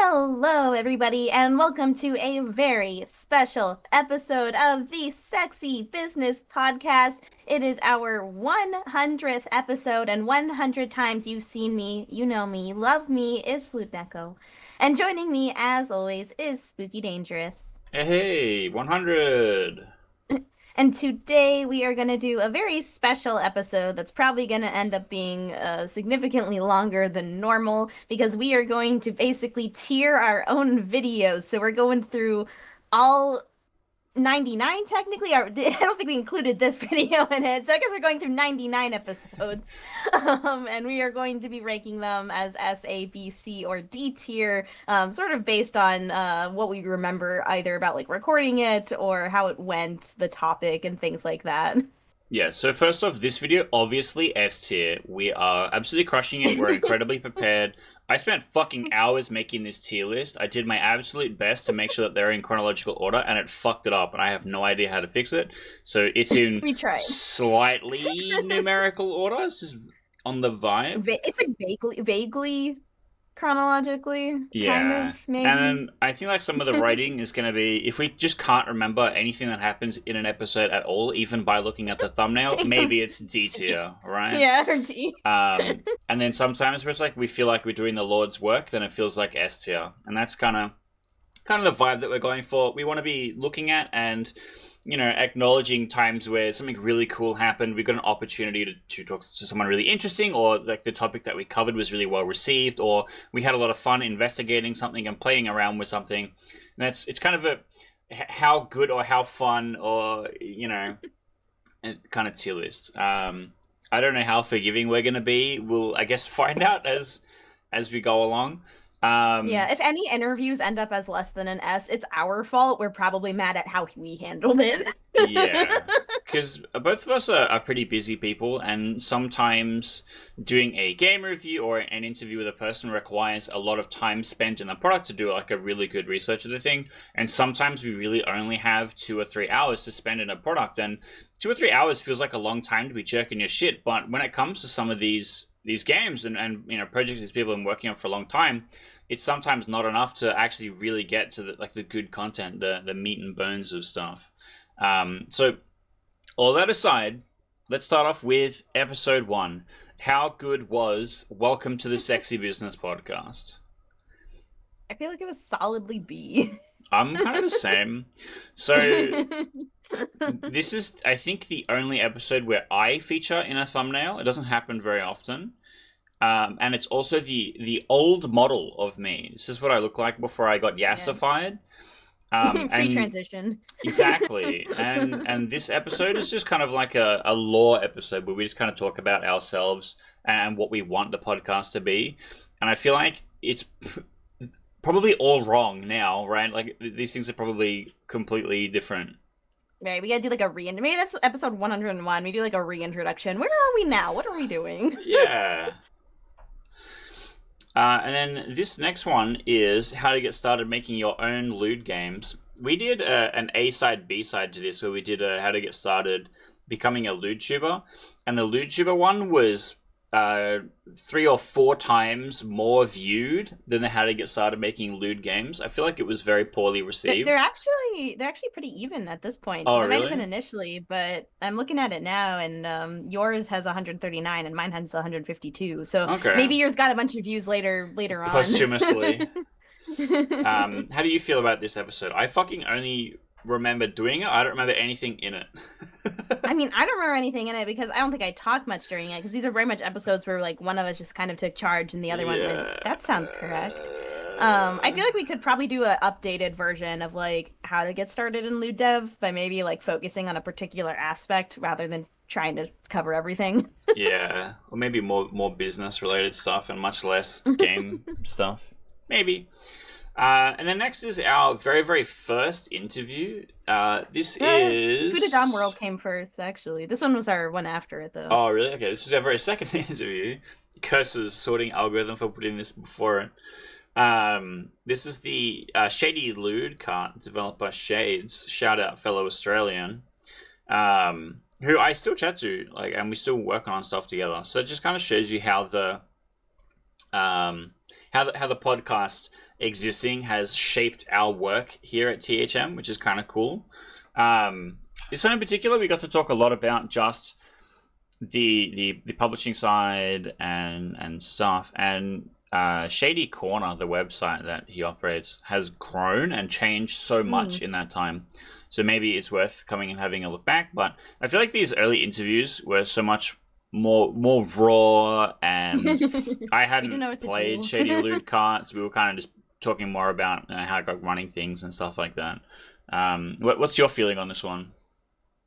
Hello, everybody, and welcome to a very special episode of the Sexy Business Podcast. It is our 100th episode, and 100 times you've seen me, you know me, love me, is Lewd Neko. And joining me, as always, is Spooky Dangerous. Hey, 100. And today we are going to do a very special episode that's probably going to end up being significantly longer than normal because we are going to basically tier our own videos. So we're going through all 99 technically. I don't think we included this video in it. So I guess we're going through 99 episodes. And we are going to be ranking them as S, A, B, C, or D tier, sort of based on what we remember either about like recording it or how it went, the topic, and things like that. Yeah, so first off, this video, obviously S tier. We are absolutely crushing it. We're incredibly prepared. I spent fucking hours making this tier list. I did my absolute best to make sure that they're in chronological order, and it fucked it up, and I have no idea how to fix it. So it's in We tried. slightly numerical order. It's just on the vibe. It's like vaguely chronologically, kind Yeah. of, maybe. And then I think like some of the writing is going to be, if we just can't remember anything that happens in an episode at all, even by looking at the thumbnail, maybe it's D tier, right? Yeah, or D. And then sometimes where it's like we feel like we're doing the Lord's work, then it feels like S tier. And that's kind of the vibe that we're going for. We want to be looking at and, you know, acknowledging times where something really cool happened. We got an opportunity to talk to someone really interesting, or like the topic that we covered was really well received, or we had a lot of fun investigating something and playing around with something. And it's kind of a how good or how fun or, you know, kind of tier list. I don't know how forgiving we're going to be. We'll, I guess, find out as we go along. Yeah, if any interviews end up as less than an S, it's our fault. We're probably mad at how we handled it. Yeah, because both of us are pretty busy people, and sometimes doing a game review or an interview with a person requires a lot of time spent in the product to do like a really good research of the thing. And sometimes we really only have 2 or 3 hours to spend in a product, and 2 or 3 hours feels like a long time to be jerking your shit. But when it comes to some of these games and you know projects these people have been working on for a long time, it's sometimes not enough to actually really get to the good content, the meat and bones of stuff. So all that aside, let's start off with episode 1. How good was Welcome to the Sexy Business Podcast? I feel like it was solidly B. I'm kind of the same. So this is, I think, the only episode where I feature in a thumbnail. It doesn't happen very often. And it's also the old model of me. This is what I look like before I got yassified. Pre-transition. Exactly. And this episode is just kind of like a lore episode where we just kind of talk about ourselves and what we want the podcast to be. And I feel like it's probably all wrong now, right? Like these things are probably completely different. Right, we gotta do like a maybe that's episode 101. We do like a reintroduction. Where are we now? What are we doing? Yeah. And then this next one is how to get started making your own lewd games. We did an A-side, B-side to this, where we did how to get started becoming a lewd-tuber. And the lewd-tuber one was 3 or 4 times more viewed than the how to get started making lewd games. I feel like it was very poorly received. They're actually pretty even at this point. Oh, They might have really? been initially, but I'm looking at it now, and yours has 139 and mine has 152. So Okay. maybe yours got a bunch of views later on. Posthumously. How do you feel about this episode? I fucking only remember doing it. I don't remember anything in it. I mean, I don't remember anything in it because I don't think I talked much during it because these are very much episodes where like one of us just kind of took charge and the other one went, that sounds correct. I feel like we could probably do an updated version of like how to get started in lewd dev by maybe like focusing on a particular aspect rather than trying to cover everything. Yeah, or maybe more business related stuff and much less game stuff. Maybe. And then next is our very, very first interview. This is... Who Did Dom World came first, actually. This one was our one after it, though. Oh, really? Okay, this is our very second interview. Curses sorting algorithm for putting this before it. This is the Shady Lewd cart developed by Shades. Shout out, fellow Australian. Who I still chat to, like, and we still work on stuff together. So it just kind of shows you how how the podcast existing has shaped our work here at THM, which is kind of cool. This one in particular, we got to talk a lot about just the publishing side and stuff, and Shady Corner, the website that he operates, has grown and changed so much in that time. So maybe it's worth coming and having a look back. But I feel like these early interviews were so much more raw, and I hadn't played Shady Lewd Carts. We were kind of just talking more about how I got running things and stuff like that. What's your feeling on this one?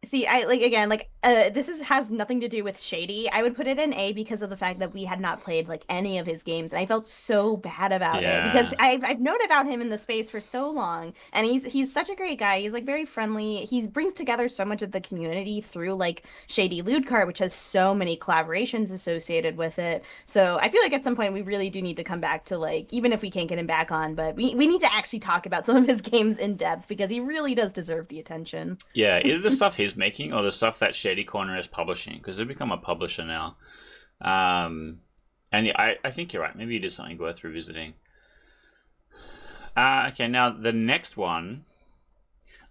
See, has nothing to do with Shady. I would put it in A because of the fact that we had not played like any of his games, and I felt so bad about it because Yeah. I've known about him in the space for so long, and he's such a great guy. He's like very friendly. He brings together so much of the community through like Shady Lewd Cart, which has so many collaborations associated with it. So I feel like at some point we really do need to come back to like, even if we can't get him back on, but we need to actually talk about some of his games in depth because he really does deserve the attention. Yeah, either the stuff he's making or the stuff that Shady Corner is publishing, because they've become a publisher now. And yeah, I think you're right. Maybe it is something worth revisiting. Okay, now the next one,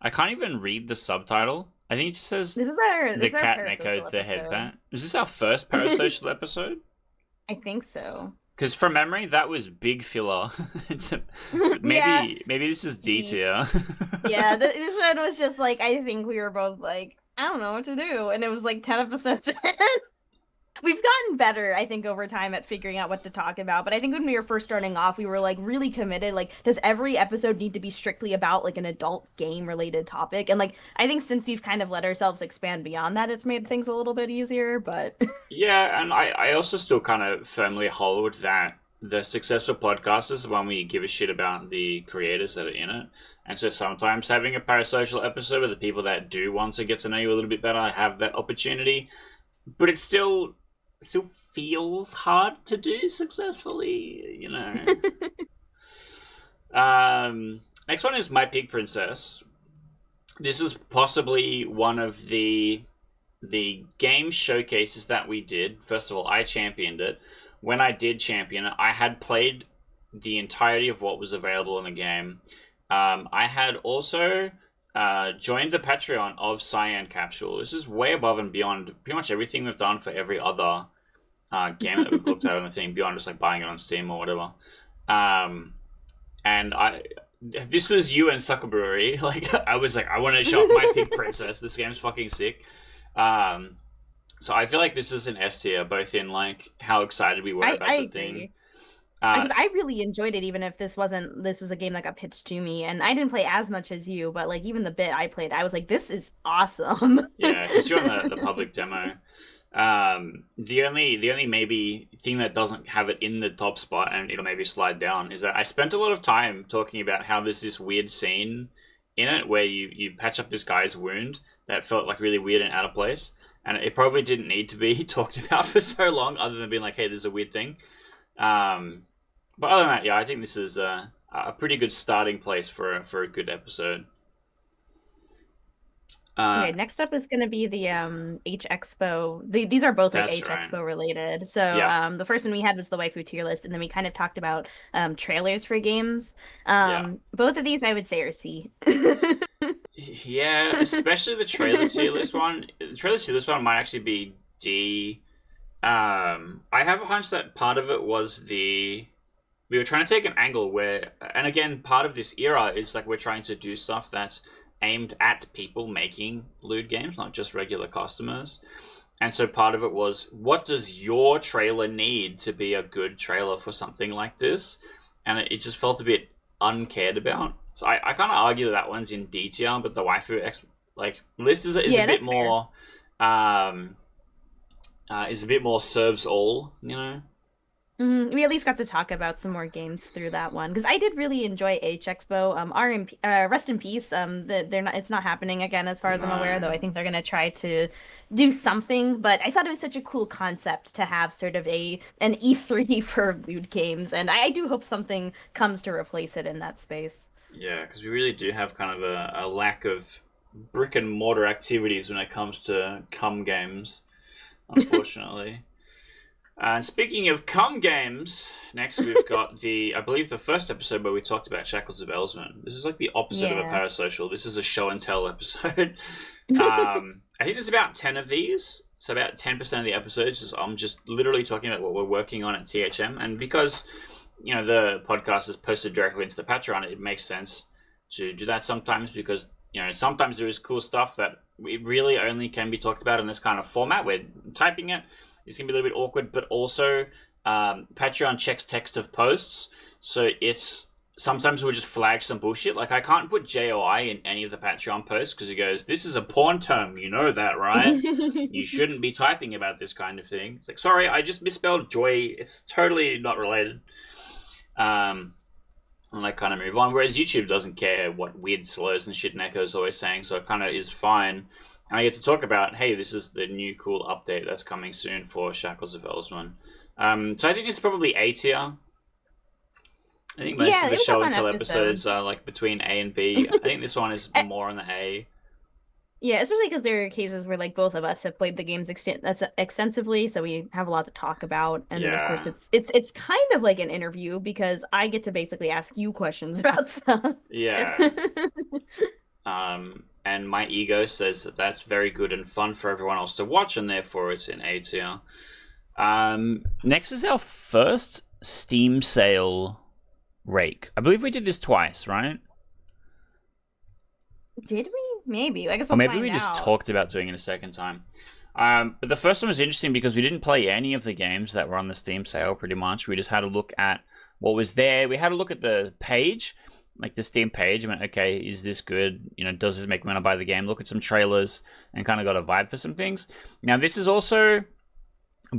I can't even read the subtitle. I think it just says This is the our cat parasocial Neko, the head episode. bat. Is this our first parasocial episode? I think so. Because from memory, that was big filler. Yeah, maybe this is D deep. tier. Yeah, this one was just like I think we were both like, I don't know what to do, and it was like 10 episodes in. We've gotten better, I think, over time at figuring out what to talk about. But I think when we were first starting off, we were like really committed. Like, does every episode need to be strictly about like an adult game related topic? And like, I think since we've kind of let ourselves expand beyond that, it's made things a little bit easier. But Yeah, and I also still kind of firmly hold that the success of podcasts is when we give a shit about the creators that are in it. And so sometimes having a parasocial episode with the people that do want to get to know you a little bit better have that opportunity. But it still feels hard to do successfully, you know. Next one is My Pig Princess. This is possibly one of the game showcases that we did. First of all, I championed it. When I did champion it, I had played the entirety of what was available in the game. I had also joined the Patreon of Cyan Capsule. This is way above and beyond pretty much everything we've done for every other game that we've looked at on the thing, beyond just like buying it on Steam or whatever. And this was you and Sucker Brewery. Like, I was like, I want to show up My Pig Princess. This game's fucking sick. So I feel like this is an S tier, both in like how excited we were about I the agree. thing. Because I really enjoyed it, even if this was a game that got pitched to me, and I didn't play as much as you, but like even the bit I played, I was like, this is awesome. Yeah, because you're on the public demo. The only maybe thing that doesn't have it in the top spot, and it'll maybe slide down, is that I spent a lot of time talking about how there's this weird scene in it where you patch up this guy's wound that felt like really weird and out of place, and it probably didn't need to be talked about for so long, other than being like, hey, there's a weird thing. But other than that, yeah, I think this is a pretty good starting place for a good episode. Okay, next up is going to be the H Expo. These are both like That's H right. Expo related. So Yeah, the first one we had was the waifu tier list, and then we kind of talked about trailers for games. yeah. Both of these I would say are C. Yeah, especially the trailer tier list one. The trailer tier list one might actually be D. I have a hunch that part of it was we were trying to take an angle where, and again, part of this era is like we're trying to do stuff that's aimed at people making lewd games, not just regular customers. And so part of it was, what does your trailer need to be a good trailer for something like this? And it just felt a bit uncared about. So I kind of argue that that one's in D tier, but the list is Yeah, a bit that's fair. more is a bit more serves all, you know. We at least got to talk about some more games through that one because I did really enjoy H Expo. Rest in peace. They're not. It's not happening again, as far as I'm aware. Though I No. think they're gonna try to do something. But I thought it was such a cool concept to have sort of an E3 for lewd games, and I do hope something comes to replace it in that space. Yeah, because we really do have kind of a lack of brick and mortar activities when it comes to cum games, unfortunately. And speaking of cum games, next we've got I believe the first episode where we talked about Shackles of Elsman. This is like the opposite of a Yeah. parasocial. This is a show and tell episode. I think there's about 10 of these. So about 10% of the episodes is I'm just literally talking about what we're working on at THM. And because, the podcast is posted directly into the Patreon, it makes sense to do that sometimes because, sometimes there is cool stuff that it really only can be talked about in this kind of format. We're typing it. It's going to be a little bit awkward, but also Patreon checks text of posts. So sometimes we'll just flag some bullshit. Like, I can't put JOI in any of the Patreon posts because it goes, this is a porn term. You know that, right? You shouldn't be typing about this kind of thing. It's like, sorry, I just misspelled joy. It's totally not related. And I kind of move on. Whereas YouTube doesn't care what weird slurs and shit Neko's always saying, so it kind of is fine. And I get to talk about, hey, this is the new cool update that's coming soon for Shackles of Elsman. So I think this is probably A tier. I think most of the show and tell episodes are like between A and B. I think this one is more on the A. Yeah, especially because there are cases where like both of us have played the games extensively, so we have a lot to talk about. And then, of course, it's kind of like an interview because I get to basically ask you questions about stuff. Yeah. And my ego says that that's very good and fun for everyone else to watch, and therefore it's in A tier. Next is our first Steam sale rake. I believe we did this twice, right? Did we? Maybe. I guess or maybe we just talked about doing it a second time. But the first one was interesting because we didn't play any of the games that were on the Steam sale, pretty much. We just had a look at what was there. We had a look at the page, like the Steam page. I went, okay, is this good? Does this make me want to buy the game? Look at some trailers and kind of got a vibe for some things. Now, this is also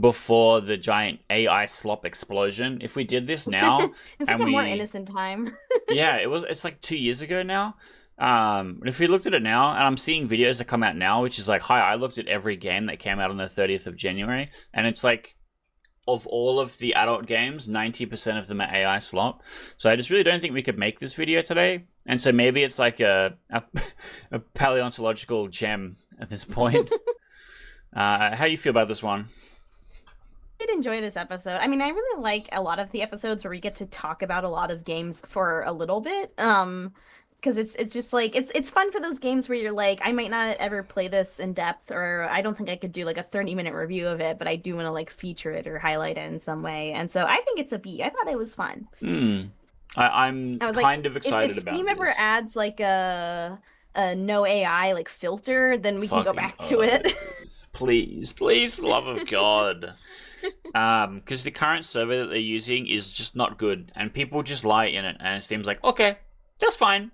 before the giant AI slop explosion. If we did this now... it's like a more innocent time. Yeah, it's like 2 years ago now. If we looked at it now, and I'm seeing videos that come out now, which is like, hi, I looked at every game that came out on the 30th of January, and it's like, of all of the adult games, 90% of them are AI slop. So I just really don't think we could make this video today. And so maybe it's like a paleontological gem at this point. How do you feel about this one? I did enjoy this episode. I mean, I really like a lot of the episodes where we get to talk about a lot of games for a little bit. Because it's just like it's fun for those games where you're like, I might not ever play this in depth, or I don't think I could do like a 30-minute review of it, but I do want to like feature it or highlight it in some way. And so I think it's a B. I thought it was fun. I'm kind of excited if about Steam this. ever adds like a no AI like filter, then we can go back to it. Please, for the love of God. Because the current server that they're using is just not good, and people just lie in it, and Steam's like, okay, that's fine.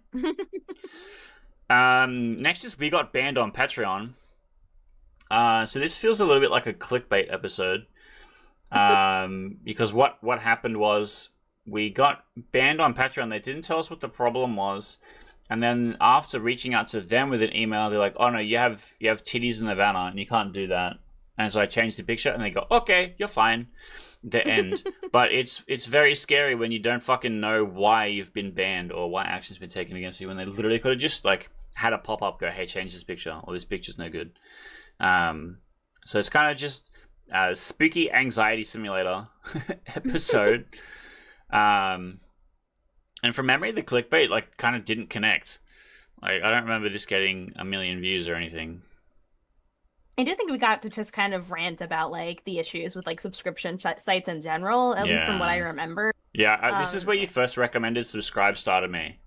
Next is we got banned on Patreon. So this feels a little bit like a clickbait episode. Because what happened was we got banned on Patreon. They didn't tell us what the problem was. And then after reaching out to them with an email, they're like, oh no, you have titties in the banner and you can't do that. And so I changed the picture and they go, okay, you're fine. The end. But it's very scary when you don't fucking know why you've been banned or why action's been taken against you, when they literally could have just like had a pop-up go, hey, change this picture, or this picture's no good. So it's kind of just a spooky anxiety simulator episode. And from memory, the clickbait like kind of didn't connect. Like, I don't remember this getting 1 million views or anything. I do think we got to just kind of rant about like the issues with like subscription sites in general, at least from what I remember. Yeah, this is where you first recommended Subscribestar to me.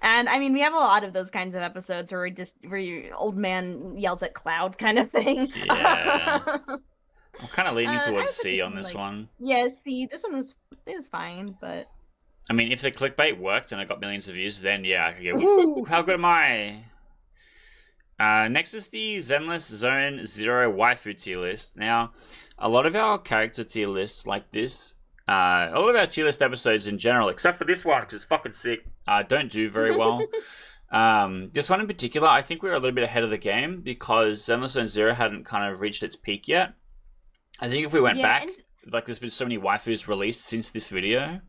And I mean, we have a lot of those kinds of episodes where your old man yells at cloud kind of thing. Yeah. I'm kind of leaning towards C on this one. Yeah, C. This one was fine, but I mean, if the clickbait worked and I got millions of views, then yeah, I could go, woo, how good am I? Next is the Zenless Zone Zero Waifu tier list. Now, a lot of our character tier lists like this, all of our tier list episodes in general, except for this one, because it's fucking sick, don't do very well. This one in particular, I think we're a little bit ahead of the game because Zenless Zone Zero hadn't kind of reached its peak yet. I think if we went back, like there's been so many waifus released since this video.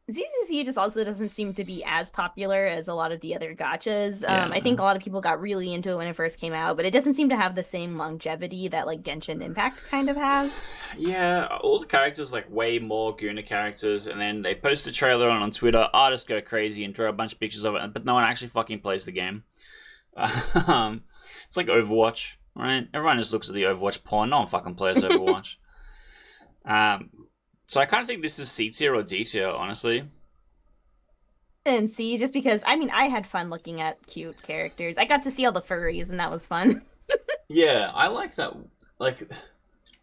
ZZZ just also doesn't seem to be as popular as a lot of the other gachas. I Yeah. think a lot of people got really into it when it first came out, but it doesn't seem to have the same longevity that like Genshin Impact kind of has. Yeah, all the characters like way more Guna characters, and then they post a trailer on Twitter. Artists go crazy and draw a bunch of pictures of it, but no one actually fucking plays the game. It's like Overwatch, right? Everyone just looks at the Overwatch porn. No one fucking plays Overwatch. um, so I kind of think this is C tier or D tier, honestly. And see, just because I mean, I had fun looking at cute characters. I got to see all the furries, and that was fun. Yeah, I like that. Like,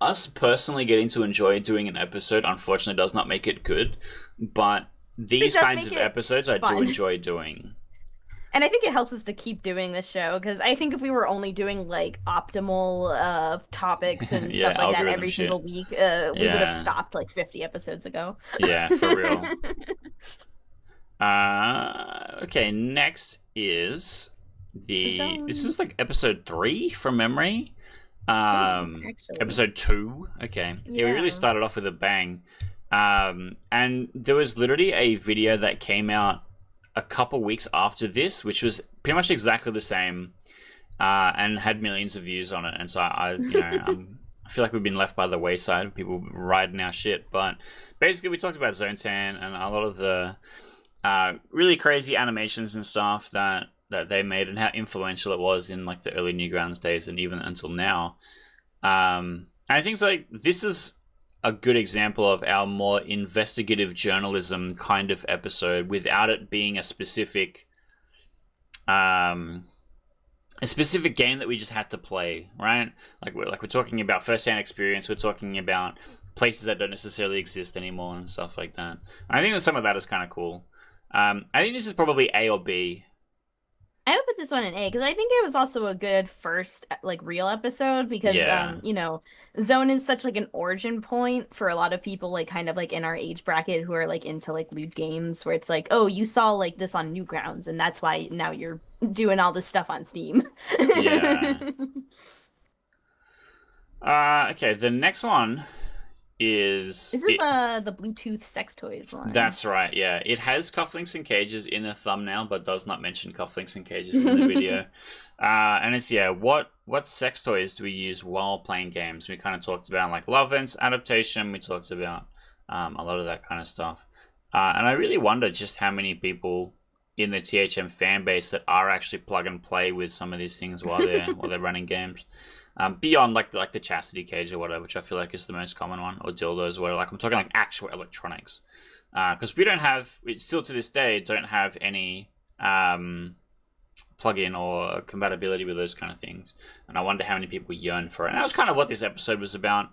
us personally getting to enjoy doing an episode, unfortunately, does not make it good. But It these does kinds make of it episodes, I do fun. enjoy doing. And I think it helps us to keep doing this show because I think if we were only doing like optimal topics and Yeah, stuff like that algorithm every shit. single week, we would have Yeah, stopped like 50 episodes ago. yeah, for real. Okay, next is this Zone is like episode 3 from memory. two, actually. Episode 2. Okay. Yeah, we really Yeah. started off with a bang. And there was literally a video that came out a couple weeks after this, which was pretty much exactly the same, and had millions of views on it. And so I feel like we've been left by the wayside, people riding our shit. But basically, we talked about Zone 10 and a lot of the really crazy animations and stuff that they made and how influential it was in like the early Newgrounds days and even until now. I think like this is a good example of our more investigative journalism kind of episode without it being a specific game that we just had to play, right? Like we're talking about first-hand experience. We're talking about places that don't necessarily exist anymore and stuff like that. I think that some of that is kind of cool. I think this is probably A or B. I would put this one in A because I think it was also a good first like real episode because Yeah, Zone is such like an origin point for a lot of people like kind of like in our age bracket who are like into like lewd games where it's like, oh, you saw like this on Newgrounds and that's why now you're doing all this stuff on Steam. yeah. Okay, the next one is This is it. the Bluetooth sex toys one. That's right. Yeah, it has cufflinks and cages in the thumbnail, but does not mention cufflinks and cages in the video. And it's what sex toys do we use while playing games? We kind of talked about like love events, adaptation. We talked about a lot of that kind of stuff. And I really wonder just how many people in the THM fan base that are actually plug and play with some of these things while they're running games. Beyond like the chastity cage or whatever, which I feel like is the most common one, or dildos, or whatever. Like I'm talking like actual electronics, because we still to this day don't have any plug-in or compatibility with those kind of things, and I wonder how many people yearn for it. And that was kind of what this episode was about.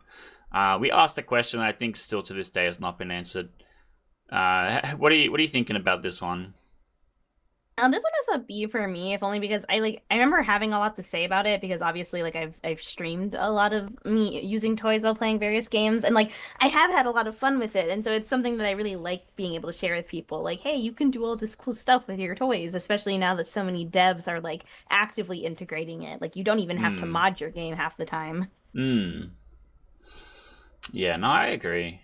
We asked a question that I think still to this day has not been answered. What are you thinking about this one? This one has a B for me, if only because I remember having a lot to say about it because obviously like I've streamed a lot of me using toys while playing various games and like I have had a lot of fun with it and so it's something that I really like being able to share with people like hey you can do all this cool stuff with your toys especially now that so many devs are like actively integrating it like you don't even have to Hmm. mod your game half the time. Hmm. Yeah. No, I agree.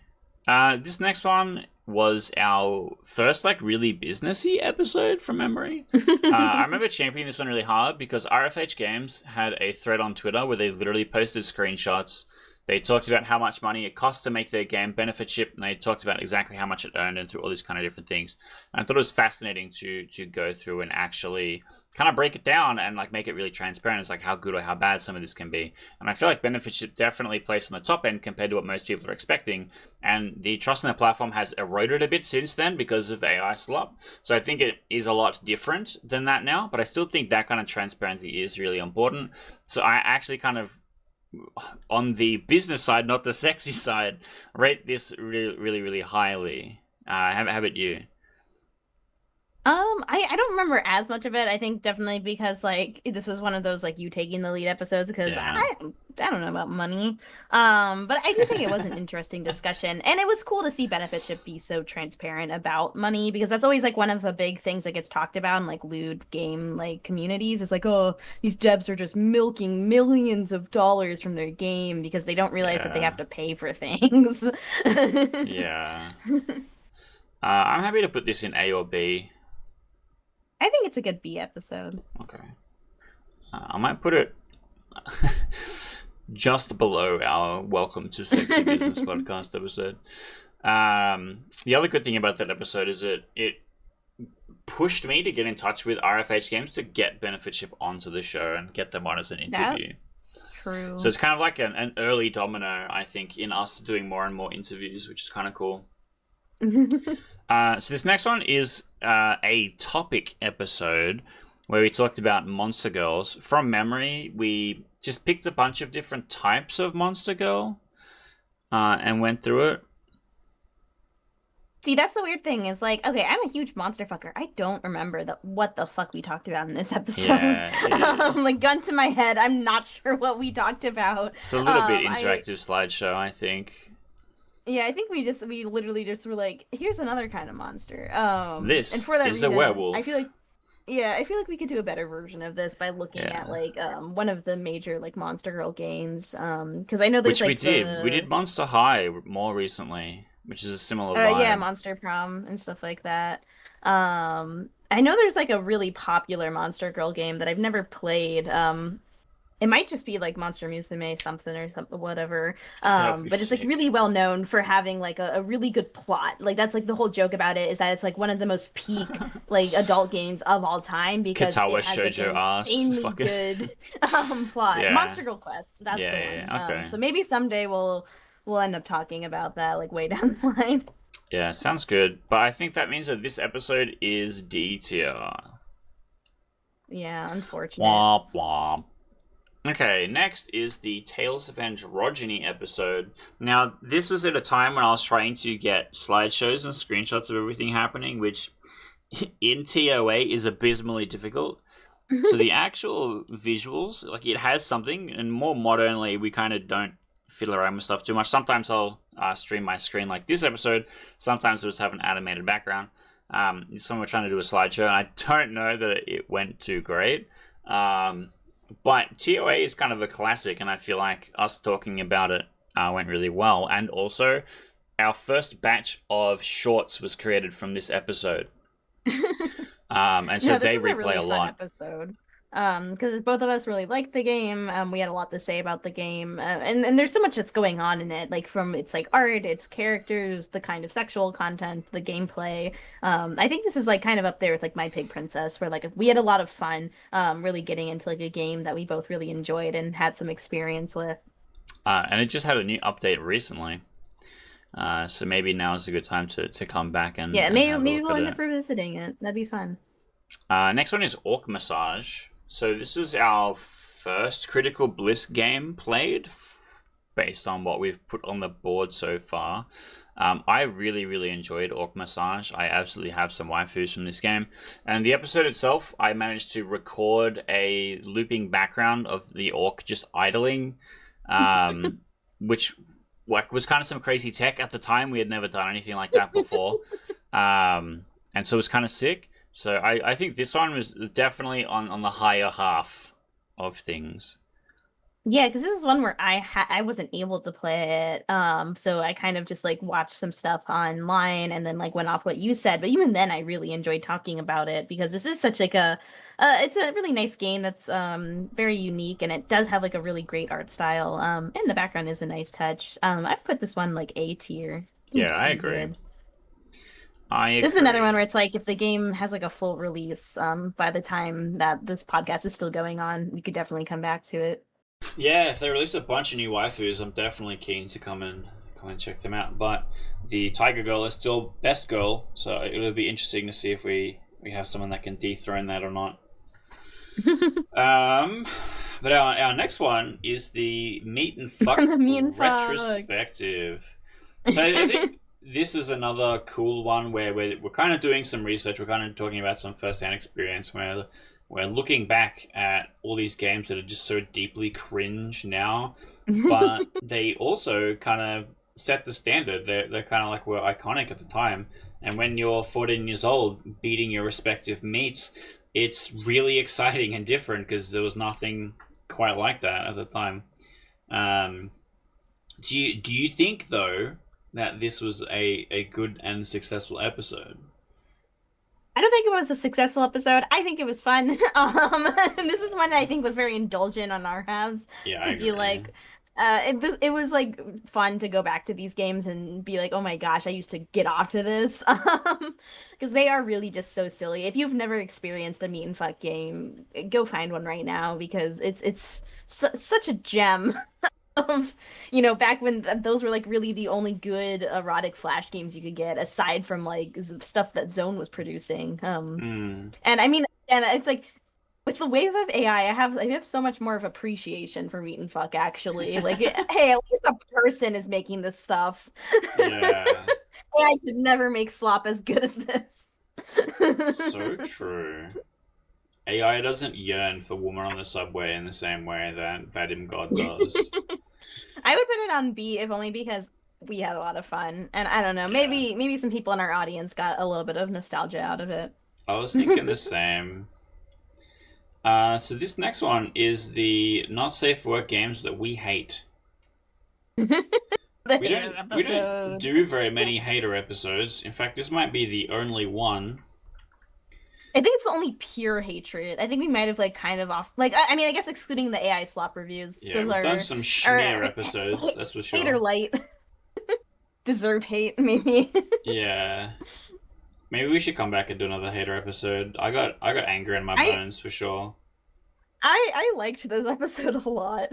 This next one was our first like really businessy episode from memory. I remember championing this one really hard because RFH Games had a thread on Twitter where they literally posted screenshots. They talked about how much money it costs to make their game, benefit ship, and they talked about exactly how much it earned and through all these kind of different things. And I thought it was fascinating to go through and actually kind of break it down and like make it really transparent. It's like how good or how bad some of this can be. And I feel like benefit ship definitely placed on the top end compared to what most people are expecting. And the trust in the platform has eroded a bit since then because of AI slop. So I think it is a lot different than that now, but I still think that kind of transparency is really important. So I actually kind of on the business side, not the sexy side, rate this really, really, really highly. How about you? I don't remember as much of it. I think definitely because like this was one of those like you taking the lead episodes because Yeah, I don't know about money. But I do think it was an interesting discussion and it was cool to see Benefitship be so transparent about money because that's always like one of the big things that gets talked about in like lewd game like communities is like oh these devs are just milking millions of dollars from their game because they don't realize that they yeah, have to pay for things. yeah. I'm happy to put this in A or B. I think it's a good B episode. Okay. I might put it just below our Welcome to Sexy Business podcast episode. The other good thing about that episode is that it pushed me to get in touch with RFH Games to get Benefitship onto the show and get them on as an interview. True. So it's kind of like an early domino, I think, in us doing more and more interviews, which is kind of cool. So this next one is a topic episode where we talked about Monster Girls. From memory, we just picked a bunch of different types of Monster Girl and went through it. See, that's the weird thing is like, okay, I'm a huge monster fucker. I don't remember what the fuck we talked about in this episode. Yeah. Like, gun to my head, I'm not sure what we talked about. It's a little bit interactive slideshow, I think. Yeah, I think we literally just were like, here's another kind of monster. This and for that is reason, a werewolf. I feel like we could do a better version of this by looking at like one of the major like Monster Girl games. Because I know there's which we did. We did Monster High more recently, which is a similar vibe. Yeah, Monster Prom and stuff like that. I know there's like a really popular Monster Girl game that I've never played. It might just be like Monster Musume something or something, whatever. But it's like really well known for having like a really good plot. Like that's like the whole joke about it is that it's like one of the most peak like adult games of all time because Katawa it has Shoujo like, an insanely good plot. Yeah. Monster Girl Quest, that's the one. Yeah, okay. So maybe someday we'll end up talking about that like way down the line. Yeah, sounds good. But I think that means that this episode is D tier. Yeah, unfortunate. Womp womp. Okay, next is the Tales of Androgyny episode. Now, this was at a time when I was trying to get slideshows and screenshots of everything happening, which in TOA is abysmally difficult. So the actual visuals, like it has something, and more modernly, we kind of don't fiddle around with stuff too much. Sometimes I'll stream my screen like this episode. Sometimes I'll just have an animated background. This one we're trying to do a slideshow, and I don't know that it went too great. But TOA is kind of a classic, and I feel like us talking about it went really well. And also, our first batch of shorts was created from this episode. And so they replay a lot. Episode. Because both of us really liked the game. We had a lot to say about the game, and there's so much that's going on in it. Like from its like art, its characters, the kind of sexual content, the gameplay. I think this is like kind of up there with like My Pig Princess, where like we had a lot of fun, really getting into like a game that we both really enjoyed and had some experience with. And it just had a new update recently. So maybe now is a good time to come back and maybe we'll end up revisiting it. That'd be fun. Next one is Orc Massage. So this is our first Critical Bliss game played, based on what we've put on the board so far. I really, really enjoyed Orc Massage. I absolutely have some waifus from this game. And the episode itself, I managed to record a looping background of the orc just idling, which like was kind of some crazy tech at the time. We had never done anything like that before. And so it was kind of sick. So I think this one was definitely on the higher half of things. Yeah, because this is one where I wasn't able to play it, so I kind of just like watched some stuff online and then like went off what you said. But even then, I really enjoyed talking about it because this is such like it's a really nice game that's very unique and it does have like a really great art style. And the background is a nice touch. I'd put this one like A tier. Yeah, I agree. Good. This is another one where it's like if the game has like a full release, by the time that this podcast is still going on, we could definitely come back to it. Yeah, if they release a bunch of new waifus, I'm definitely keen to come and check them out. But the Tiger Girl is still best girl, so it'll be interesting to see if we have someone that can dethrone that or not. But our next one is the Meat and Fuck retrospective. So I think this is another cool one where we're kind of doing some research. We're kind of talking about some first-hand experience where we're looking back at all these games that are just so deeply cringe now, but they also kind of set the standard. They're kind of like were iconic at the time. And when you're 14 years old beating your respective meats, it's really exciting and different because there was nothing quite like that at the time. Do you think though that this was a good and successful episode. I don't think it was a successful episode. I think it was fun. This is one that I think was very indulgent on our halves Yeah, I to be agree. like, it was like fun to go back to these games and be like, oh my gosh, I used to get off to this, because they are really just so silly. If you've never experienced a meet and fuck game, go find one right now because it's such a gem of, back when those were like really the only good erotic flash games you could get aside from like stuff that Zone was producing. Mm. And I mean, and it's like with the wave of AI, I have so much more of appreciation for meat and fuck actually. Like, hey, at least a person is making this stuff. Yeah, AI could never make slop as good as this. so true. AI doesn't yearn for woman on the subway in the same way that Vadim God does. I would put it on B if only because we had a lot of fun. And I don't know, Yeah. maybe some people in our audience got a little bit of nostalgia out of it. I was thinking the same. So this next one is the not safe for work games that we hate. The We hater don't episode. do very many hater episodes. In fact, this might be the only one. I think it's the only pure hatred. I think we might have like kind of off like I mean I guess excluding the AI slop reviews. Yeah, Those we've done are some are schmear episodes, that's for hater sure. light. Deserve hate, maybe. Yeah. Maybe we should come back and do another hater episode. I got anger in my I bones for sure. I liked this episode a lot.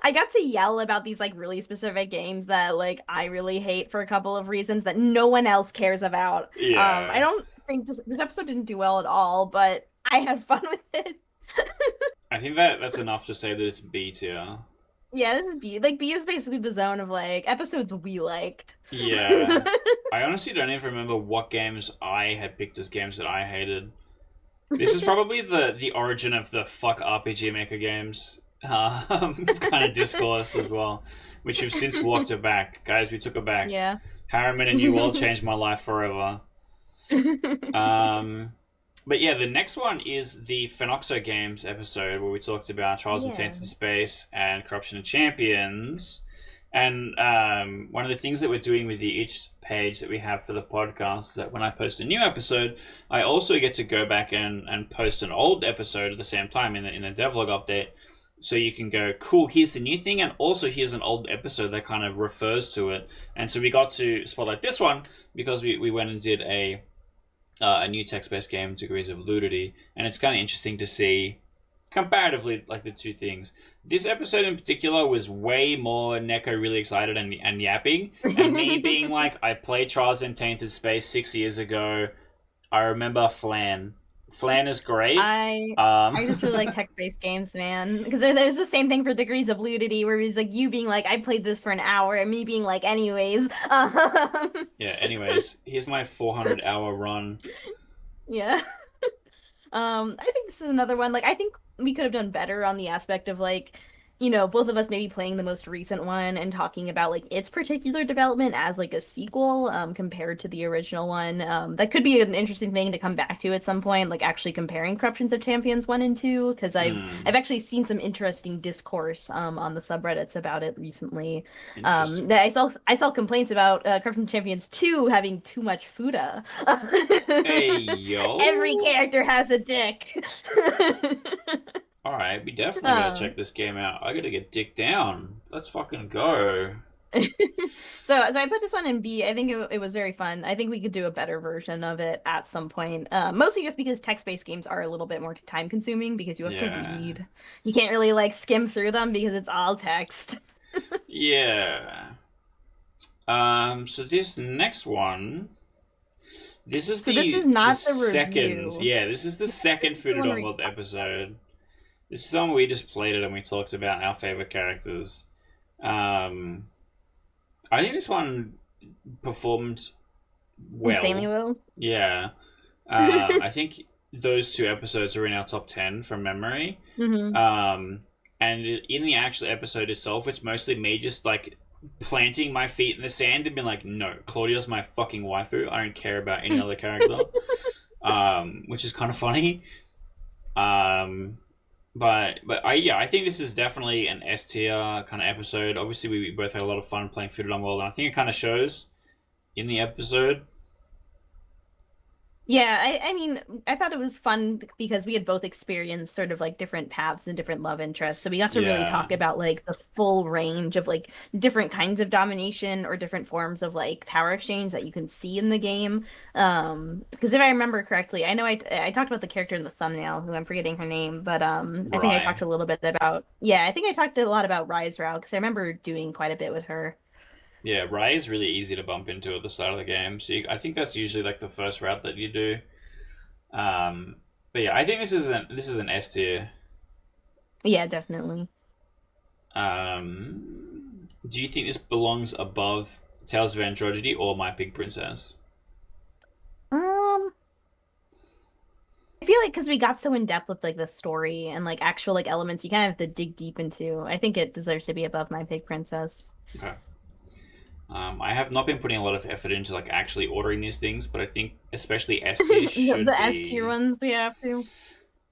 I got to yell about these like really specific games that like I really hate for a couple of reasons that no one else cares about. I Yeah. don't think this episode didn't do well at all, but I had fun with it. I think that's enough to say that it's B tier. Yeah, this is B. Like B is basically the zone of like episodes we liked. Yeah. I honestly don't even remember what games I had picked as games that I hated. This is probably the origin of the fuck RPG Maker games kind of discourse as well, which we've since walked it back. Guys, we took it back. Yeah. Harriman and New World changed my life forever. Um, but yeah, the next one is the Phenoxo Games episode where we talked about Trials and Yeah. Tainted Space and Corruption of Champions. And one of the things that we're doing with the each page that we have for the podcast is that when I post a new episode, I also get to go back and post an old episode at the same time in a devlog update. So you can go, cool, here's the new thing, and also here's an old episode that kind of refers to it. And so we got to spotlight this one because we went and did a new text-based game, Degrees of Ludity, and it's kind of interesting to see comparatively like the two things. This episode in particular was way more Neko really excited and yapping, and me being like, I played Trials in Tainted Space 6 years ago. I remember Flan. Flan is great. I just really like text-based games, man. Because there's the same thing for Degrees of Ludity, where he's like you being like, I played this for an hour, and me being like, anyways. Yeah. Anyways, here's my 400-hour run. Yeah. I think this is another one. Like, I think we could have done better on the aspect of like, both of us maybe playing the most recent one and talking about like its particular development as like a sequel, compared to the original one. That could be an interesting thing to come back to at some point, like actually comparing Corruptions of Champions 1 and 2, because I've Hmm. I've actually seen some interesting discourse on the subreddits about it recently. Interesting. That I saw complaints about Corruption of Champions 2 having too much fuda. Hey Every yo. character has a dick. All right, we definitely gotta Um, check this game out. I gotta get dick down. Let's fucking go. so I put this one in B. I think it was very fun. I think we could do a better version of it at some point. Mostly just because text-based games are a little bit more time consuming because you have to Yeah. read. You can't really like skim through them because it's all text. Yeah. So this next one, this is So this the is not the second. review. Yeah, this is the second The Fooded one on where you World talk episode. This is one where we just played it and we talked about our favorite characters. Um, I think this one performed insanely well. well. Yeah. I think those two episodes are in our top 10 from memory. Hmm. And in the actual episode itself, it's mostly me just like planting my feet in the sand and being like, no, Claudia's my fucking waifu. I don't care about any other character. Which is kind of funny. Um, I think this is definitely an S tier kind of episode. Obviously, we both had a lot of fun playing Food Along World, and I think it kind of shows in the episode. Yeah, I mean, I thought it was fun because we had both experienced sort of like different paths and different love interests. So we got to really Yeah, talk about like the full range of like different kinds of domination or different forms of like power exchange that you can see in the game. Because if I remember correctly, I know I talked about the character in the thumbnail, who I'm forgetting her name, but I think I right. talked a little bit about yeah, I think I talked a lot about Rise Route because I remember doing quite a bit with her. Yeah, Ray is really easy to bump into at the start of the game. I think that's usually like the first route that you do. Um, but yeah, I think this is an S tier. Yeah, definitely. Do you think this belongs above Tales of Androgyny or My Pig Princess? Um, I feel like because we got so in depth with like the story and like actual like elements you kind of have to dig deep into. I think it deserves to be above My Pig Princess. Okay. I have not been putting a lot of effort into like actually ordering these things, but I think especially S tier The should S tier be. ones we have to.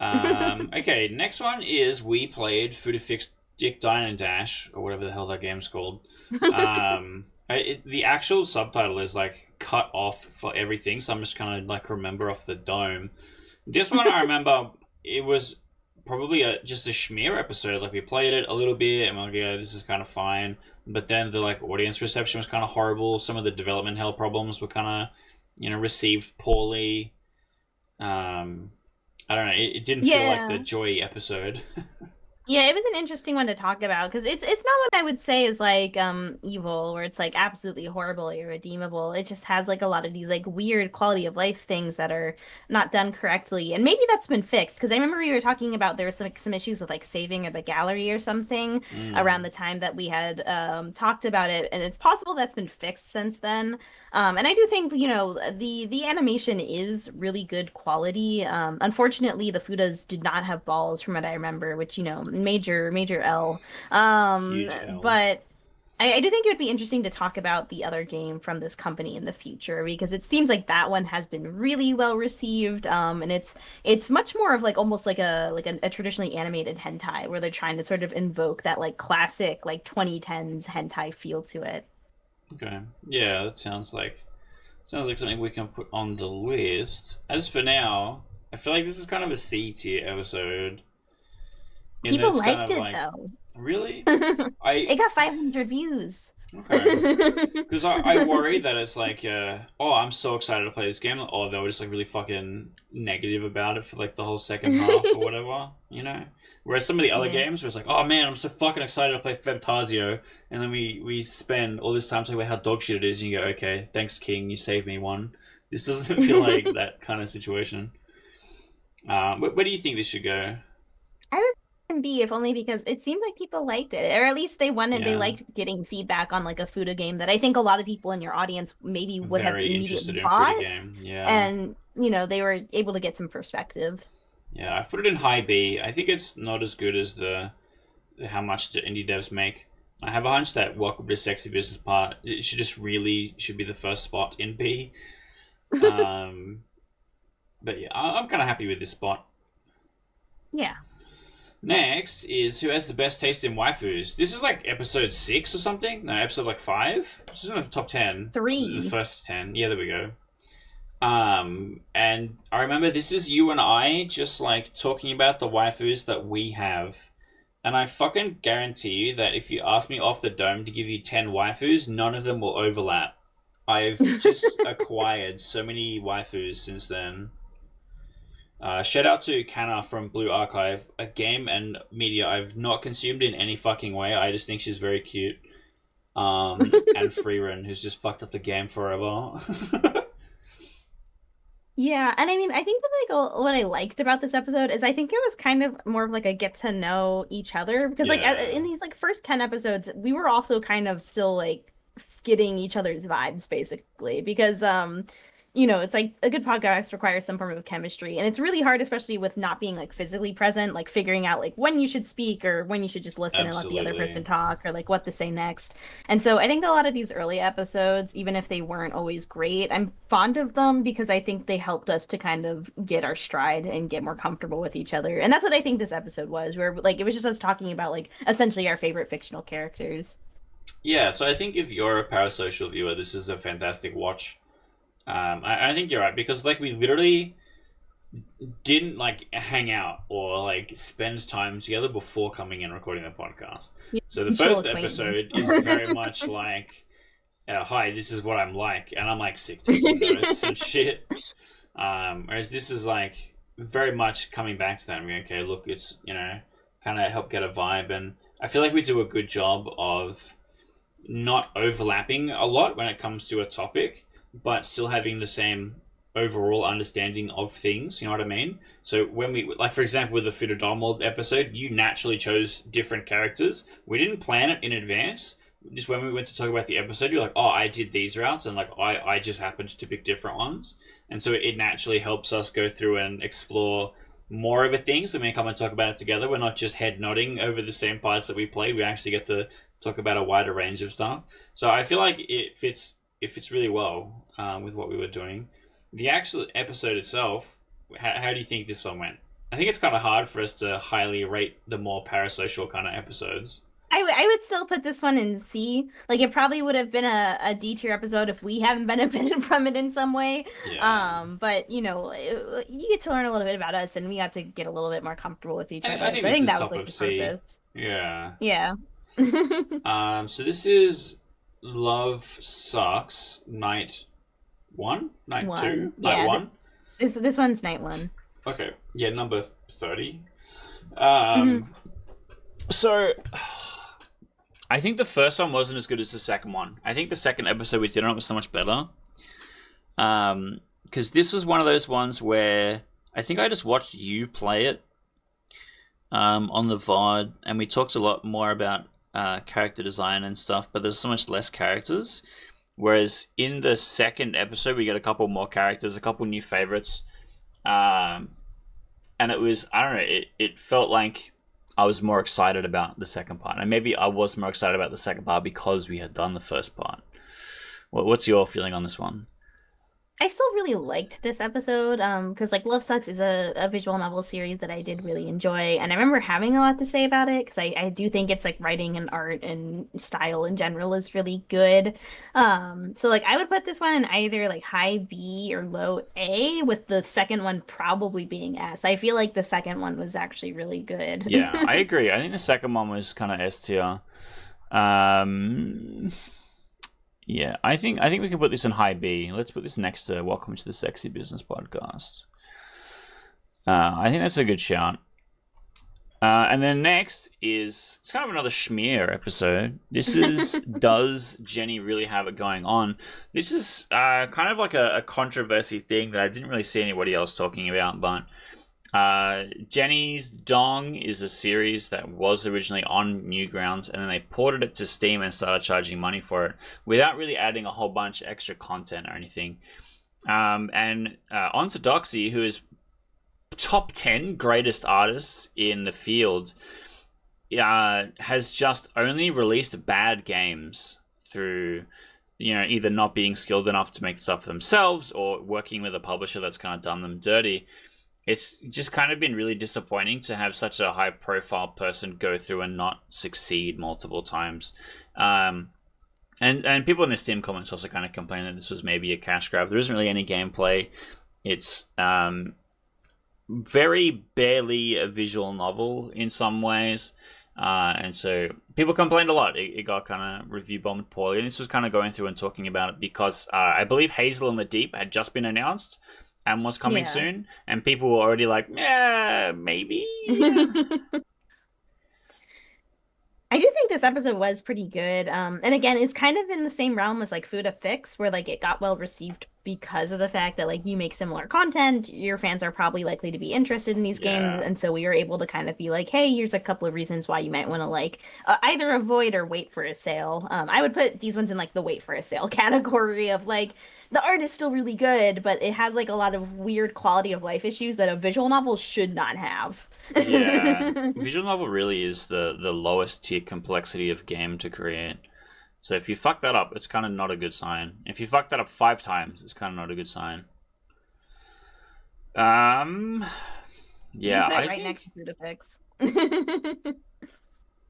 Okay, next one is we played Food Fix Dick Dine and Dash or whatever the hell that game's called. The actual subtitle is like cut off for everything, so I'm just kind of like remember off the dome. This one I remember it was probably just a schmear episode. Like we played it a little bit and we're like, yeah, this is kind of fine. But then the like audience reception was kind of horrible. Some of the development hell problems were kind of received poorly. Um, I don't know. It didn't feel like the Yeah. Joy episode. Yeah, it was an interesting one to talk about because it's not what I would say is like evil where it's like absolutely horrible or irredeemable. It just has like a lot of these like weird quality of life things that are not done correctly. And maybe that's been fixed because I remember we were talking about there was some issues with like saving or the gallery or something around Mm, the time that we had talked about it, and it's possible that's been fixed since then. And I do think, the animation is really good quality. Unfortunately, the Fudas did not have balls from what I remember, which, major L. huge L. But I do think it would be interesting to talk about the other game from this company in the future because it seems like that one has been really well received. And it's much more of like almost like a traditionally animated hentai where they're trying to sort of invoke that like classic like 2010s hentai feel to it. Okay. Yeah, that sounds like something we can put on the list. As for now, I feel like this is kind of a C tier episode. In that People it's kind liked of it like, though. really? I It got 500 views. okay. Because I worry that it's like, oh, I'm so excited to play this game. Oh, they were just like really fucking negative about it for like the whole second half or whatever. Whereas some of the other Yeah. games where it's like, oh man, I'm so fucking excited to play Fantasio, and then we spend all this time talking about how dog shit it is, and you go, okay, thanks King, you saved me one. This doesn't feel like that kind of situation. Where do you think this should go? I would be if only because it seemed like people liked it, or at least they Yeah, liked getting feedback on like a Fuda game that I think a lot of people in your audience maybe would have very immediately interested in Fruity bought, Game. Yeah. and they were able to get some perspective. Yeah, I've put it in high B. I think it's not as good as the how much the indie devs make. I have a hunch that Welcome to Sexy Business Part it should be the first spot in B. Um, but yeah, I'm kind of happy with this spot. Yeah. Next is who has the best taste in waifus. This is like episode 6 or something. No, episode like 5. This is in the top 10. The 3. first 10. Yeah, there we go. And I remember this is you and I just like talking about the waifus that we have. And I fucking guarantee you that if you ask me off the dome to give you 10 waifus, none of them will overlap. I've just acquired so many waifus since then. Shout out to Kana from Blue Archive, a game and media I've not consumed in any fucking way. I just think she's very cute. And Freeran, who's just fucked up the game forever. Yeah, and I mean, I think that like what I liked about this episode is I think it was kind of more of like a get to know each other because like Yeah. in these like first 10 episodes, we were also kind of still like getting each other's vibes basically because it's like a good podcast requires some form of chemistry. And it's really hard, especially with not being like physically present, like figuring out like when you should speak or when you should just listen and let the other person Absolutely. talk or like what to say next. And so I think a lot of these early episodes, even if they weren't always great, I'm fond of them because I think they helped us to kind of get our stride and get more comfortable with each other. And that's what I think this episode was, where like it was just us talking about like essentially our favorite fictional characters. Yeah, so I think if you're a parasocial viewer, this is a fantastic watch. I think you're right because like we literally didn't like hang out or like spend time together before coming and recording the podcast. Yeah, So the mutual first acquaintance. episode is very much like, "Hi, this is what I'm like," and I'm like sick taking notes and shit. Whereas this is like very much coming back to that. I mean, okay, look, it's kind of help get a vibe, and I feel like we do a good job of not overlapping a lot when it comes to a topic, but still having the same overall understanding of things. You know what I mean? So when we, like, for example, with the Fidodomald episode, you naturally chose different characters. We didn't plan it in advance. Just when we went to talk about the episode, you're like, oh, I did these routes, and like I just happened to pick different ones, and so it naturally helps us go through and explore more of a thing. So when we come and talk about it together, we're not just head nodding over the same parts that we played. We actually get to talk about a wider range of stuff. So I feel like it fits really well with what we were doing. The actual episode itself, how do you think this one went? I think it's kind of hard for us to highly rate the more parasocial kind of episodes. I would still put this one in C. Like it probably would have been a D tier episode if we hadn't benefited from it in some way. Yeah, But you get to learn a little bit about us, and we got to get a little bit more comfortable with each I other. think So I this think is that was top like of the C. purpose. Yeah. Yeah. So this is Love Sucks Night One, Night Two, One. Night Yeah. One. This one's night one. Okay, yeah, number 30. Hmm. So I think the first one wasn't as good as the second one. I think the second episode we did on it was so much better. Because this was one of those ones where I think I just watched you play it on the VOD, and we talked a lot more about character design and stuff, but there's so much less characters. Whereas in the second episode, we get a couple more characters, a couple new favorites. And it was, I don't know, it felt like I was more excited about the second part. And maybe I was more excited about the second part because we had done the first part. What's your feeling on this one? I still really liked this episode, because like Love Sucks is a visual novel series that I did really enjoy, and I remember having a lot to say about it because I do think it's like writing and art and style in general is really good. So like I would put this one in either like high B or low A, with the second one probably being S. I feel like the second one was actually really good. Yeah, I agree. I think the second one was kind of S tier. Um, yeah, I think we can put this in high B. Let's put this next to Welcome to the Sexy Business Podcast. I think that's a good shout. And then next is, it's kind of another schmear episode. This is Does Jenny Really Have It Going On? This is kind of like a controversy thing that I didn't really see anybody else talking about, but Jenny's Dong is a series that was originally on Newgrounds, and then they ported it to Steam and started charging money for it without really adding a whole bunch of extra content or anything. And onto Doxy, who is top 10 greatest artists in the field, has just only released bad games through either not being skilled enough to make stuff themselves or working with a publisher that's kind of done them dirty. It's just kind of been really disappointing to have such a high profile person go through and not succeed multiple times. And people in the Steam comments also kind of complain that this was maybe a cash grab. There isn't really any gameplay. It's very barely a visual novel in some ways. And so people complained a lot. It got kind of review bombed poorly. And this was kind of going through and talking about it because I believe Hazel in the Deep had just been announced and was coming Yeah. soon. And people were already like, yeah, maybe. I do think this episode was pretty good. And again, it's kind of in the same realm as like Food Fix, where like it got well received because of the fact that like you make similar content, your fans are probably likely to be interested in these games, Yeah. and so we were able to kind of be like, hey, here's a couple of reasons why you might want to like either avoid or wait for a sale. I would put these ones in like the wait for a sale category of like the art is still really good, but it has like a lot of weird quality of life issues that a visual novel should not have. Yeah. Visual novel really is the lowest tier complexity of game to create. So if you fuck that up, it's kind of not a good sign. If you fuck that up 5 times, it's kind of not a good sign. Yeah, You put it I right think. next to food effects.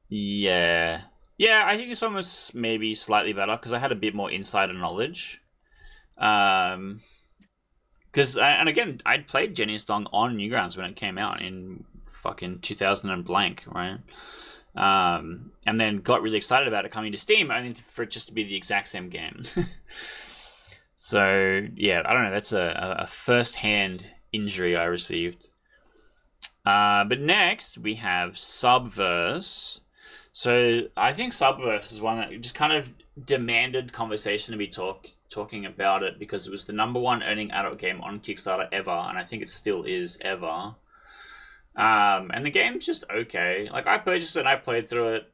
Yeah, yeah, I think this one was maybe slightly better because I had a bit more insider knowledge. Um, because and again, I'd played Jenny's Dong on Newgrounds when it came out in fucking 2000 and blank, right? And then got really excited about it coming to Steam, only for it just to be the exact same game. So yeah, I don't know. That's a first-hand injury I received. But next we have Subverse. So I think Subverse is one that just kind of demanded conversation to be talking about it because it was the #1 earning adult game on Kickstarter ever, and I think it still is ever. And the game's just okay. Like I purchased it and I played through it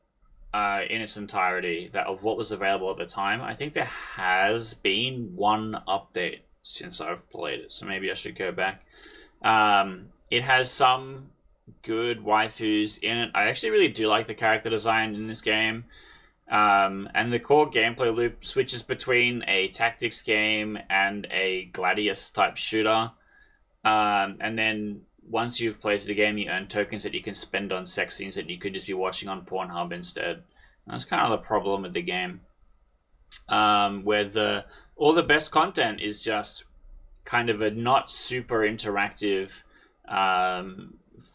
in its entirety that of what was available at the time. I think there has been one update since I've played it, so maybe I should go back. It has some good waifus in it. I actually really do like the character design in this game. And the core gameplay loop switches between a tactics game and a Gladius type shooter. And then once you've played the game, you earn tokens that you can spend on sex scenes that you could just be watching on Pornhub instead. And that's kind of the problem with the game. Where all the best content is just kind of a not super interactive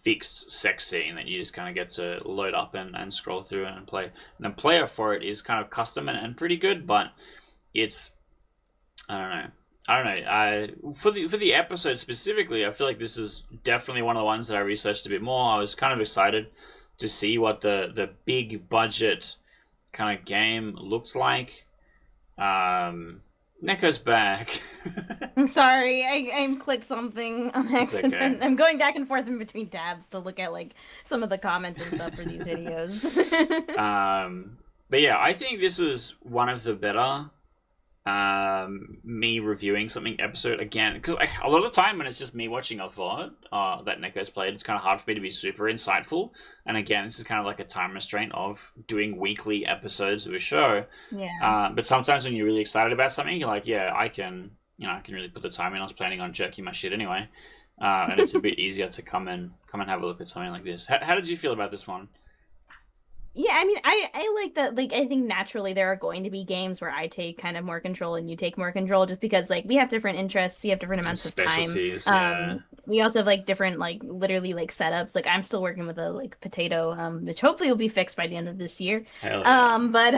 fixed sex scene that you just kind of get to load up and scroll through and play. And the player for it is kind of custom and pretty good, but it's I don't know. For the episode specifically, I feel like this is definitely one of the ones that I researched a bit more. I was kind of excited to see what the big budget kind of game looks like. Neko's back. I'm sorry, I clicked something on It's accident. okay. I'm going back and forth in between tabs to look at like some of the comments and stuff for these videos. But yeah, I think this was one of the better me reviewing something episode again, because a lot of the time when it's just me watching a VOD that Neko's played, it's kind of hard for me to be super insightful. And again, this is kind of like a time restraint of doing weekly episodes of a show. Yeah. But sometimes when you're really excited about something, you're like, yeah, I can really put the time in. I was planning on jerking my shit anyway, and it's a bit easier to come and have a look at something like this. How did you feel about this one? Yeah, I mean, I like that. Like, I think naturally there are going to be games where I take kind of more control and you take more control, just because like we have different interests, we have different amounts of time. Specialties, yeah. We also have like different like literally like setups. Like I'm still working with a like potato, which hopefully will be fixed by the end of this year. Hell yeah. But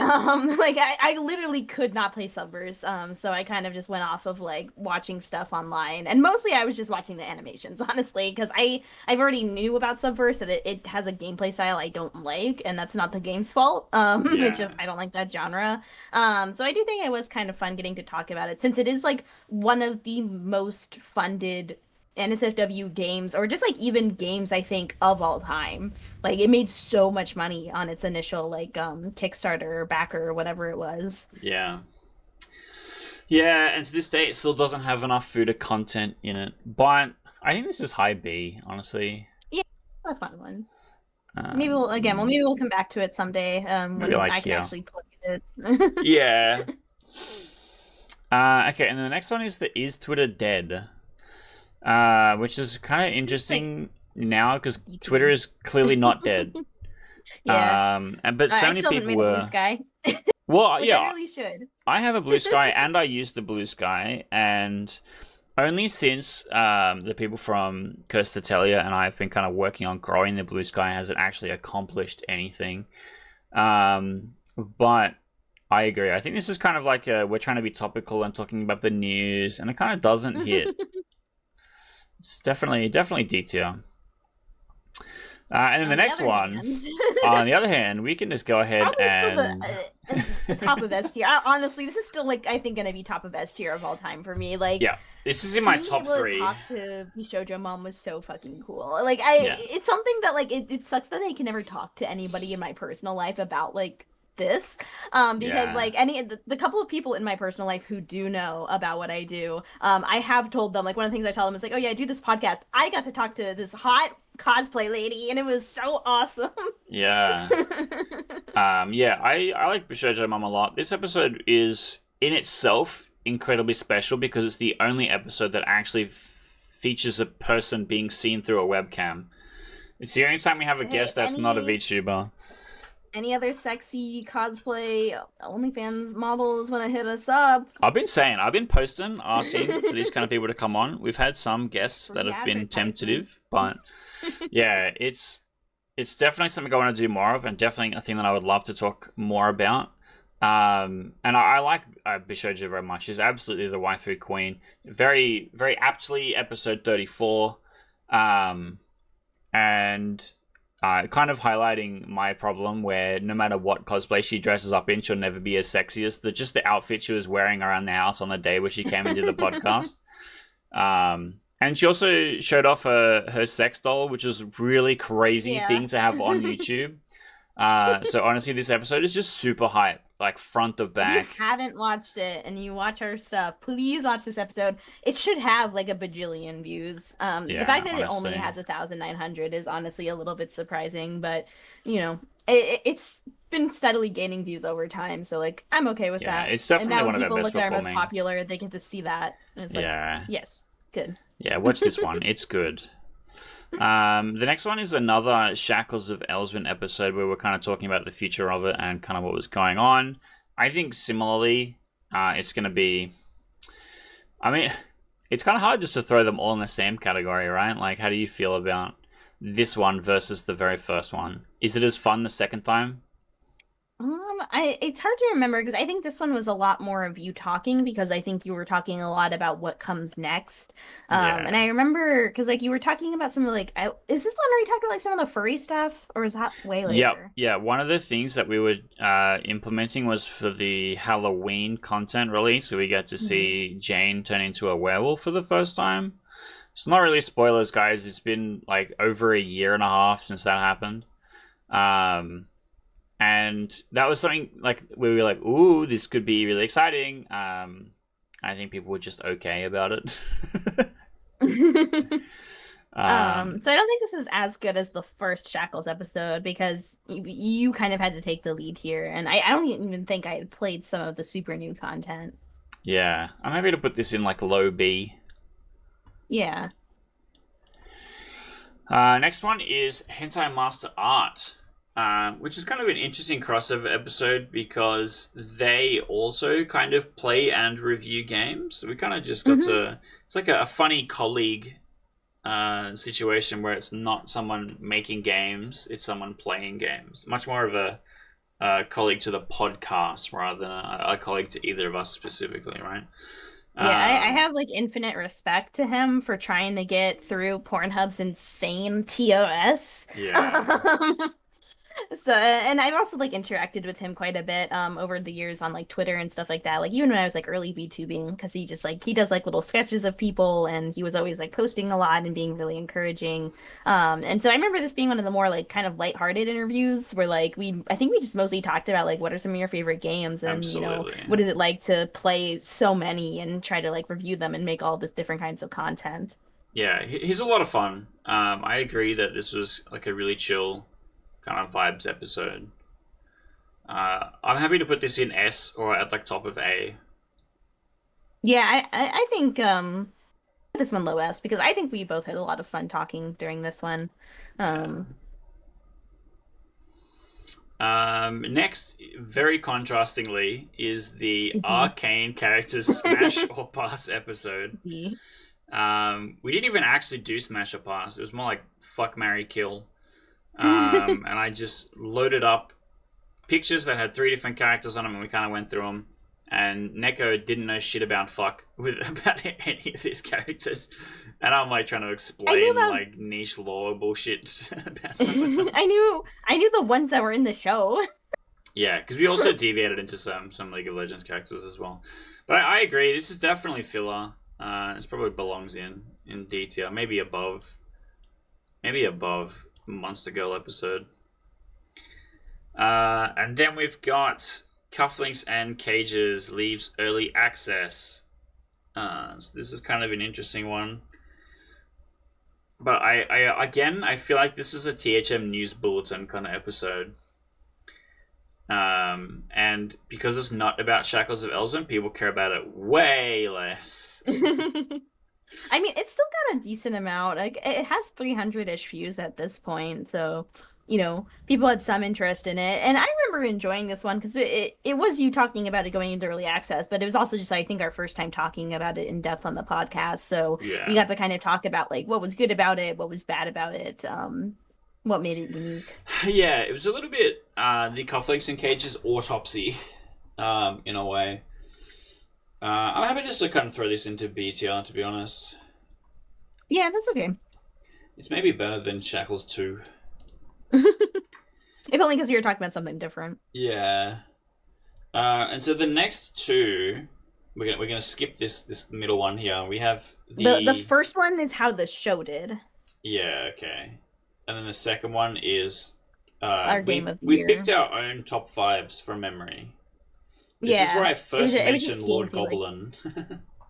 like I literally could not play Subverse. So I kind of just went off of like watching stuff online, and mostly I was just watching the animations, honestly, because I've already knew about Subverse that it has a gameplay style I don't like, and that's not the game's fault. Yeah. It's just I don't like that genre. So I do think it was kind of fun getting to talk about it, since it is like one of the most funded NSFW games, or just like even games I think of all time. Like it made so much money on its initial like Kickstarter or backer or whatever it was. Yeah. Yeah, and to this day it still doesn't have enough food or content in it. But I think this is high B, honestly. Yeah, a fun one. Maybe we'll come back to it someday when like I can here. actually play it. Yeah. Okay, and the next one is the Is Twitter Dead? Which is kind of interesting now because Twitter is clearly not dead. Yeah. But so I many still haven't people made a were. Blue Sky. Well, Which yeah, I really should. I have a Blue Sky and I use the Blue Sky, and only since the people from Curse Tatelia and I have been kind of working on growing the Blue Sky has it actually accomplished anything. But I agree. I think this is kind of like we're trying to be topical and talking about the news, and it kind of doesn't hit. It's definitely D tier. And then the next one, on the other hand, we can just go ahead probably and still the top of S tier. Honestly, this is still like I think gonna be top of S tier of all time for me. Like, yeah, this is in my being top able to 3. talk to Bishoujo Mom was so fucking cool. Like, Yeah. it's something that like it sucks that I can never talk to anybody in my personal life about like this because Yeah. like the couple of people in my personal life who do know about what I do, I have told them, like, one of the things I tell them is like, oh yeah, I do this podcast. I got to talk to this hot cosplay lady and it was so awesome. Yeah. Yeah, I like Bishoujo Mom a lot. This episode is in itself incredibly special because it's the only episode that actually features a person being seen through a webcam. It's the only time we have a guest that's not a VTuber. Any other sexy cosplay OnlyFans models want to hit us up? I've been posting, asking for these kind of people to come on. We've had some guests that have been tentative, but yeah, it's definitely something I want to do more of, and definitely a thing that I would love to talk more about. And I like Bishoujo very much. She's absolutely the waifu queen. Very, very aptly, episode 34. And kind of highlighting my problem where no matter what cosplay she dresses up in, she'll never be as sexy as just the outfit she was wearing around the house on the day where she came and did the podcast. And she also showed off her sex doll, which is a really crazy thing to have on YouTube. So honestly, this episode is just super hype, like front to back. If you haven't watched it and you watch our stuff, please watch this episode. It should have like a bajillion views. The fact that it only has 1,900 is honestly a little bit surprising, but you know, it's been steadily gaining views over time, so like I'm okay with that. It's definitely one of their best performing. And now when people look at our most popular, they get to see that, and it's like, yes, good. Yeah, watch this one. It's good. The next one is another Shackles of Elswin episode where we're kind of talking about the future of it and kind of what was going on. I think similarly, it's going to be... I mean, it's kind of hard just to throw them all in the same category, right? Like, how do you feel about this one versus the very first one? Is it as fun the second time? It's hard to remember because I think this one was a lot more of you talking because I think you were talking a lot about what comes next. And I remember because like you were talking about some of like, is this one where you talked about like some of the furry stuff or is that way later? Yeah. One of the things that we were implementing was for the Halloween content release, so we get to see Jane turn into a werewolf for the first time. It's not really spoilers, guys. It's been like over a year and a half since that happened. And that was something like we were like, ooh, this could be really exciting. I think people were just okay about it. So I don't think this is as good as the first Shackles episode because you kind of had to take the lead here, and I don't even think I had played some of the super new content. Yeah, I'm happy to put this in like low B. Yeah. Next one is Hentai Master Art. Which is kind of an interesting crossover episode because they also kind of play and review games. So we kind of just got to... It's like a funny colleague situation where it's not someone making games, it's someone playing games. Much more of a colleague to the podcast rather than a colleague to either of us specifically, right? Yeah, I have like infinite respect to him for trying to get through Pornhub's insane TOS. Yeah. So, and I've also like interacted with him quite a bit over the years on like Twitter and stuff like that. Like even when I was like early VTubing, because he just like he does like little sketches of people, and he was always like posting a lot and being really encouraging. And so I remember this being one of the more like kind of lighthearted interviews where like I think we just mostly talked about like what are some of your favorite games and you know what is it like to play so many and try to like review them and make all this different kinds of content. Yeah, he's a lot of fun. I agree that this was like a really chill kind of vibes episode. I'm happy to put this in S or at like top of A. Yeah, I think this one low S because I think we both had a lot of fun talking during this one. Next, very contrastingly, is the Arcane Characters Smash or Pass episode. We didn't even actually do Smash or Pass. It was more like fuck, marry, kill. And I just loaded up pictures that had 3 different characters on them, and we kind of went through them. and Neko didn't know shit about about any of these characters, and I'm like trying to I knew explain about like niche lore bullshit about some of them. I knew the ones that were in the show. Yeah, because we also deviated into some League of Legends characters as well. But I agree, this is definitely filler. This probably belongs in D tier, maybe above Monster Girl episode. And then we've got Cufflinks and Cages leaves early access. So this is kind of an interesting one. But I feel like this is a THM news bulletin kind of episode. And because it's not about Shackles of Elswyn, people care about it way less. I mean, it's still got a decent amount. Like it has 300-ish views at this point, so people had some interest in it. And I remember enjoying this one because it was you talking about it going into early access, but it was also just I think our first time talking about it in depth on the podcast. So Yeah. we got to kind of talk about like what was good about it, what was bad about it, what made it unique. Yeah, it was a little bit the Cufflinks and Cages autopsy, in a way. I'm happy just to kind of throw this into B tier, to be honest. Yeah, that's okay. It's maybe better than Shackles 2. If only because you were talking about something different. Yeah. And so the next two, we're gonna skip this middle one here. We have The first one is how the show did. Yeah, okay. And then the second one is Our game of the we year. picked our own top fives from memory. This is Yeah. where I first it was mentioned just Lord games we Goblin.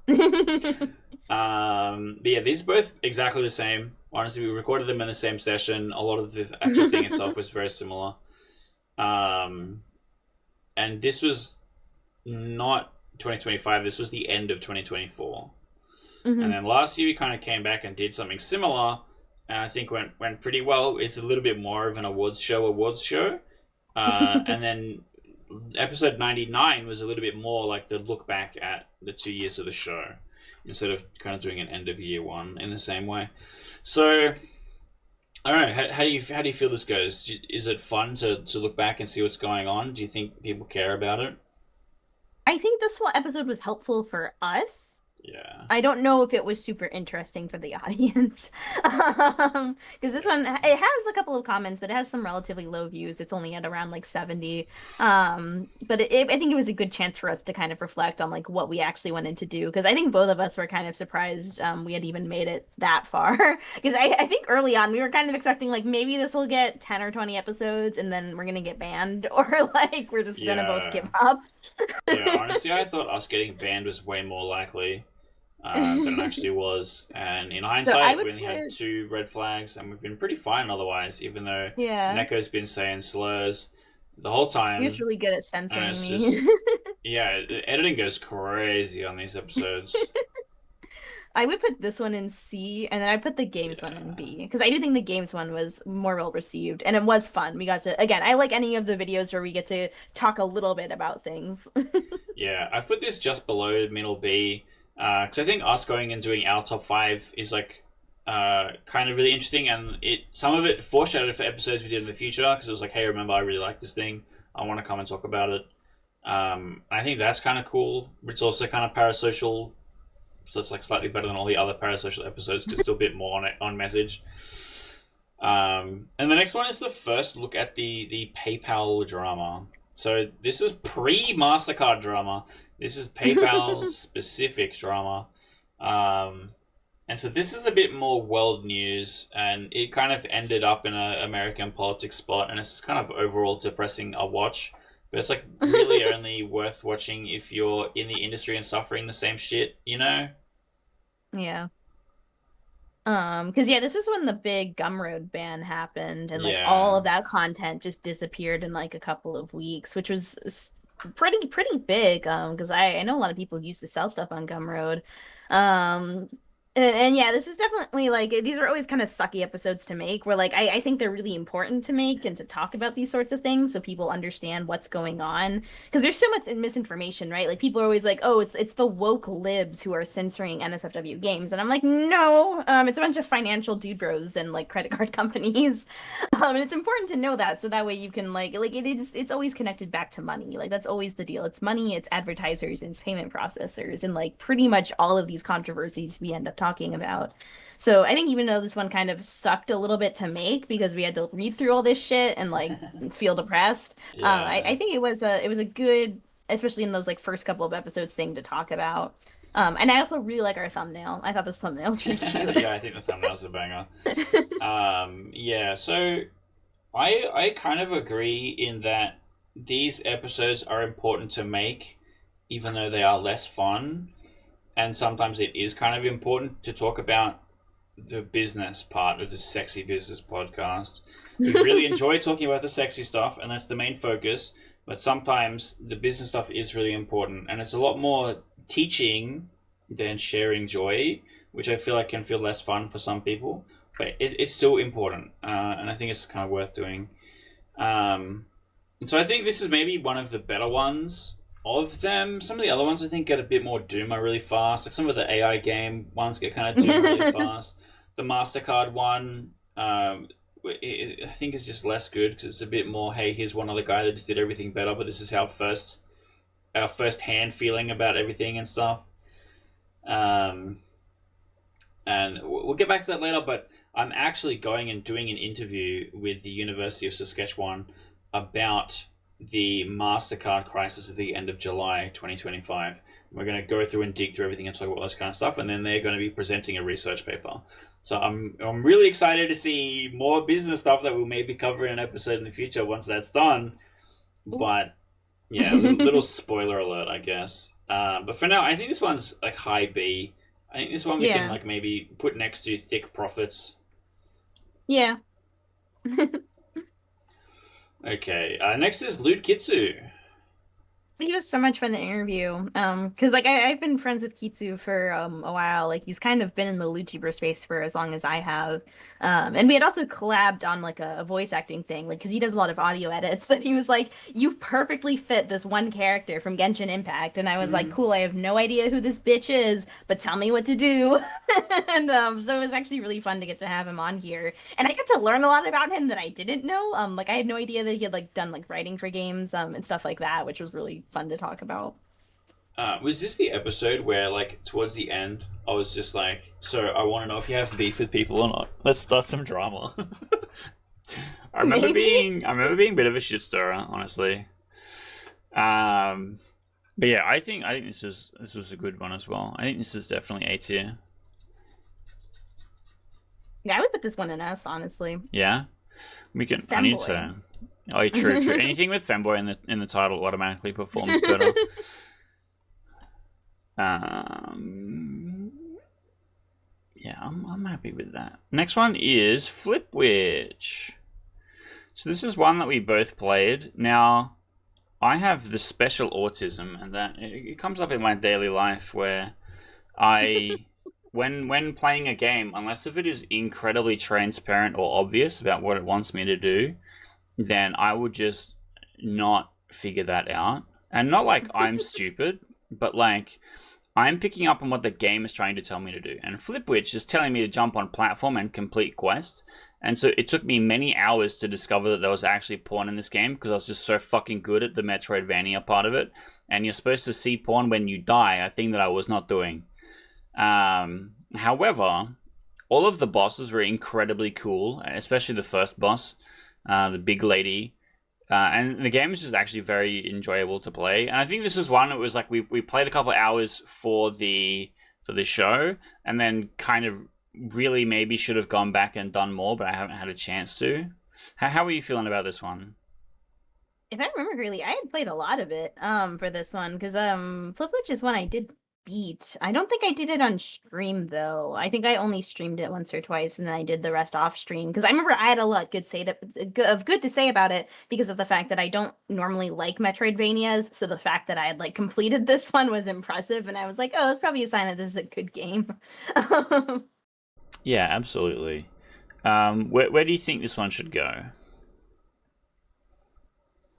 liked. But yeah, these are both exactly the same. Honestly, we recorded them in the same session. A lot of the actual thing itself was very similar. And this was not 2025. This was the end of 2024. Mhm. And then last year we kind of came back and did something similar, and I think went pretty well. It's a little bit more of an awards show. And then episode 99 was a little bit more like the look back at the 2 years of the show, instead of kind of doing an end of year one in the same way. So I don't know. How do you feel this goes? Is it fun to look back and see what's going on? Do you think people care about it? I think this one episode was helpful for us. Yeah. I don't know if it was super interesting for the audience. Because this one, it has a couple of comments, but it has some relatively low views. It's only at around like 70. But I think it was a good chance for us to kind of reflect on like what we actually wanted to do. Because I think both of us were kind of surprised we had even made it that far. Because I think early on we were kind of expecting like maybe this will get 10 or 20 episodes and then we're going to get banned, or like we're just going to both give up. Yeah, honestly, I thought us getting banned was way more likely than it actually was. And in hindsight, we only had 2 red flags, and we've been pretty fine otherwise, even though Neko's been saying slurs the whole time. He was really good at censoring me. Just, yeah, the editing goes crazy on these episodes. I would put this one in C, and then I put the games one in B, because I do think the games one was more well received, and it was fun. We got to, again, I like any of the videos where we get to talk a little bit about things. Yeah, I've put this just below middle B, because I think us going and doing our top 5 is like kind of really interesting, and some of it foreshadowed for episodes we did in the future, because it was like, hey, remember, I really like this thing, I want to come and talk about it. I think that's kind of cool. It's also kind of parasocial, so it's like slightly better than all the other parasocial episodes, just a bit more on message. And the next one is the first look at the PayPal drama. So this is pre-MasterCard drama. This is PayPal specific drama. And so this is a bit more world news, and it kind of ended up in an American politics spot, and it's kind of overall depressing a watch. But it's like really only worth watching if you're in the industry and suffering the same shit, you know? Yeah. Because yeah, this was when the big Gumroad ban happened, and like all of that content just disappeared in like a couple of weeks, which was pretty big. Because I know a lot of people used to sell stuff on Gumroad. And yeah, this is definitely like these are always kind of sucky episodes to make where like I think they're really important to make and to talk about these sorts of things so people understand what's going on. Because there's so much misinformation, right? Like people are always like, oh, it's the woke libs who are censoring NSFW games. And I'm like, no, it's a bunch of financial dude bros and like credit card companies. And it's important to know that so that way you can like it's always connected back to money. Like that's always the deal. It's money, it's advertisers, it's payment processors, and like pretty much all of these controversies we end up talking about. So I think even though this one kind of sucked a little bit to make because we had to read through all this shit and like feel depressed, I Yeah. think it was a good, especially in those like first couple of episodes, thing to talk about. And I also really like our thumbnail. I thought this thumbnail was really cute. Yeah, I think the thumbnail's a banger. Yeah, so I kind of agree in that these episodes are important to make, even though they are less fun. And sometimes it is kind of important to talk about the business part of the Sexy Business podcast. We really enjoy talking about the sexy stuff, and that's the main focus. But sometimes the business stuff is really important, and it's a lot more teaching than sharing joy, which I feel like can feel less fun for some people. But it's still important, and I think it's kind of worth doing. And so I think this is maybe one of the better ones of them. Some of the other ones I think get a bit more doomer really fast. Like some of the AI game ones get kind of doomer really fast. The MasterCard one, I think is just less good because it's a bit more, hey, here's one other guy that just did everything better, but this is our first hand feeling about everything and stuff. Um, and we'll get back to that later, but I'm actually going and doing an interview with the University of Saskatchewan about the MasterCard crisis at the end of July 2025. We're going to go through and dig through everything and talk about all this kind of stuff, and then they're going to be presenting a research paper. So I'm really excited to see more business stuff that we'll maybe cover in an episode in the future once that's done. But yeah, little spoiler alert, I guess. But for now, I think this one's like high B. I think this one we can Yeah. like maybe put next to Thick Profits. Yeah. Okay, next is Lewd Kitsu. He was so much fun to interview. Because like I've been friends with Kitsu for a while. Like he's kind of been in the YouTuber space for as long as I have. And we had also collabed on like a voice acting thing, like because he does a lot of audio edits. And he was like, "You perfectly fit this one character from Genshin Impact." And I was like, Mm. "Cool, I have no idea who this bitch is, but tell me what to do." And so it was actually really fun to get to have him on here. And I got to learn a lot about him that I didn't know. Like I had no idea that he had like done like writing for games, and stuff like that, which was really fun to talk about. Was this the episode where, like, towards the end, I was just like, "So I want to know if you have beef with people or not. Let's start some drama." Maybe. I remember being a bit of a shit stirrer, honestly. Um, but yeah, I think this is a good one as well. I think this is definitely A tier. Yeah, I would put this one in S, honestly. Yeah, we can. I need Femboy. to. Oh, yeah, true, true. Anything with femboy in the title automatically performs better. Um, yeah, I'm happy with that. Next one is Flipwitch. So this is one that we both played. Now, I have the special autism, and that it comes up in my daily life where I, when playing a game, unless if it is incredibly transparent or obvious about what it wants me to do, then I would just not figure that out. And not like I'm stupid, but like I'm picking up on what the game is trying to tell me to do. And Flipwitch is telling me to jump on platform and complete quest. And so it took me many hours to discover that there was actually porn in this game because I was just so fucking good at the Metroidvania part of it. And you're supposed to see porn when you die, a thing that I was not doing. However, all of the bosses were incredibly cool, especially the first boss, the big lady. And the game is just actually very enjoyable to play. And I think this was one. It was like we played a couple of hours for the show, and then kind of really maybe should have gone back and done more, but I haven't had a chance to. How are you feeling about this one? If I remember correctly, I had played a lot of it for this one because Flipwitch is one I did beat. I don't think I did it on stream though. I think I only streamed it once or twice, and then I did the rest off stream because I remember I had a lot good to say about it because of the fact that I don't normally like Metroidvanias. So the fact that I had like completed this one was impressive, and I was like, oh, that's probably a sign that this is a good game. Yeah, absolutely. Where do you think this one should go?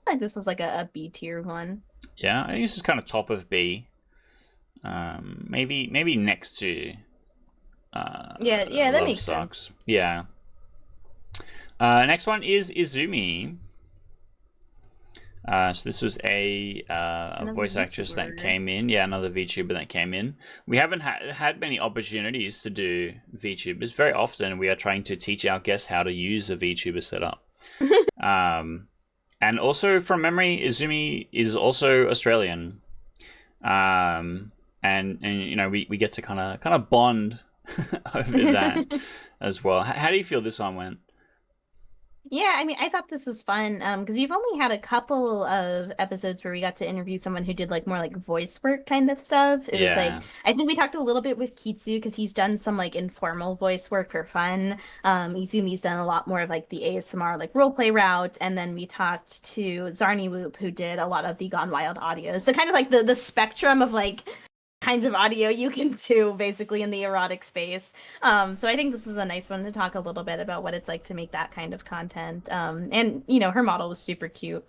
Like this was like a B tier one. Yeah, I think this is kind of top of B. Maybe next to Yeah, that Love makes Sucks. sense. Yeah. Next one is Izumi. So this was a voice actress that came in. Yeah, another VTuber that came in. We haven't had many opportunities to do VTubers. Very often we are trying to teach our guests how to use a VTuber setup. And also from memory, Izumi is also Australian. And you know, we get to kind of bond over that as well. How do you feel this one went? Yeah, I mean, I thought this was fun because we've only had a couple of episodes where we got to interview someone who did like more like voice work kind of stuff. It was like I think we talked a little bit with Kitsu because he's done some like informal voice work for fun. Izumi's done a lot more of like the ASMR like roleplay route, and then we talked to Zarni Whoop who did a lot of the Gone Wild audio. So kind of like the spectrum of like kinds of audio you can do basically in the erotic space. So I think this is a nice one to talk a little bit about what it's like to make that kind of content. And you know, her model was super cute.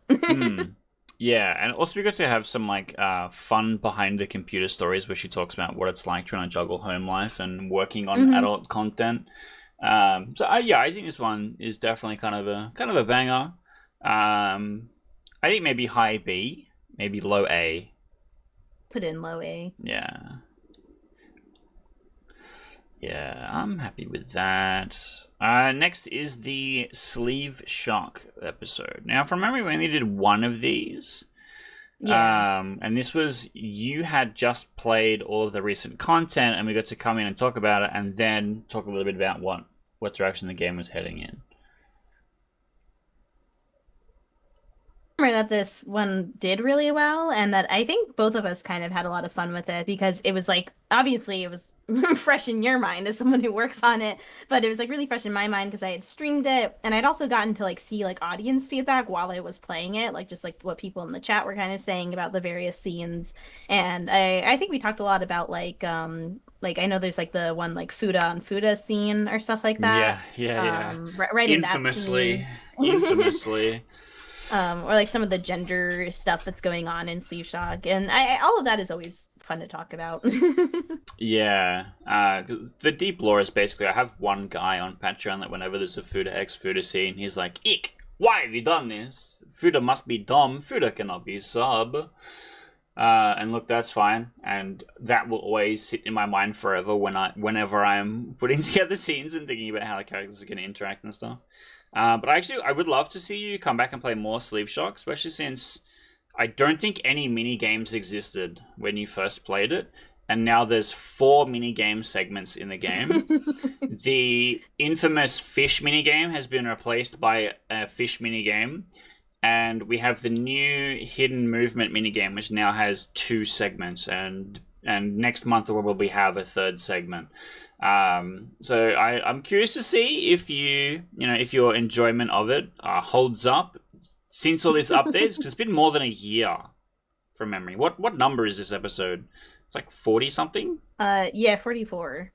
Yeah, and also we got to have some like fun behind the computer stories where she talks about what it's like trying to juggle home life and working on adult content. Yeah, I think this one is definitely kind of a banger. I think maybe high B, maybe low A. Put in low A. Yeah. Yeah, I'm happy with that. Next is the Sleeve Shock episode. Now, from memory, we only did one of these. Yeah. And this was, you had just played all of the recent content, and we got to come in and talk about it, and then talk a little bit about what direction the game was heading in. Remember that this one did really well, and that I think both of us kind of had a lot of fun with it because it was like obviously it was fresh in your mind as someone who works on it, but it was like really fresh in my mind because I had streamed it and I'd also gotten to like see like audience feedback while I was playing it, like just like what people in the chat were kind of saying about the various scenes. And I think we talked a lot about like I know there's like the one like Fuda on Fuda scene or stuff like that. Yeah. Right Infamously. in that scene. Infamously. Or like some of the gender stuff that's going on in Sleeve Shock, and I all of that is always fun to talk about. Yeah, the deep lore is basically I have one guy on Patreon that whenever there's a Fuda X Fuda scene, he's like, "Ick, why have you done this? Fuda must be dumb. Fuda cannot be sub." And look, that's fine, and that will always sit in my mind forever whenever I'm putting together scenes and thinking about how the characters are going to interact and stuff. But I would love to see you come back and play more Sleeve Shock, especially since I don't think any mini games existed when you first played it, and now there's 4 mini game segments in the game. The infamous fish mini game has been replaced by a fish mini game, and we have the new hidden movement mini game, which now has 2 segments, and next month we'll probably have a 3rd segment. So I'm curious to see if if your enjoyment of it holds up since all these updates, because it's been more than a year from memory. What number is this episode? It's like 40 something. Yeah, 44.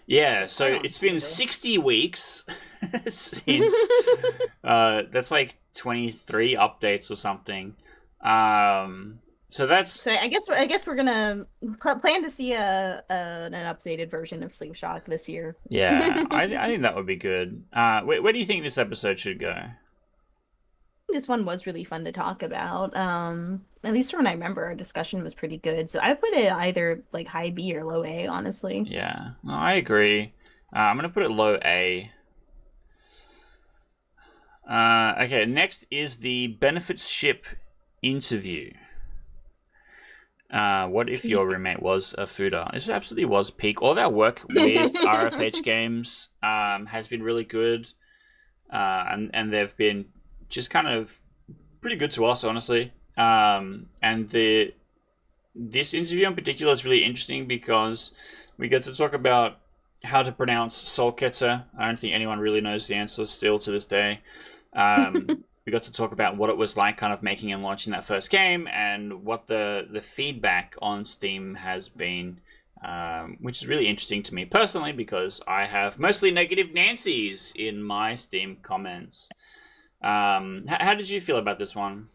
Yeah, so it's been 60 weeks since that's like 23 updates or something. So I guess we're gonna plan to see an updated version of Sleeve Shock this year. Yeah, I think that would be good. Where do you think this episode should go? This one was really fun to talk about. At least from what I remember, our discussion was pretty good. So I put it either like high B or low A, honestly. Yeah, no, I agree. I'm gonna put it low A. Okay, next is the benefits ship interview. What if your roommate was a Fuda? This absolutely was peak. All of our work with RFH games has been really good, and they've been just kind of pretty good to us, honestly. And this interview in particular is really interesting because we get to talk about how to pronounce Solketzer. I don't think anyone really knows the answer still to this day. We got to talk about what it was like kind of making and launching that first game and what the feedback on Steam has been, which is really interesting to me personally because I have mostly negative Nancy's in my Steam comments. How did you feel about this one?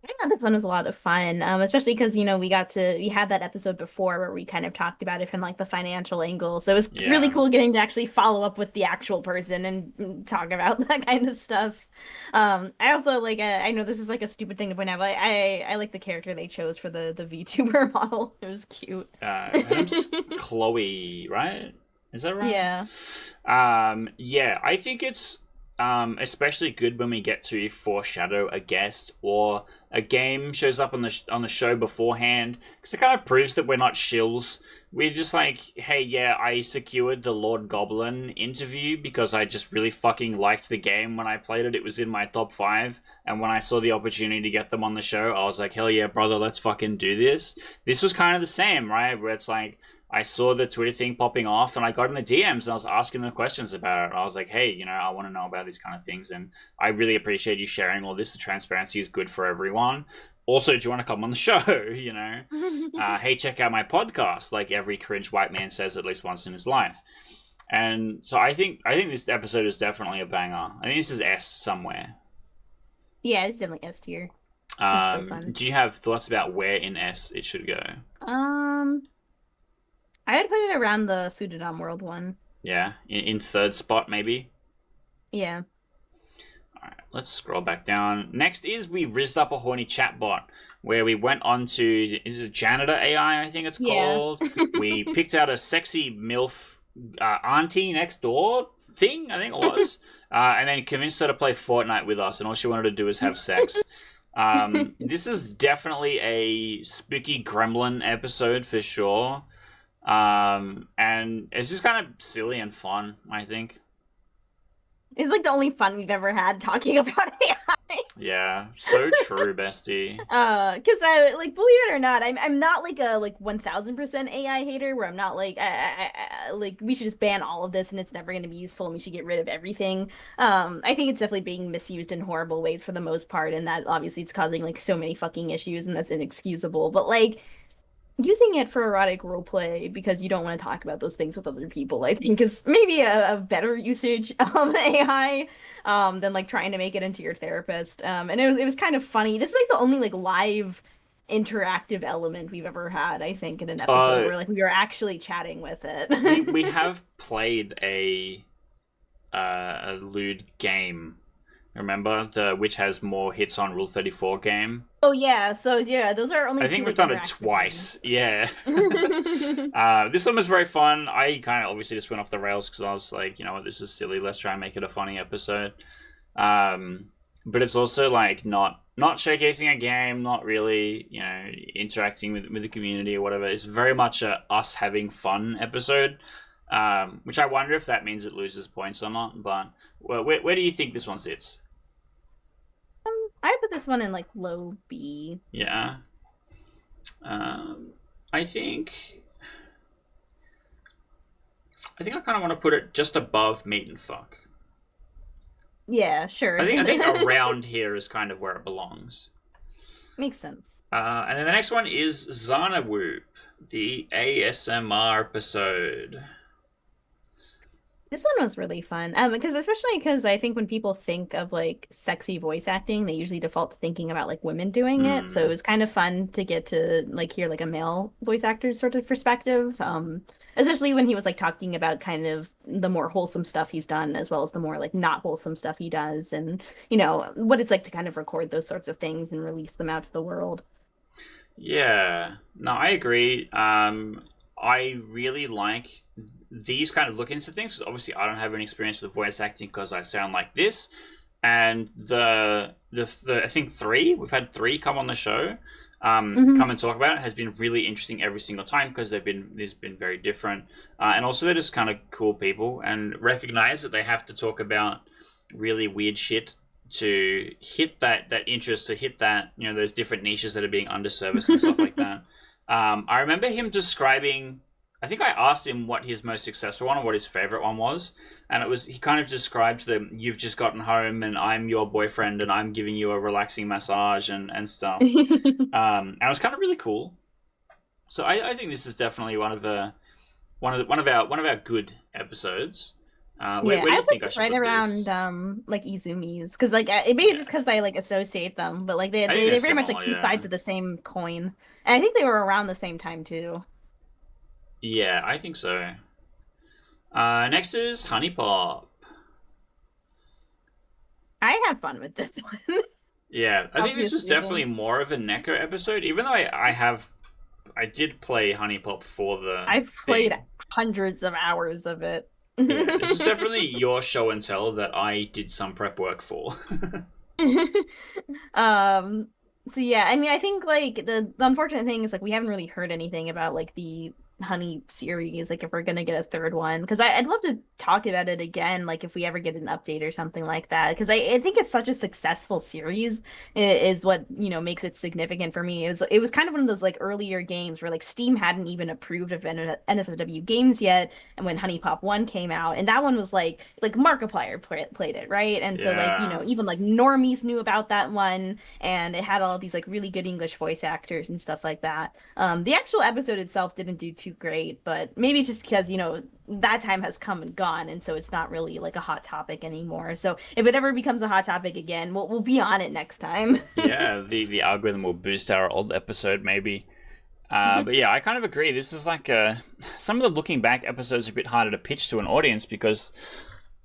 Yeah, this one was a lot of fun, especially because we had that episode before where we kind of talked about it from like the financial angle. So it was really Yeah. cool getting to actually follow up with the actual person and talk about that kind of stuff. I also like I know this is like a stupid thing to point out, but I like the character they chose for the VTuber model. It was cute. Her name's Chloe, right? Is that right? Yeah. Yeah, I think it's especially good when we get to foreshadow a guest or a game shows up on the show beforehand because it kind of proves that we're not shills. We're just like, hey, yeah, I secured the Lord Goblin interview because I just really fucking liked the game when I played it. It was in my top 5, and when I saw the opportunity to get them on the show, I was like, hell yeah, brother, let's fucking do this. This was kind of the same, right? Where it's like, I saw the Twitter thing popping off and I got in the DMs and I was asking them questions about it. I was like, hey, I want to know about these kind of things. And I really appreciate you sharing all this. The transparency is good for everyone. Also, do you want to come on the show? Hey, check out my podcast, like every cringe white man says at least once in his life. And so I think this episode is definitely a banger. I think this is S somewhere. Yeah, it's definitely S tier. So fun. Do you have thoughts about where in S it should go? I would put it around the Foodadom World one. Yeah, in third spot maybe. Yeah. Alright, let's scroll back down. Next is we rizzed up a horny chatbot where we went on to, is it Janitor AI, I think it's called. We picked out a sexy MILF auntie next door thing, I think it was, and then convinced her to play Fortnite with us, and all she wanted to do was have sex. This is definitely a spooky gremlin episode for sure. And it's just kind of silly and fun, I think. It's like the only fun we've ever had talking about AI. Yeah, so true, bestie. Because I like, believe it or not, I'm not like a 1000% AI hater where I'm not like like we should just ban all of this and it's never going to be useful and we should get rid of everything. I think it's definitely being misused in horrible ways for the most part, and that obviously it's causing like so many fucking issues and that's inexcusable. But like, using it for erotic roleplay because you don't want to talk about those things with other people, I think is maybe a better usage of AI than like trying to make it into your therapist. And it was kind of funny. This is like the only like live interactive element we've ever had, I think, in an episode where like we were actually chatting with it. we have played a lewd game. Remember which has more hits on Rule 34 game? Oh yeah, so yeah, those are only. I think two, we've like, done it twice. Yeah. This one was very fun. I kind of obviously just went off the rails because I was like, you know what, this is silly. Let's try and make it a funny episode. But it's also like not showcasing a game, not really interacting with the community or whatever. It's very much a us having fun episode. Which I wonder if that means it loses points or not. But where do you think this one sits? I put this one in like low B. Yeah. I think I kind of want to put it just above Meat and Fuck. Yeah, sure. I think around here is kind of where it belongs. Makes sense. And then the next one is Zana Whoop, the ASMR episode. This one was really fun, especially because I think when people think of like sexy voice acting, they usually default to thinking about like women doing it. So it was kind of fun to get to like hear like a male voice actor's sort of perspective, especially when he was like talking about kind of the more wholesome stuff he's done, as well as the more like not wholesome stuff he does, and what it's like to kind of record those sorts of things and release them out to the world. Yeah, no, I agree. I really like these kind of look into things because obviously I don't have any experience with voice acting because I sound like this. And the I think we've had 3 come on the show, come and talk about it, has been really interesting every single time because there's been very different, and also they're just kind of cool people and recognize that they have to talk about really weird shit to hit that interest, to hit that, you know, those different niches that are being underserviced and stuff like that. I remember him describing, I think I asked him what his most successful one or what his favorite one was, and it was, he kind of described the, you've just gotten home and I'm your boyfriend and I'm giving you a relaxing massage and stuff. And it was kind of really cool. So I think this is definitely one of our good episodes. Where do I you put think I this should right put around this? like Izumi's, because like it maybe it's just because I like associate them, but like I think they they're very much like similar, two yeah. sides of the same coin, and I think they were around the same time too. Yeah, I think so. Next is Honey Pop. I had fun with this one. Yeah, I think this Obvious was definitely reasons. more of a Neko episode, even though I did play Honey Pop for the I've played thing. hundreds of hours of it. Yeah, this is definitely your show and tell that I did some prep work for. um so yeah, I mean I think like the unfortunate thing is like we haven't really heard anything about like the Honey series, like if we're gonna get a third one, because I'd love to talk about it again, like if we ever get an update or something like that, because I think it's such a successful series is what, you know, makes it significant for me. It was kind of one of those like earlier games where like Steam hadn't even approved of NSFW games yet, and when Honey Pop 1 came out, and that one was like Markiplier played it, right? And so like, you Yeah. know, even like normies knew about that one, and it had all these like really good English voice actors and stuff like that. The actual episode itself didn't do too great, but maybe just because, you know, that time has come and gone, and so it's not really like a hot topic anymore. So if it ever becomes a hot topic again, we'll be on it next time. Yeah, the algorithm will boost our old episode maybe. But yeah, I kind of agree. This is like some of the looking back episodes are a bit harder to pitch to an audience because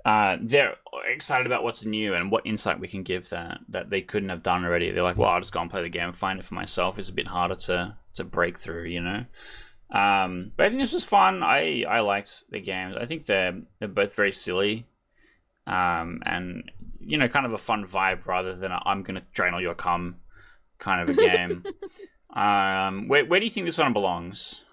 they're excited about what's new and what insight we can give that they couldn't have done already. They're like, well, I'll just go and play the game and find it for myself. It's a bit harder to break through, you know. But I think this was fun. I liked the games. I think they're both very silly, and you know, kind of a fun vibe rather than I'm gonna drain all your cum kind of a game. Where do you think this one belongs?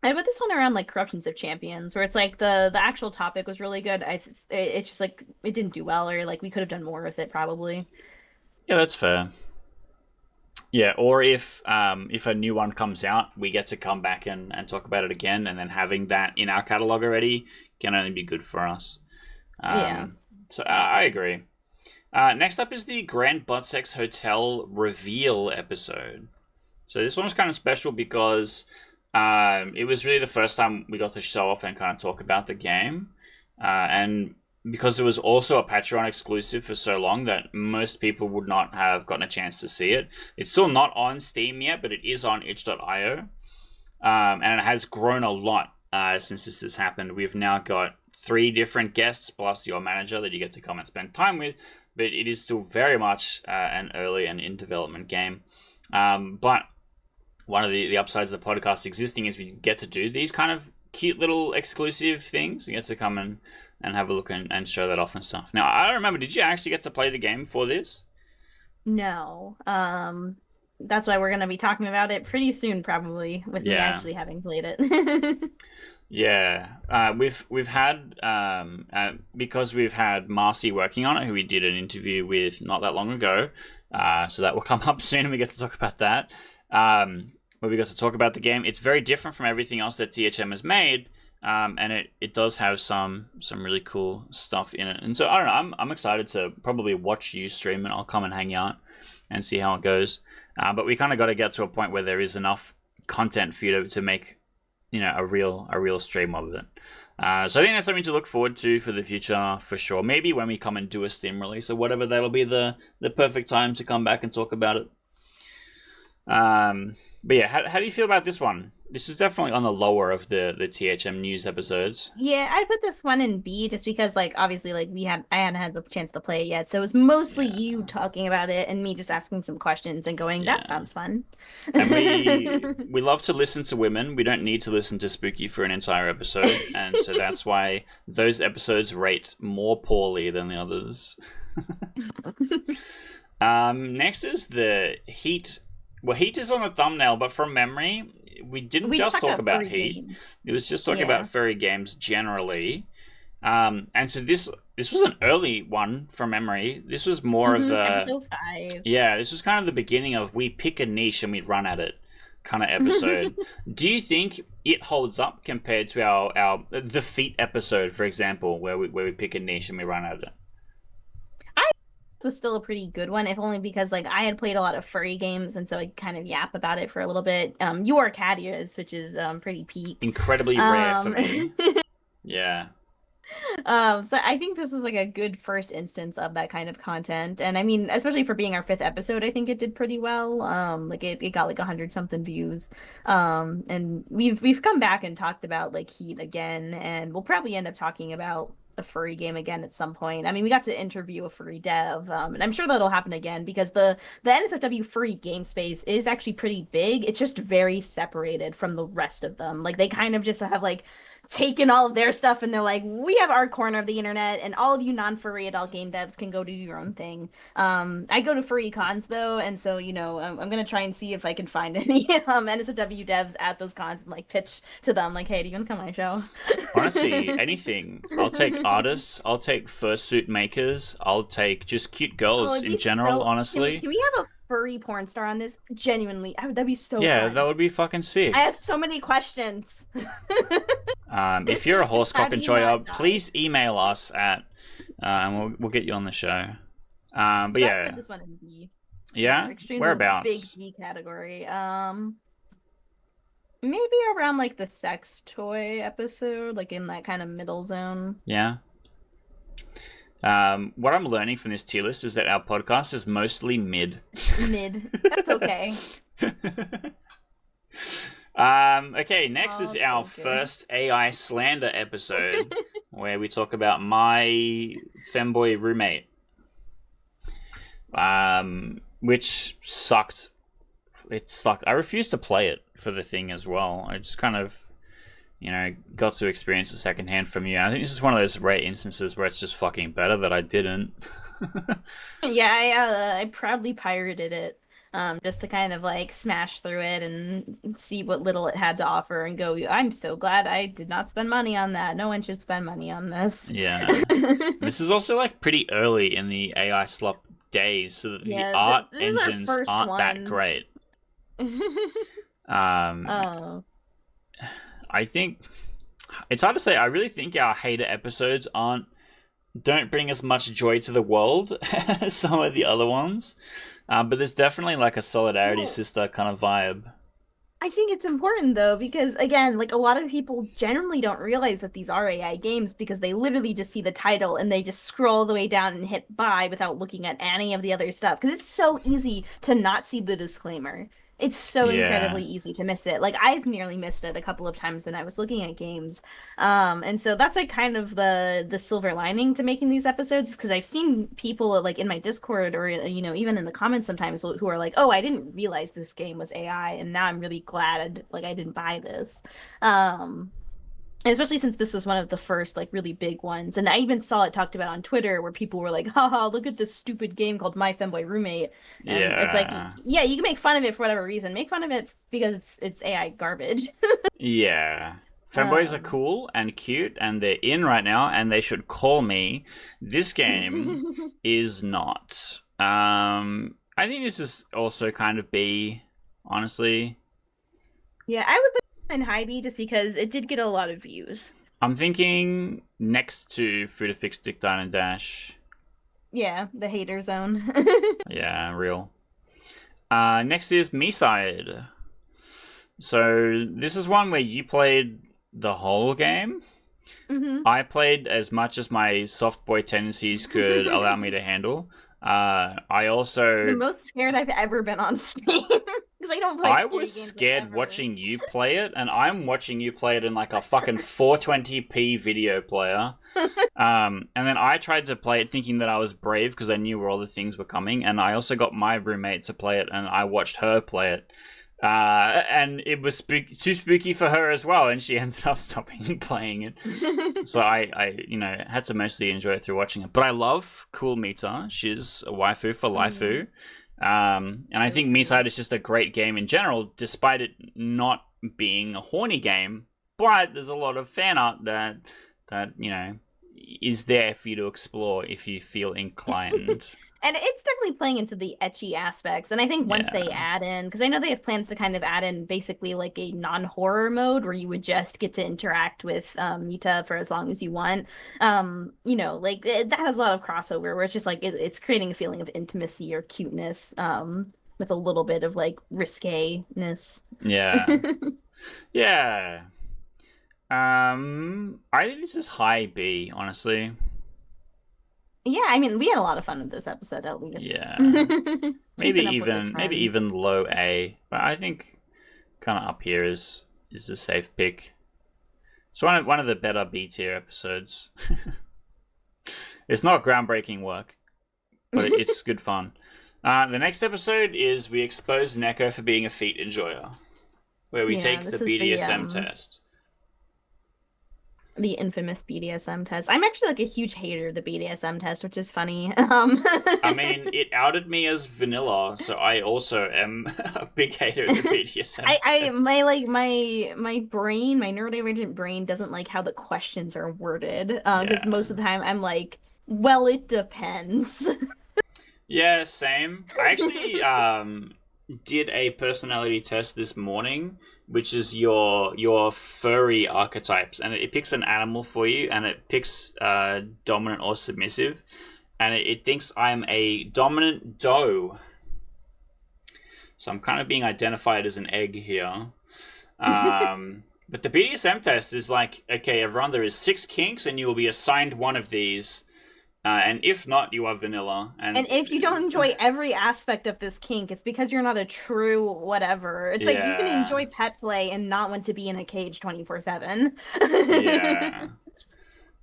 I put this one around like Corruptions of Champions, where it's like the actual topic was really good. It's just like it didn't do well, or like we could have done more with it probably. Yeah, that's fair. Yeah, or if a new one comes out, we get to come back and talk about it again, and then having that in our catalog already can only be good for us. Yeah. So I agree. Next up is the Grand Buttsex Hotel reveal episode. So this one was kind of special because it was really the first time we got to show off and kind of talk about the game, and because it was also a Patreon exclusive for so long that most people would not have gotten a chance to see it. It's still not on Steam yet, but it is on itch.io. And it has grown a lot since this has happened. We've now got 3 different guests plus your manager that you get to come and spend time with, but it is still very much an early and in development game. But one of the upsides of the podcast existing is we get to do these kind of cute little exclusive things. You get to come and have a look and show that off and stuff. Now, I don't remember, did you actually get to play the game for this? No. That's why we're gonna be talking about it pretty soon, probably, with me Yeah. actually having played it. Yeah, we've had because we've had Marcy working on it, who we did an interview with not that long ago. So that will come up soon, and we get to talk about that. Where we got to talk about the game. It's very different from everything else that THM has made, and it does have some really cool stuff in it. And so I don't know. I'm excited to probably watch you stream, and I'll come and hang out and see how it goes. But we kind of got to get to a point where there is enough content for you to make, you know, a real stream of it. So I think that's something to look forward to for the future for sure. Maybe when we come and do a Steam release or whatever, that'll be the perfect time to come back and talk about it. But yeah, how do you feel about this one? This is definitely on the lower of the THM news episodes. Yeah, I put this one in B just because, like, obviously, like I hadn't had the chance to play it yet, so it was mostly Yeah. you talking about it and me just asking some questions and going, Yeah. "That sounds fun." And we love to listen to women. We don't need to listen to Spooky for an entire episode, and so that's why those episodes rate more poorly than the others. Next is the Heat. Well, Heat is on the thumbnail, but from memory, we didn't just talk about Heat. games. It was just talking Yeah. about furry games generally. And so this was an early one from memory. This was more of the episode 5. yeah. This was kind of the beginning of we pick a niche and we run at it kind of episode. Do you think it holds up compared to our the feet episode, for example, where we pick a niche and we run at it? Was still a pretty good one, if only because like I had played a lot of furry games, and so I kind of yap about it for a little bit. Your Cadias, which is pretty peak, incredibly rare for me. Yeah. So I think this was like a good first instance of that kind of content, and I mean, especially for being our 5th episode, I think it did pretty well. Like it got like 100 something views. And we've come back and talked about like Heat again, and we'll probably end up talking about a furry game again at some point. I mean, we got to interview a furry dev, and I'm sure that'll happen again because the NSFW furry game space is actually pretty big. It's just very separated from the rest of them. Like they kind of just have like taken all of their stuff and they're like, we have our corner of the internet, and all of you non-furry adult game devs can go do your own thing. I go to furry cons though, and so I'm gonna try and see if I can find any NSFW devs at those cons and like pitch to them like, hey, do you want to come on my show? Honestly, anything. I'll take artists. I'll take fursuit makers. I'll take just cute girls in general. Honestly, can we have a furry porn star on this? Genuinely, that'd be so fun. That would be fucking sick. I have so many questions. If you're a horse cock enjoyer, please email us at and we'll get you on the show. But yeah, this one in B. Yeah, whereabouts? Big B category. Maybe around like the sex toy episode, like in that kind of middle zone. Yeah. What I'm learning from this tier list is that our podcast is mostly mid. Mid. That's okay. Okay, next is our first AI slander episode where we talk about my femboy roommate. Which sucked. It sucked. I refused to play it for the thing as well. I just kind of, got to experience it secondhand from you. I think this is one of those rare instances where it's just fucking better that I didn't. Yeah, I proudly pirated it. Just to kind of like smash through it and see what little it had to offer and go, I'm so glad I did not spend money on that. No one should spend money on this. Yeah. This is also like pretty early in the AI slop days, so that the art engines aren't that great. I think it's hard to say. I really think our hater episodes don't bring as much joy to the world as some of the other ones. But there's definitely like a solidarity sister kind of vibe. I think it's important though, because again, like a lot of people generally don't realize that these are AI games because they literally just see the title and they just scroll the way down and hit buy without looking at any of the other stuff. Because it's so easy to not see the disclaimer. It's so incredibly easy to miss it. Like I've nearly missed it a couple of times when I was looking at games. And so that's like kind of the silver lining to making these episodes, because I've seen people like in my Discord or even in the comments sometimes who are like, oh, I didn't realize this game was AI and now I'm really glad like I didn't buy this. And especially since this was one of the first like really big ones, and I even saw it talked about on Twitter where people were like, haha, look at this stupid game called My Femboy Roommate. And it's like, yeah, you can make fun of it for whatever reason. Make fun of it because it's AI garbage. Yeah. Femboys are cool and cute and they're in right now and they should call me. This game is not. I think this is also kind of B, honestly. Yeah, I would put in high B just because it did get a lot of views. I'm thinking next to Food Fix Dick Dine and Dash. Yeah, the hater zone. Yeah, real. Next is Me Side. So this is one where you played the whole game. Mm-hmm. I played as much as my soft boy tendencies could allow me to handle. I also the most scared I've ever been on stream. Because I don't play. I was scared watching you play it, and I'm watching you play it in like a fucking 420p video player. And then I tried to play it thinking that I was brave because I knew where all the things were coming, and I also got my roommate to play it, and I watched her play it. And it was too spooky for her as well, and she ended up stopping playing it. So I had to mostly enjoy it through watching it. But I love Cool Mita. She's a waifu for Laifu. And I think Me-Side is just a great game in general, despite it not being a horny game. But there's a lot of fan art that is there for you to explore if you feel inclined. And it's definitely playing into the ecchi aspects. And I think once they Yeah. add in, because I know they have plans to kind of add in basically like a non-horror mode where you would just get to interact with Mita for as long as you want. Like that has a lot of crossover where it's just like it's creating a feeling of intimacy or cuteness, with a little bit of like risque-ness. Yeah. Yeah. I think this is high B, honestly. Yeah, I mean, we had a lot of fun with this episode, at least. Yeah. Keeping up with the Maybe trends. even low A, but I think kind of up here is a safe pick. It's one of the better B tier episodes. It's not groundbreaking work, but it's good fun. The next episode is we expose Neko for being a feet enjoyer, where we Yeah, take this the is BDSM test. the infamous BDSM test. I'm actually like a huge hater of the BDSM test, which is funny. I mean, it outed me as vanilla, so I also am a big hater of the BDSM I test. my brain, my neurodivergent brain doesn't like how the questions are worded. Because Yeah. most of the time I'm like, well, it depends. Yeah, same. I actually did a personality test this morning, which is your furry archetypes, and it picks an animal for you, and it picks dominant or submissive, and it thinks I'm a dominant doe. So I'm kind of being identified as an egg here. But the BDSM test is like, okay, everyone, there is 6 kinks, and you will be assigned one of these. And if not, you are vanilla. And if you don't enjoy every aspect of this kink, it's because you're not a true whatever. It's like you can yeah, enjoy pet play and not want to be in a cage 24/7. yeah.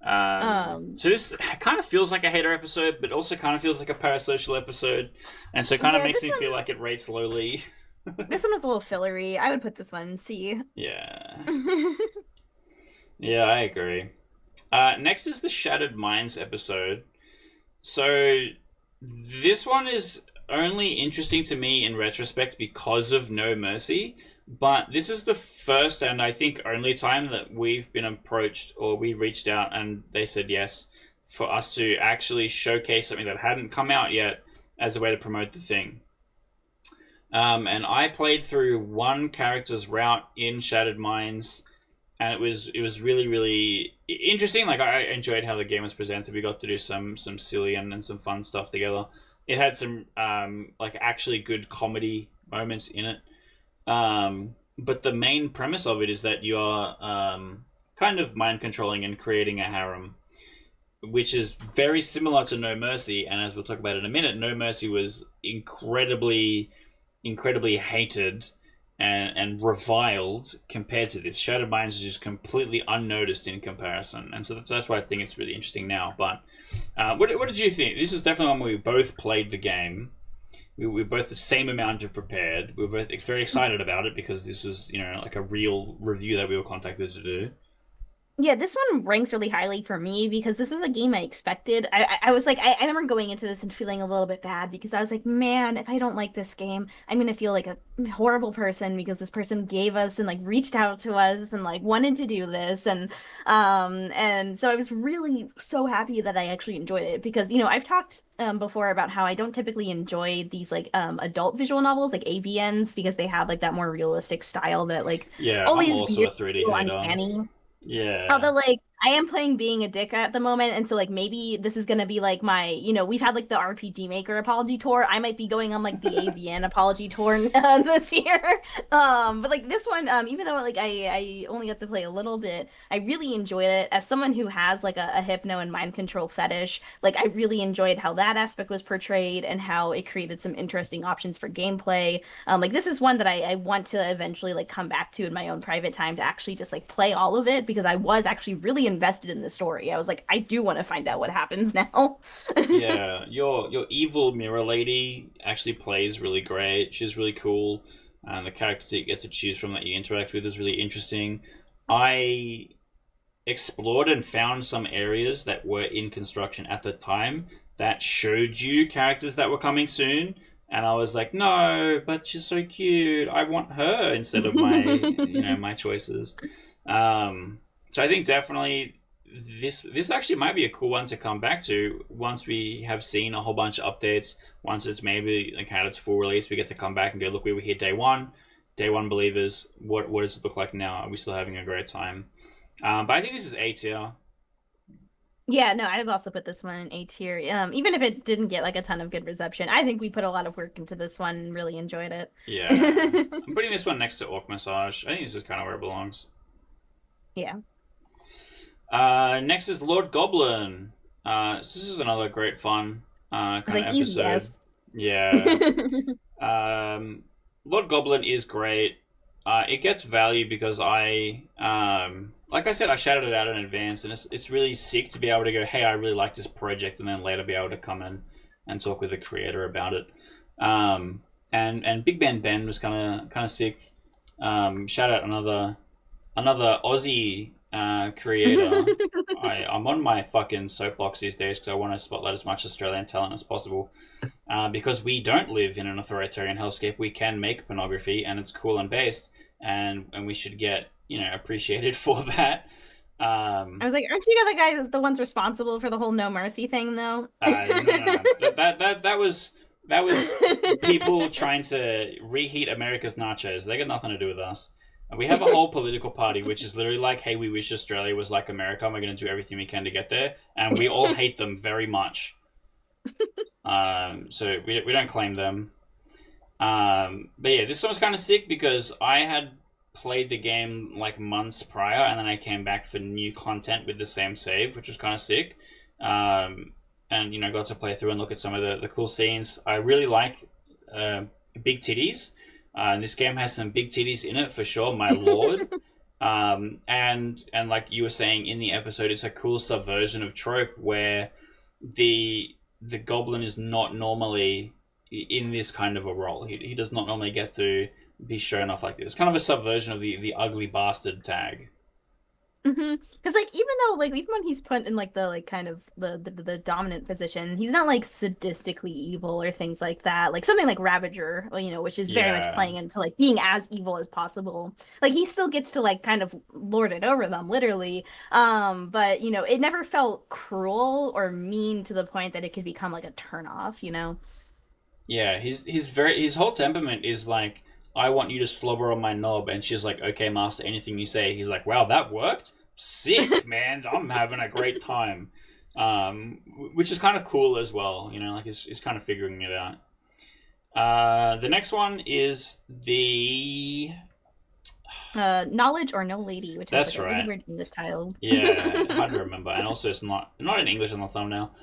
Um, So this kind of feels like a hater episode, but also kind of feels like a parasocial episode, and so it kind of yeah, makes me feel like it rates lowly. this one was a little fillery. I would put this one in C. Yeah, yeah, I agree. Next is the Shattered Minds episode. So this one is only interesting to me in retrospect because of No Mercy, but this is the first and I think only time that we've been approached or we reached out and they said yes for us to actually showcase something that hadn't come out yet as a way to promote the thing. And I played through one character's route in Shattered Minds, and it was really really interesting. Like I enjoyed how the game was presented. We got to do some silly and some fun stuff together. It had some like actually good comedy moments in it. But the main premise of it is that you are kind of mind controlling and creating a harem, which is very similar to No Mercy. And as we'll talk about in a minute, No Mercy was incredibly hated and reviled compared to this. Shattered Minds is just completely unnoticed in comparison, and so that's why I think it's really interesting now. But what did you think? This is definitely one where we both played the game. We were both the same amount of prepared. We were both very excited about it because this was, like a real review that we were contacted to do. Yeah, this one ranks really highly for me because this was a game I expected. I was like, I remember going into this and feeling a little bit bad because I was like, man, if I don't like this game, I'm gonna feel like a horrible person because this person gave us and like reached out to us and like wanted to do this and so I was really so happy that I actually enjoyed it because I've talked before about how I don't typically enjoy these like adult visual novels like AVNs because they have like that more realistic style that like Yeah, I'm always also a feels 3D so hater. uncanny. Yeah. Although, like, I am playing being a dick at the moment, and so like maybe this is gonna be like my, we've had like the RPG Maker apology tour. I might be going on like the AVN apology tour this year. But like this one, even though like I only got to play a little bit, I really enjoyed it. As someone who has like a hypno and mind control fetish, like I really enjoyed how that aspect was portrayed and how it created some interesting options for gameplay. Like this is one that I want to eventually like come back to in my own private time to actually just like play all of it because I was actually really invested in the story. I was like, I do want to find out what happens now. Yeah, your evil mirror lady actually plays really great. She's really cool, and the characters that you get to choose from that you interact with is really interesting. I explored and found some areas that were in construction at the time that showed you characters that were coming soon, and I was like, no, but she's so cute. I want her instead of my my choices. So I think definitely this actually might be a cool one to come back to once we have seen a whole bunch of updates. Once it's maybe like had its full release, we get to come back and go, look, we were here day one believers. What does it look like now? Are we still having a great time? But I think this is A tier. Yeah, no, I've also put this one in A tier. Even if it didn't get like a ton of good reception, I think we put a lot of work into this one and really enjoyed it. Yeah, I'm putting this one next to Orc Massage. I think this is kind of where it belongs. Yeah. Next is Lord Goblin. So this is another great fun kind of episode. Easy yes. Yeah. Lord Goblin is great. It gets value because like I said, I shouted it out in advance, and it's really sick to be able to go, hey, I really like this project, and then later be able to come in and talk with the creator about it. And Big Ben was kind of sick. Shout out another Aussie creator. I'm on my fucking soapbox these days because I want to spotlight as much Australian talent as possible. Because we don't live in an authoritarian hellscape, we can make pornography, and it's cool and based, and we should get appreciated for that. I was like, aren't you the guys the ones responsible for the whole No Mercy thing, though? No. That was people trying to reheat America's nachos. They got nothing to do with us. We have a whole political party which is literally like, hey, we wish Australia was like America, and we're going to do everything we can to get there, and we all hate them very much. So we don't claim them. But yeah, this one was kind of sick because I had played the game like months prior, and then I came back for new content with the same save, which was kind of sick. And got to play through and look at some of the cool scenes. I really like big titties. And this game has some big titties in it for sure, my lord. And like you were saying in the episode, it's a cool subversion of trope where the goblin is not normally in this kind of a role. He does not normally get to be shown off like this. It's kind of a subversion of the ugly bastard tag. Because even when he's put in like the like kind of the dominant position, he's not like sadistically evil or things like that. Like something like Ravager, which is very much playing into like being as evil as possible. Like he still gets to like kind of lord it over them, literally. But it never felt cruel or mean to the point that it could become like a turnoff. Yeah, his whole temperament is like, I want you to slobber on my knob, and she's like, okay, master, anything you say. He's like, wow, that worked? Sick, man. I'm having a great time. Which is kind of cool as well, like he's kind of figuring it out. The next one is the Knowledge or No Lady, which that's is like right. a really weird English title. Yeah, hard to remember, and also it's not in English on the thumbnail.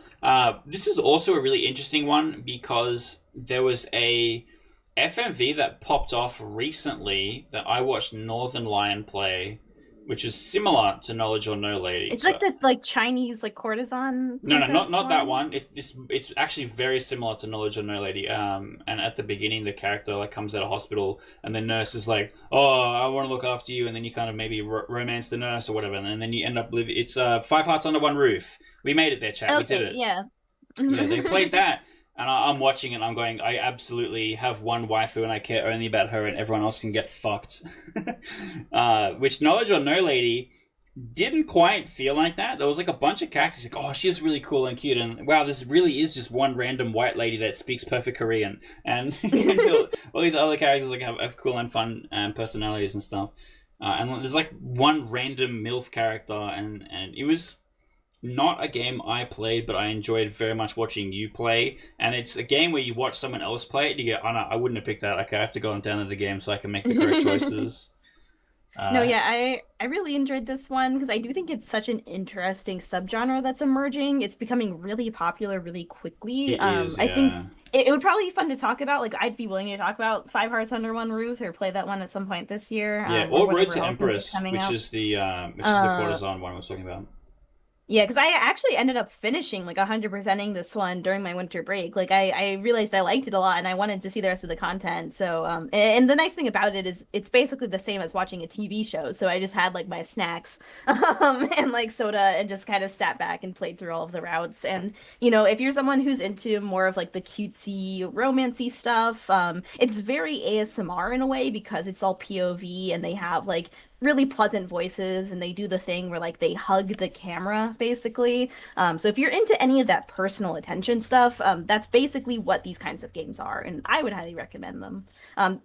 This is also a really interesting one because there was a FMV that popped off recently that I watched Northern Lion play, which is similar to Knowledge or No Lady. It's like the Chinese like courtesan. No, not that one. It's actually very similar to Knowledge or No Lady. And at the beginning, the character like comes out of hospital, and the nurse is like, "Oh, I want to look after you," and then you kind of maybe romance the nurse or whatever, and then you end up living. It's 5 Hearts Under One Roof. We made it there, chat. Okay, we did it. Yeah. Yeah, they played that. And I'm watching it and I'm going, I absolutely have one waifu and I care only about her and everyone else can get fucked. Which Knowledge or No Lady didn't quite feel like that. There was like a bunch of characters like, oh, she's really cool and cute, and wow, this really is just one random white lady that speaks perfect Korean. And all these other characters like have cool and fun personalities and stuff. And there's like one random MILF character, and it was not a game I played, but I enjoyed very much watching you play. And it's a game where you watch someone else play it, and you go, oh no, I wouldn't have picked that. Okay, I have to go and download the game so I can make the correct choices. No, yeah, I really enjoyed this one because I do think it's such an interesting subgenre that's emerging. It's becoming really popular really quickly. It is, I think it would probably be fun to talk about. Like, I'd be willing to talk about 5 Hearts Under One Roof or play that one at some point this year. Yeah, or Road to Empress, which is the courtesan one I was talking about. Yeah, because I actually ended up finishing like 100%ing this one during my winter break. Like I realized I liked it a lot and I wanted to see the rest of the content. So and the nice thing about it is it's basically the same as watching a TV show. So I just had like my snacks and like soda and just kind of sat back and played through all of the routes. And if you're someone who's into more of like the cutesy romancy stuff, it's very ASMR in a way because it's all POV and they have like really pleasant voices, and they do the thing where like they hug the camera basically. So if you're into any of that personal attention stuff, that's basically what these kinds of games are, and I would highly recommend them.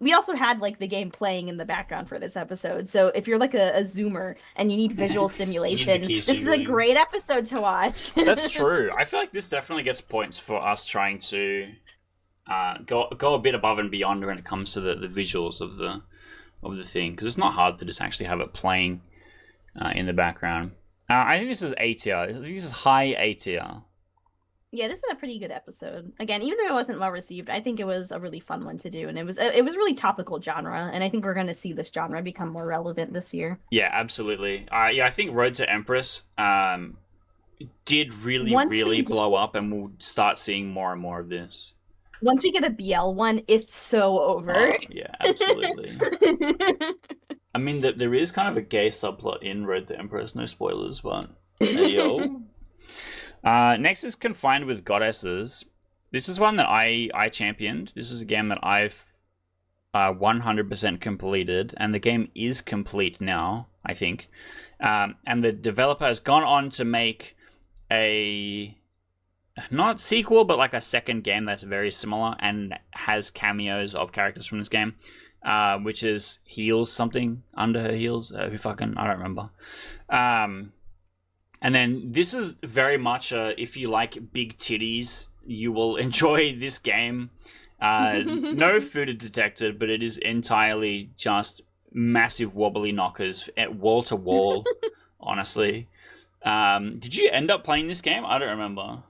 We also had like the game playing in the background for this episode, so if you're like a zoomer and you need visual This is the stimulation, key this is a signaling. great episode to watch. That's true. I feel like this definitely gets points for us trying to go a bit above and beyond when it comes to the visuals of the thing, because it's not hard to just actually have it playing in the background. I think this is A tier. I think this is high A tier. Yeah, this is a pretty good episode. Again, even though it wasn't well received, I think it was a really fun one to do, and it was really topical genre, and I think we're going to see this genre become more relevant this year. Yeah, absolutely. Yeah, I think Road to Empress did really, Once really we blow up, and we'll start seeing more and more of this. once we get a BL one, it's so over. Oh, yeah, absolutely. I mean, there is kind of a gay subplot in Road to Empress. No spoilers, but hey, yo. Next is Confined with Goddesses. This is one that I championed. This is a game that I've 100% completed, and the game is complete now, I think. And the developer has gone on to make a not sequel, but like a second game that's very similar and has cameos of characters from this game, which is Heels something, Under Her Heels. I don't remember. And then this is very much if you like big titties, you will enjoy this game. No food detected, but it is entirely just massive wobbly knockers at wall to wall. Honestly, did you end up playing this game? I don't remember.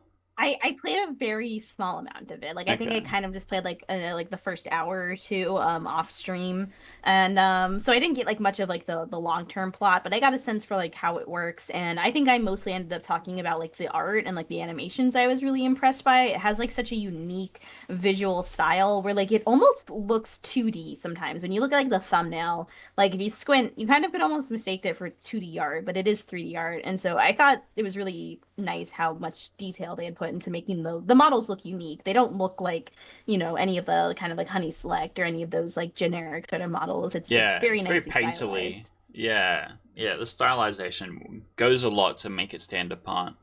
I played a very small amount of it. Like I think I Okay. kind of just played like the first hour or two off stream, and so I didn't get like much of like the long-term plot, but I got a sense for like how it works, and I think I mostly ended up talking about like the art and like the animations I was really impressed by. It has like such a unique visual style where like it almost looks 2D sometimes. When you look at like the thumbnail, like if you squint, you kind of could almost mistake it for 2D art, but it is 3D art, and so I thought it was really nice how much detail they had put into making the models look unique. They don't look like, any of the kind of like Honey Select or any of those like generic sort of models. It's Yeah, very it's very nicely painterly. stylized. Yeah, yeah. The stylization goes a lot to make it stand apart.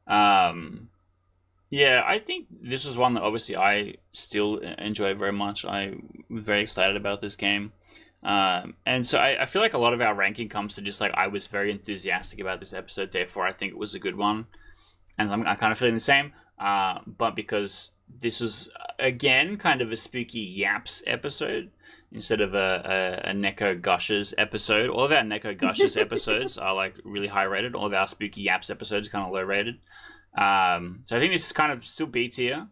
Um, yeah, I think this is one that obviously I still enjoy very much. I'm very excited about this game. And so I feel like a lot of our ranking comes to just like I was very enthusiastic about this episode, therefore I think it was a good one. And I'm kind of feeling the same. But because this was, again, kind of a spooky yaps episode instead of a Neko Gushes episode. All of our Neko Gushes episodes are like really high rated. All of our spooky yaps episodes are kind of low rated. So I think this is kind of still B tier.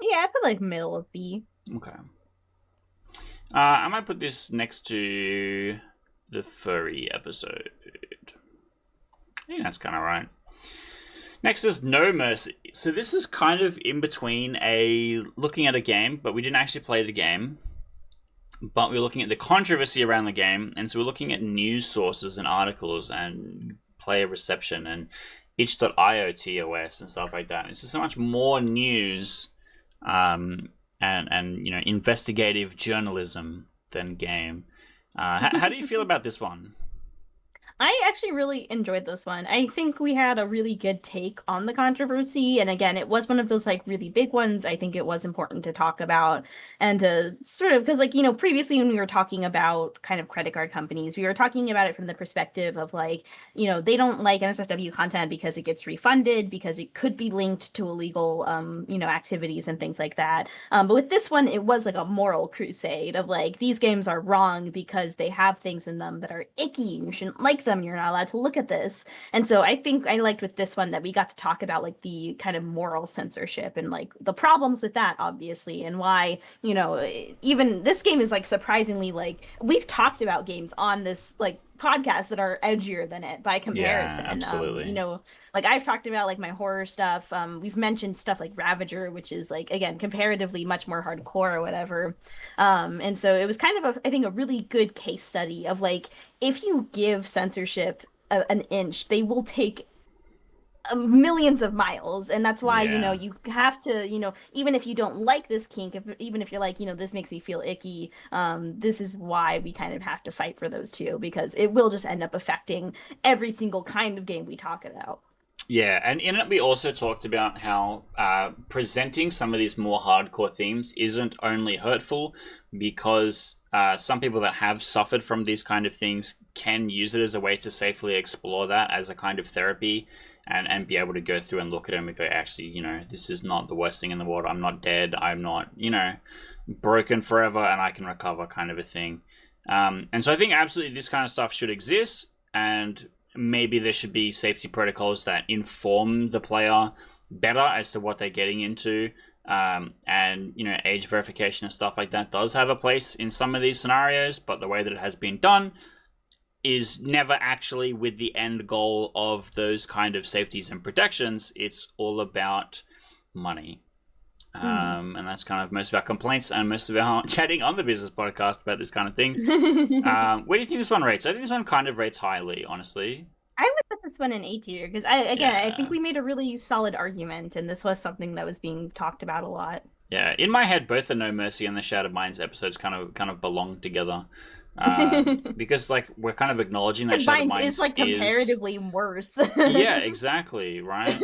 Yeah, I put like middle of B. Okay. I might put this next to the furry episode. I think that's kind of right. Next is No Mercy. So this is kind of in between looking at a game, but we didn't actually play the game. But we're looking at the controversy around the game, and so we're looking at news sources and articles and player reception and itch.io TOS and stuff like that. It's just so much more news and investigative journalism than game. How do you feel about this one? I actually really enjoyed this one. I think we had a really good take on the controversy. And again, it was one of those like really big ones. I think it was important to talk about and to sort of, because like, previously when we were talking about kind of credit card companies, we were talking about it from the perspective of like, they don't like NSFW content because it gets refunded, because it could be linked to illegal, activities and things like that. But with this one, it was like a moral crusade of like, these games are wrong because they have things in them that are icky and you shouldn't like them. You're not allowed to look at this. And so I think I liked with this one that we got to talk about like the kind of moral censorship and like the problems with that, obviously, and why, even this game is like surprisingly like we've talked about games on this like podcast that are edgier than it by Yeah, comparison. absolutely. Like I've talked about like my horror stuff. We've mentioned stuff like Ravager, which is like again comparatively much more hardcore or whatever. And so it was kind of I think a really good case study of like if you give censorship an inch, they will take millions of miles, and that's why, you know, Yeah. you have to, you know, even if you don't like this kink, even if you're like, you know, this makes me feel icky, this is why we kind of have to fight for those two, because it will just end up affecting every single kind of game we talk about. Yeah, and in it we also talked about how presenting some of these more hardcore themes isn't only hurtful because some people that have suffered from these kind of things can use it as a way to safely explore that as a kind of therapy and be able to go through and look at it and go, actually, you know, this is not the worst thing in the world. I'm not dead. I'm not, you know, broken forever and I can recover kind of a thing. And so I think absolutely this kind of stuff should exist, and maybe there should be safety protocols that inform the player better as to what they're getting into. And, you know, age verification and stuff like that does have a place in some of these scenarios, but the way that it has been done is never actually with the end goal of those kind of safeties and protections. It's all about money. And that's kind of most of our complaints and most of our chatting on the business podcast about this kind of thing. Where do you think this one rates? I think this one kind of rates highly, honestly. I would put this one in A tier because I think we made a really solid argument, and this was something that was being talked about a lot. Yeah, in my head, both the No Mercy and the Shattered Minds episodes kind of belong together. Because like we're kind of acknowledging that Shattered Minds is like comparatively worse. Yeah, exactly, right.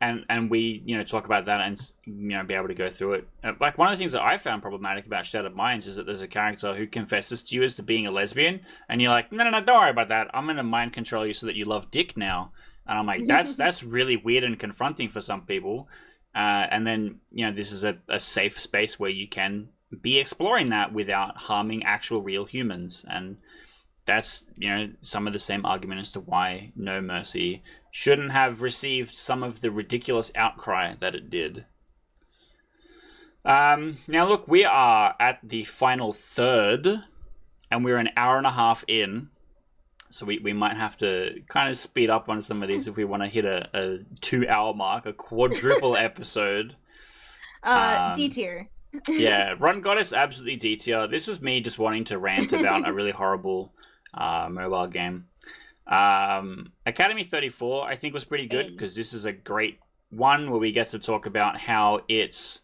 And we, you know, talk about that and, you know, be able to go through it. Like, one of the things that I found problematic about Shattered Minds is that there's a character who confesses to you as to being a lesbian, and you're like, no, don't worry about that. I'm going to mind control you so that you love dick now. And I'm like, that's really weird and confronting for some people. And then, you know, this is a safe space where you can be exploring that without harming actual real humans. And that's, you know, some of the same argument as to why No Mercy shouldn't have received some of the ridiculous outcry that it did. Now, look, we are at the final third, and we're an hour and a half in, so we might have to kind of speed up on some of these if we want to hit a 2-hour mark, a quadruple episode. D tier. Yeah, Run Goddess, absolutely D tier. This was me just wanting to rant about a really horrible mobile game. Academy 34 I think was pretty good because this is a great one where we get to talk about how it's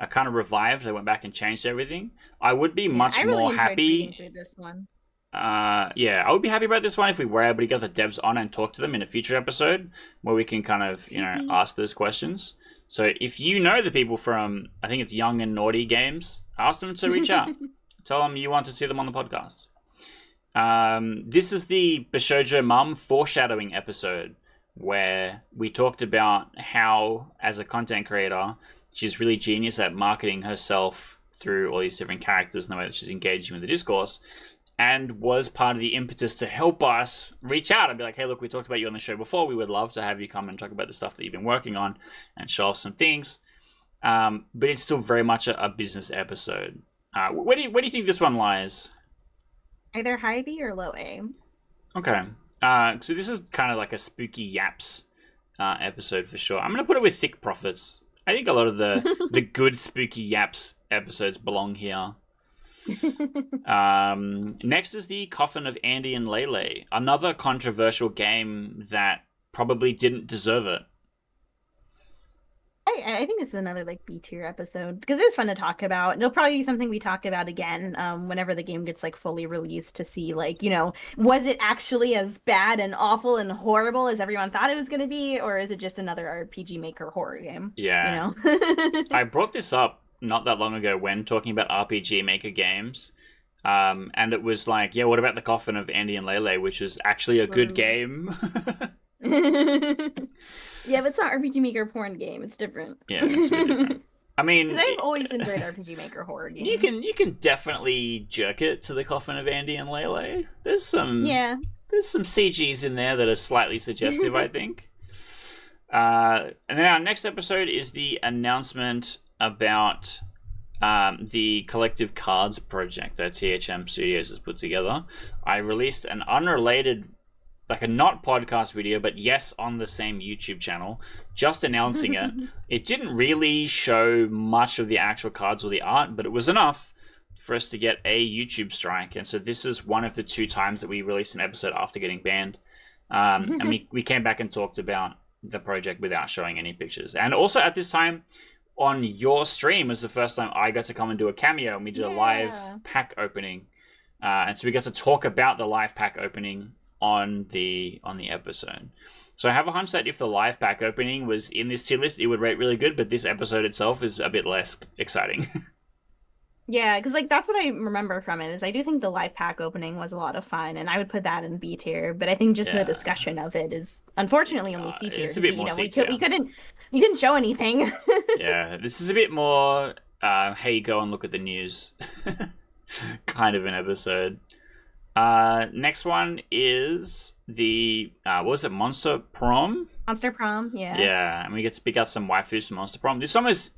kind of revived. They went back and changed everything. I would be much more happy through this one. Yeah, I would be happy about this one if we were able to get the devs on and talk to them in a future episode where we can kind of, you know, ask those questions. So if you know the people from, I think it's Young and Naughty Games, ask them to reach out. Tell them you want to see them on the podcast. This is the Bishojo Mum foreshadowing episode where we talked about how, as a content creator, she's really genius at marketing herself through all these different characters and the way that she's engaging with the discourse, and was part of the impetus to help us reach out and be like, hey, look, we talked about you on the show before. We would love to have you come and talk about the stuff that you've been working on and show off some things. But it's still very much a business episode. Where do you think this one lies? Either high B or low A. Okay. So this is kind of like a spooky yaps episode for sure. I'm going to put it with Thick Profits. I think a lot of the good spooky yaps episodes belong here. Next is the Coffin of Andy and Lele, another controversial game that probably didn't deserve it. I think it's another like B tier episode because it was fun to talk about. It'll probably be something we talk about again whenever the game gets like fully released to see, like, you know, was it actually as bad and awful and horrible as everyone thought it was going to be, or is it just another RPG Maker horror game? Yeah, you know. I brought this up not that long ago when talking about RPG Maker games, and it was like, yeah, what about the Coffin of Andy and Lele, which is actually a good game. Yeah, but it's not RPG Maker porn game. It's different. Yeah, it's really different. I mean, I've always enjoyed RPG Maker horror games. You can definitely jerk it to the Coffin of Andy and Lele. There's some CGs in there that are slightly suggestive, I think. And then our next episode is the announcement about the Collective Cards project that THM Studios has put together. I released an unrelated, like a not podcast video, but yes, on the same YouTube channel, just announcing it. It didn't really show much of the actual cards or the art, but it was enough for us to get a YouTube strike. And so this is one of the 2 times that we released an episode after getting banned. And we came back and talked about the project without showing any pictures. And also at this time, on your stream was the first time I got to come and do a cameo, and we did a live pack opening. And so we got to talk about the live pack opening on the episode. So I have a hunch that if the live pack opening was in this tier list, it would rate really good, but this episode itself is a bit less exciting. Yeah, because like that's what I remember from it is I do think the live pack opening was a lot of fun, and I would put that in B tier. But I think just the discussion of it is unfortunately only C tier. It's a bit more C tier. We couldn't show anything. Yeah, this is a bit more. Hey, go and look at the news, kind of an episode. Next one is the what was it, Monster Prom? Monster Prom, yeah. Yeah, and we get to pick out some waifus from Monster Prom. This one was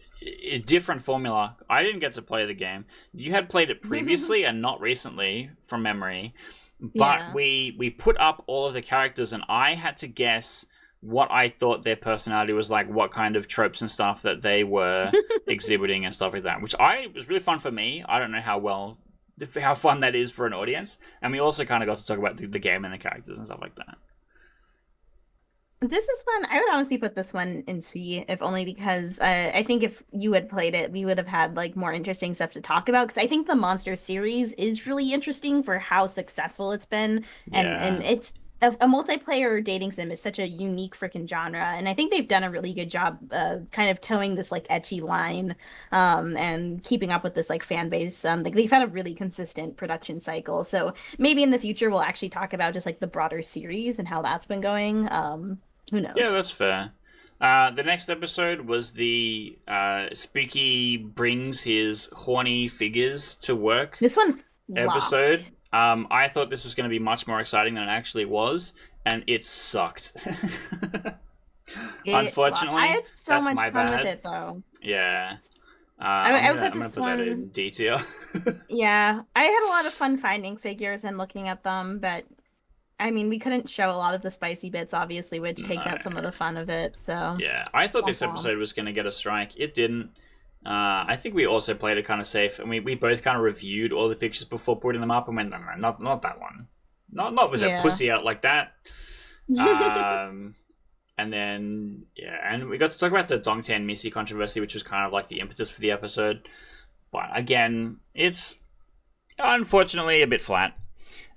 a different formula. I didn't get to play the game. You had played it previously and not recently, from memory. But we put up all of the characters, and I had to guess what I thought their personality was like, what kind of tropes and stuff that they were exhibiting and stuff like that, which was really fun for me. I don't know how fun that is for an audience. And we also kind of got to talk about the game and the characters and stuff like that. This is fun. I would honestly put this one in C, if only because I think if you had played it, we would have had like more interesting stuff to talk about. Because I think the Monster series is really interesting for how successful it's been, and it's a multiplayer dating sim is such a unique freaking genre, and I think they've done a really good job kind of towing this like etchy line and keeping up with this like fan base. Like they've had a really consistent production cycle, so maybe in the future we'll actually talk about just like the broader series and how that's been going. Who knows? Yeah, that's fair. The next episode was the Spooky brings his horny figures to work. This one episode. flopped. I thought this was going to be much more exciting than it actually was, and it sucked. Unfortunately, I had so that's much my fun bad. with it though. Yeah. I'm gonna put that in D tier. Yeah, I had a lot of fun finding figures and looking at them, but I mean, we couldn't show a lot of the spicy bits, obviously, which takes out some of the fun of it. So yeah, I thought this episode was going to get a strike. It didn't. I think we also played it kind of safe, and we both kind of reviewed all the pictures before putting them up, and went, no, not that one, not with a pussy out like that. And then and we got to talk about the Dongtan Missy controversy, which was kind of like the impetus for the episode. But again, it's unfortunately a bit flat.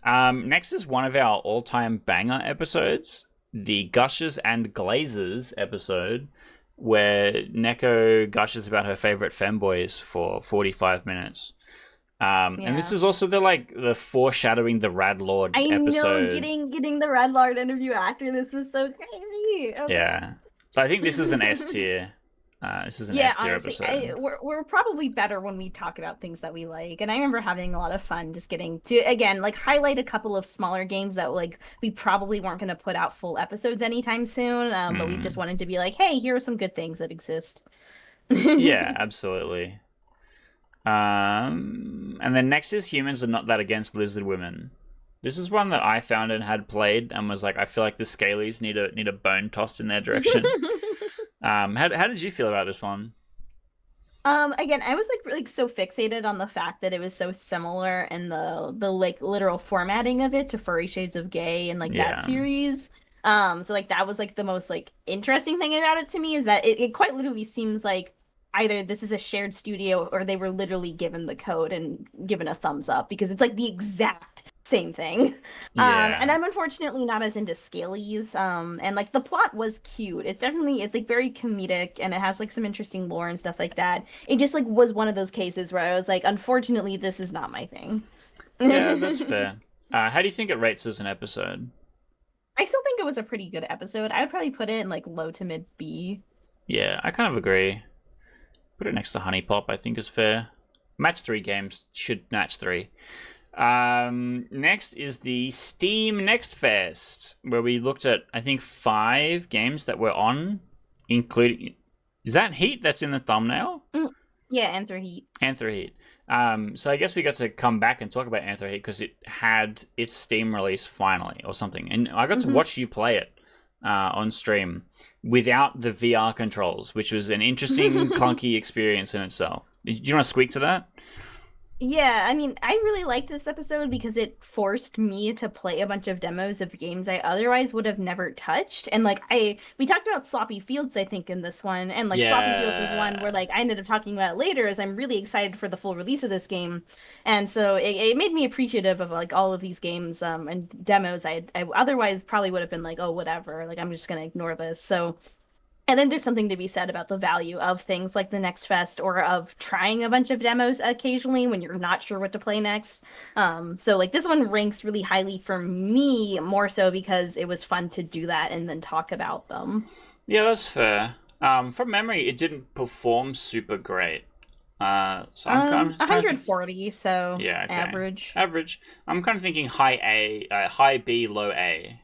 Next is one of our all-time banger episodes, the Gushes and Glazers episode, where Neko gushes about her favorite femboys for 45 minutes. And this is also the foreshadowing the Rad Lord episode. I know, getting the Rad Lord interview after this was so crazy. Okay. Yeah. So I think this is an S tier. This is an S tier episode. We're probably better when we talk about things that we like, and I remember having a lot of fun just getting to again like highlight a couple of smaller games that like we probably weren't going to put out full episodes anytime soon, but we just wanted to be like, hey, here are some good things that exist. Yeah, absolutely. And then next is Humans Are Not That Against Lizard Women. This is one that I found and had played and was like, I feel like the Scalies need a bone tossed in their direction. How did you feel about this one? Again, I was like so fixated on the fact that it was so similar in the like literal formatting of it to Furry Shades of Gay and like that series. So like that was like the most like interesting thing about it to me is that it quite literally seems like either this is a shared studio or they were literally given the code and given a thumbs up because it's like the exact same thing. And I'm unfortunately not as into Scalies. And like the plot was cute. It's like very comedic and it has like some interesting lore and stuff like that. It just like was one of those cases where I was like, unfortunately, this is not my thing. Yeah, that's fair. How do you think it rates as an episode? I still think it was a pretty good episode. I would probably put it in like low to mid B. Yeah, I kind of agree. Put it next to Honey Pop, I think is fair. Match 3 games should match 3. Next is the Steam Next Fest, where we looked at, I think, 5 games that were on, including... Is that Heat that's in the thumbnail? Yeah, Anther Heat. Anther Heat. So I guess we got to come back and talk about Anther Heat because it had its Steam release finally, or something. And I got to watch you play it on stream without the VR controls, which was an interesting, clunky experience in itself. Do you want to squeak to that? Yeah, I mean, I really liked this episode because it forced me to play a bunch of demos of games I otherwise would have never touched. And like we talked about Sloppy Fields, I think, in this one. And like Sloppy Fields is one where Yeah. like I ended up talking about it later as I'm really excited for the full release of this game. And so it made me appreciative of like all of these games and demos I otherwise probably would have been like, oh, whatever, like I'm just gonna ignore this. So and then there's something to be said about the value of things like the Next Fest or of trying a bunch of demos occasionally when you're not sure what to play next. So like this one ranks really highly for me, more so because it was fun to do that and then talk about them. Yeah, that's fair. From memory, it didn't perform super great. So I'm kind of 140, so yeah, okay, average. average. I'm kind of thinking high A, high B, low A.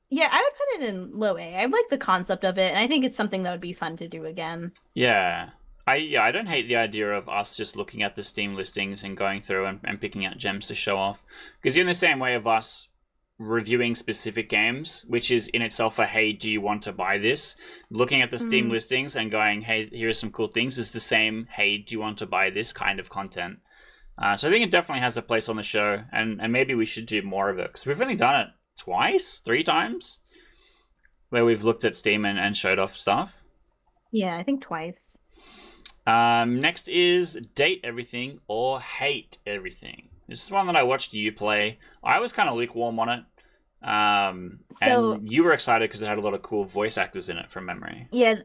Yeah, I would put it in low A. I like the concept of it, and I think it's something that would be fun to do again. Yeah. I don't hate the idea of us just looking at the Steam listings and going through and picking out gems to show off. Because in the same way of us reviewing specific games, which is in itself a hey, do you want to buy this? Looking at the Steam Mm, listings and going, hey, here are some cool things is the same, hey, do you want to buy this kind of content? So I think it definitely has a place on the show, and maybe we should do more of it. Because we've only done it twice, 3 times, where we've looked at Steam and showed off stuff. yeah, I think twice. Next is Date Everything or Hate Everything. This is one that I watched you play. I was kind of lukewarm on it. So And you were excited because it had a lot of cool voice actors in it from memory. yeah,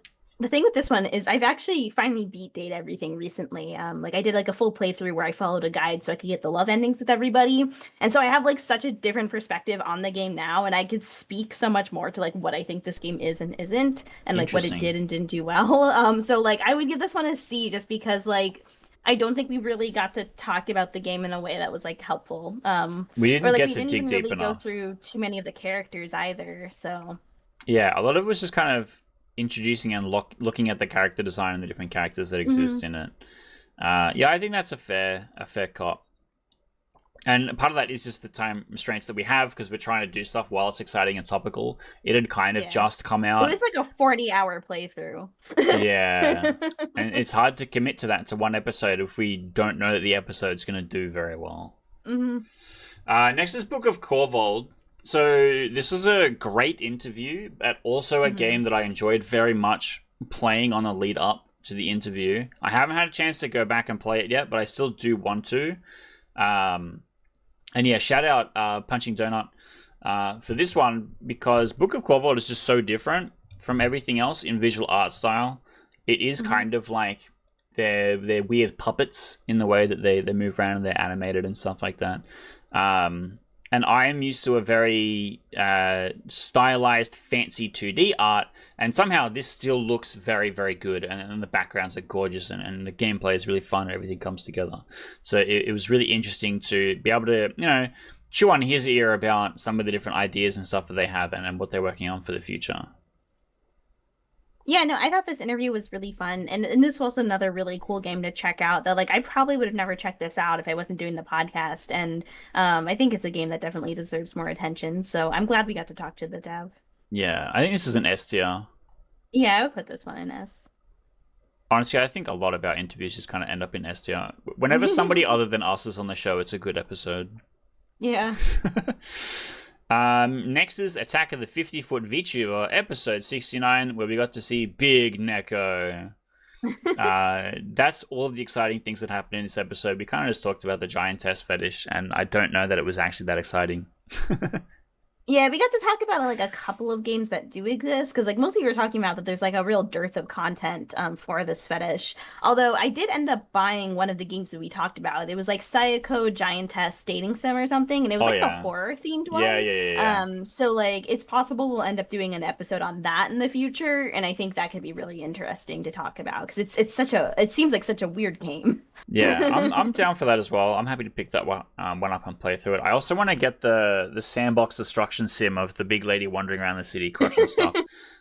the thing with this one is I've actually finally beat Date Everything recently. Like I did like a full playthrough where I followed a guide so I could get the love endings with everybody. And so I have like such a different perspective on the game now, and I could speak so much more to like what I think this game is and isn't, and like what it did Interesting. and didn't do well. So like I would give this one a C just because like I don't think we really got to talk about the game in a way that was like helpful. We Or didn't like get we to didn't dig even deep really go enough. through too many of the characters either. So Yeah, a lot of it was just kind of introducing and looking at the character design and the different characters that exist mhm. in it. Yeah, I think that's a fair cop. And part of that is just the time restraints that we have because we're trying to do stuff while it's exciting and topical. It had kind of Yeah. just come It out. was like a 40-hour playthrough. Yeah. And it's hard to commit to that to one episode if we don't know that the episode's going to do very well. Hmm. Next is Book of Korvold. So this was a great interview, but also a Hmm. game that I enjoyed very much playing on the lead up to the interview. I haven't had a chance to go back and play it yet, but I still do want to. Um, and yeah, shout out Punching Donut for this one because Book of Korvold is just so different from everything else in visual art style. It is Hmm. kind of like they're weird puppets in the way that they move around and they're animated and stuff like that. Um, and I am used to a very stylized, fancy 2D art, and somehow this still looks very, very good, and the backgrounds are gorgeous, and the gameplay is really fun, and everything comes together. So it was really interesting to be able to, chew on his ear about some of the different ideas and stuff that they have, and what they're working on for the future. Yeah, no, I thought this interview was really fun, and this was another really cool game to check out. That like I probably would have never checked this out if I wasn't doing the podcast, and I think it's a game that definitely deserves more attention. So I'm glad we got to talk to the dev. Yeah, I think this is an S tier. Yeah, I would put this one in S. Honestly, I think a lot of our interviews just kind of end up in S tier. Whenever somebody other than us is on the show, it's a good episode. Yeah. Next is Attack of the 50-Foot VTuber, episode 69, where we got to see Big Neko. That's all of the exciting things that happened in this episode. We kind of just talked about the giantess fetish, and I don't know that it was actually that exciting. Yeah, we got to talk about like a couple of games that do exist because like mostly we were talking about that there's like a real dearth of content for this fetish. Although I did end up buying one of the games that we talked about. It was like Sayako Giantess Dating Sim or something, and it was Oh, like the yeah. horror themed Yeah, one. yeah, yeah, yeah. So like it's possible we'll end up doing an episode on that in the future, and I think that could be really interesting to talk about because it seems like such a weird game. Yeah, I'm down for that as well. I'm happy to pick that one up and play through it. I also want to get the sandbox destruction sim of the big lady wandering around the city crushing stuff.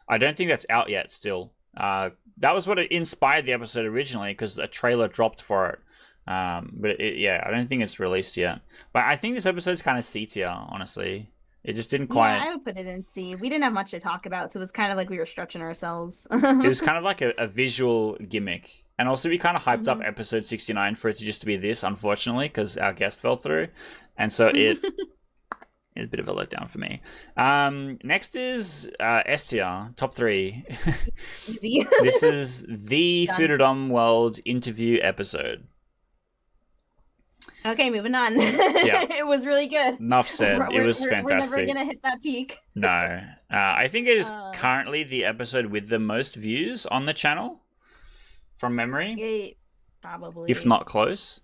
I don't think that's out yet. Still, that was what it inspired the episode originally because a trailer dropped for it. But yeah, I don't think it's released yet. But I think this episode's kind of C tier, honestly. It just didn't Yeah, quite. I would put it in C. We didn't have much to talk about, so it was kind of like we were stretching ourselves. It was kind of like a visual gimmick. And also, we kind of hyped up Mhm. episode 69 for it to just be this, unfortunately, because our guest fell through. And so it is a bit of a letdown for me. Next is S tier, top 3. Easy. This is the Done. Foododom World interview episode. Okay, moving on. Yeah. It was really good. Enough said. It was fantastic. We're never gonna hit that peak. No. I think it is currently the episode with the most views on the channel, from memory. Yeah, probably. If not close.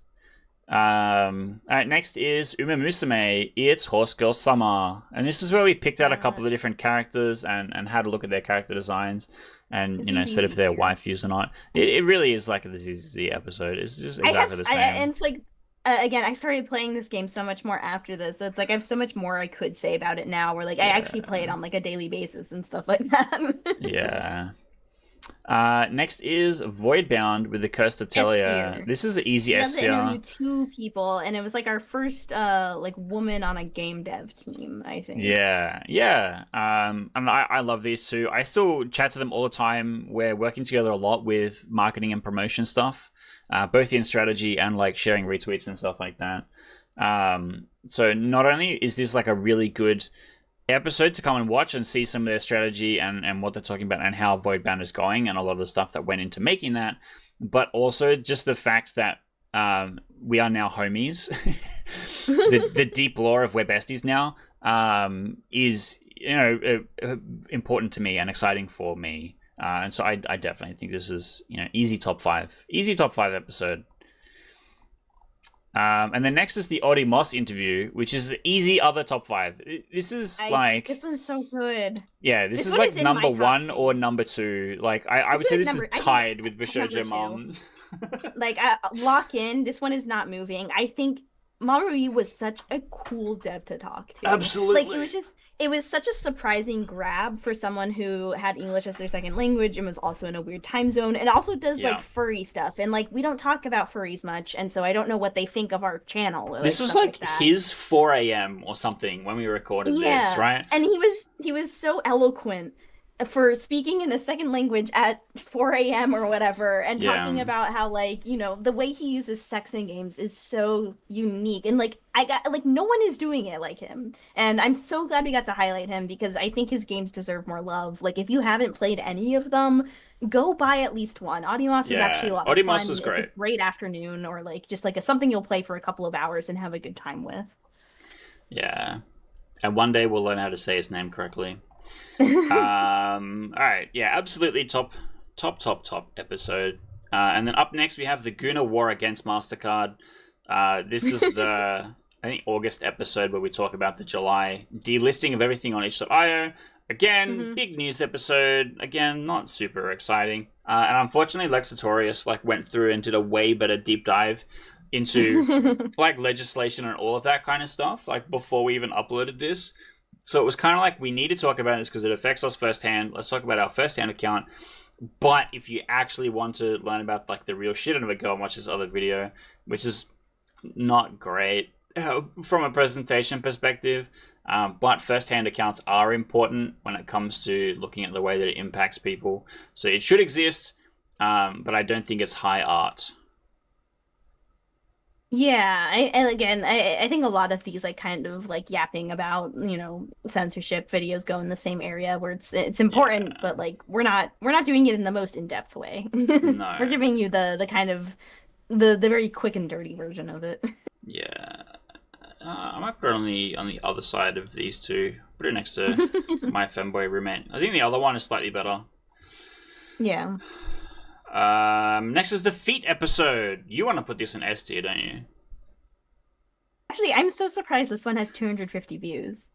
Alright, next is Uma Musume, It's Horse Girl Summer. And this is where we picked out a couple of different characters and had a look at their character designs and, you know, said if they're waifus or not. It really is like the ZZZ episode. It's just exactly the same. And it's like, again, I started playing this game so much more after this, so it's like I have so much more I could say about it now, where like I actually play it on like a daily basis and stuff like that. Yeah. Next is Voidbound with the Cursed Atelier. This is an easy S tier. We interviewed 2 people, and it was like our first like woman on a game dev team, I think. Yeah. And I love these 2. I still chat to them all the time. We're working together a lot with marketing and promotion stuff, both in strategy and like sharing retweets and stuff like that. So not only is this like a really good episode to come and watch and see some of their strategy and what they're talking about and how Voidbound is going and a lot of the stuff that went into making that, but also just the fact that we are now homies. the deep lore of we're besties now is, you know, important to me and exciting for me. And so I definitely think this is, you know, easy top 5 episode. And then next is the Audie Moss interview, which is the easy other top 5. This is this one's so good. Yeah, this is like number 1 or number 2. Like I would say this is tied with Bishoujo Mom. Like lock in. This one is not moving. I think Maruyu was such a cool dev to talk to. Absolutely. Like it was such a surprising grab for someone who had English as their second language and was also in a weird time zone and also does like furry stuff. And like we don't talk about furries much, and so I don't know what they think of our channel. This was like his 4 a.m. or something when we recorded this, right? And he was so eloquent for speaking in a second language at 4 a.m. or whatever, and talking about how, like, you know, the way he uses sex in games is so unique, and like no one is doing it like him, and I'm so glad we got to highlight him because I think his games deserve more love. Like, if you haven't played any of them, go buy at least one. Audimos was actually a lot of fun. Audimos is great. It's a great afternoon, or like just like something you'll play for a couple of hours and have a good time with. Yeah, and one day we'll learn how to say his name correctly. All right, yeah, absolutely top episode. And then up next we have the Guna War against MasterCard. This is the I think August episode where we talk about the July delisting of everything on itch.io. Again, big news episode. Again, not super exciting. And unfortunately, Lex Sartorius like went through and did a way better deep dive into like legislation and all of that kind of stuff, like before we even uploaded this. So it was kind of like, we need to talk about this because it affects us firsthand. Let's talk about our firsthand account. But if you actually want to learn about like the real shit of it, go and watch this other video, which is not great from a presentation perspective. But firsthand accounts are important when it comes to looking at the way that it impacts people. So it should exist, but I don't think it's high art. Yeah, I think a lot of these like kind of like yapping about, you know, censorship videos go in the same area where it's important, but like we're not doing it in the most in-depth way. No. We're giving you the kind of the very quick and dirty version of it. Yeah. I might put it on the other side of these two. Put it next to My Femboy Roommate. I think the other one is slightly better. Yeah. Next is the Feet episode. You want to put this in S tier, don't you? Actually, I'm so surprised this one has 250 views.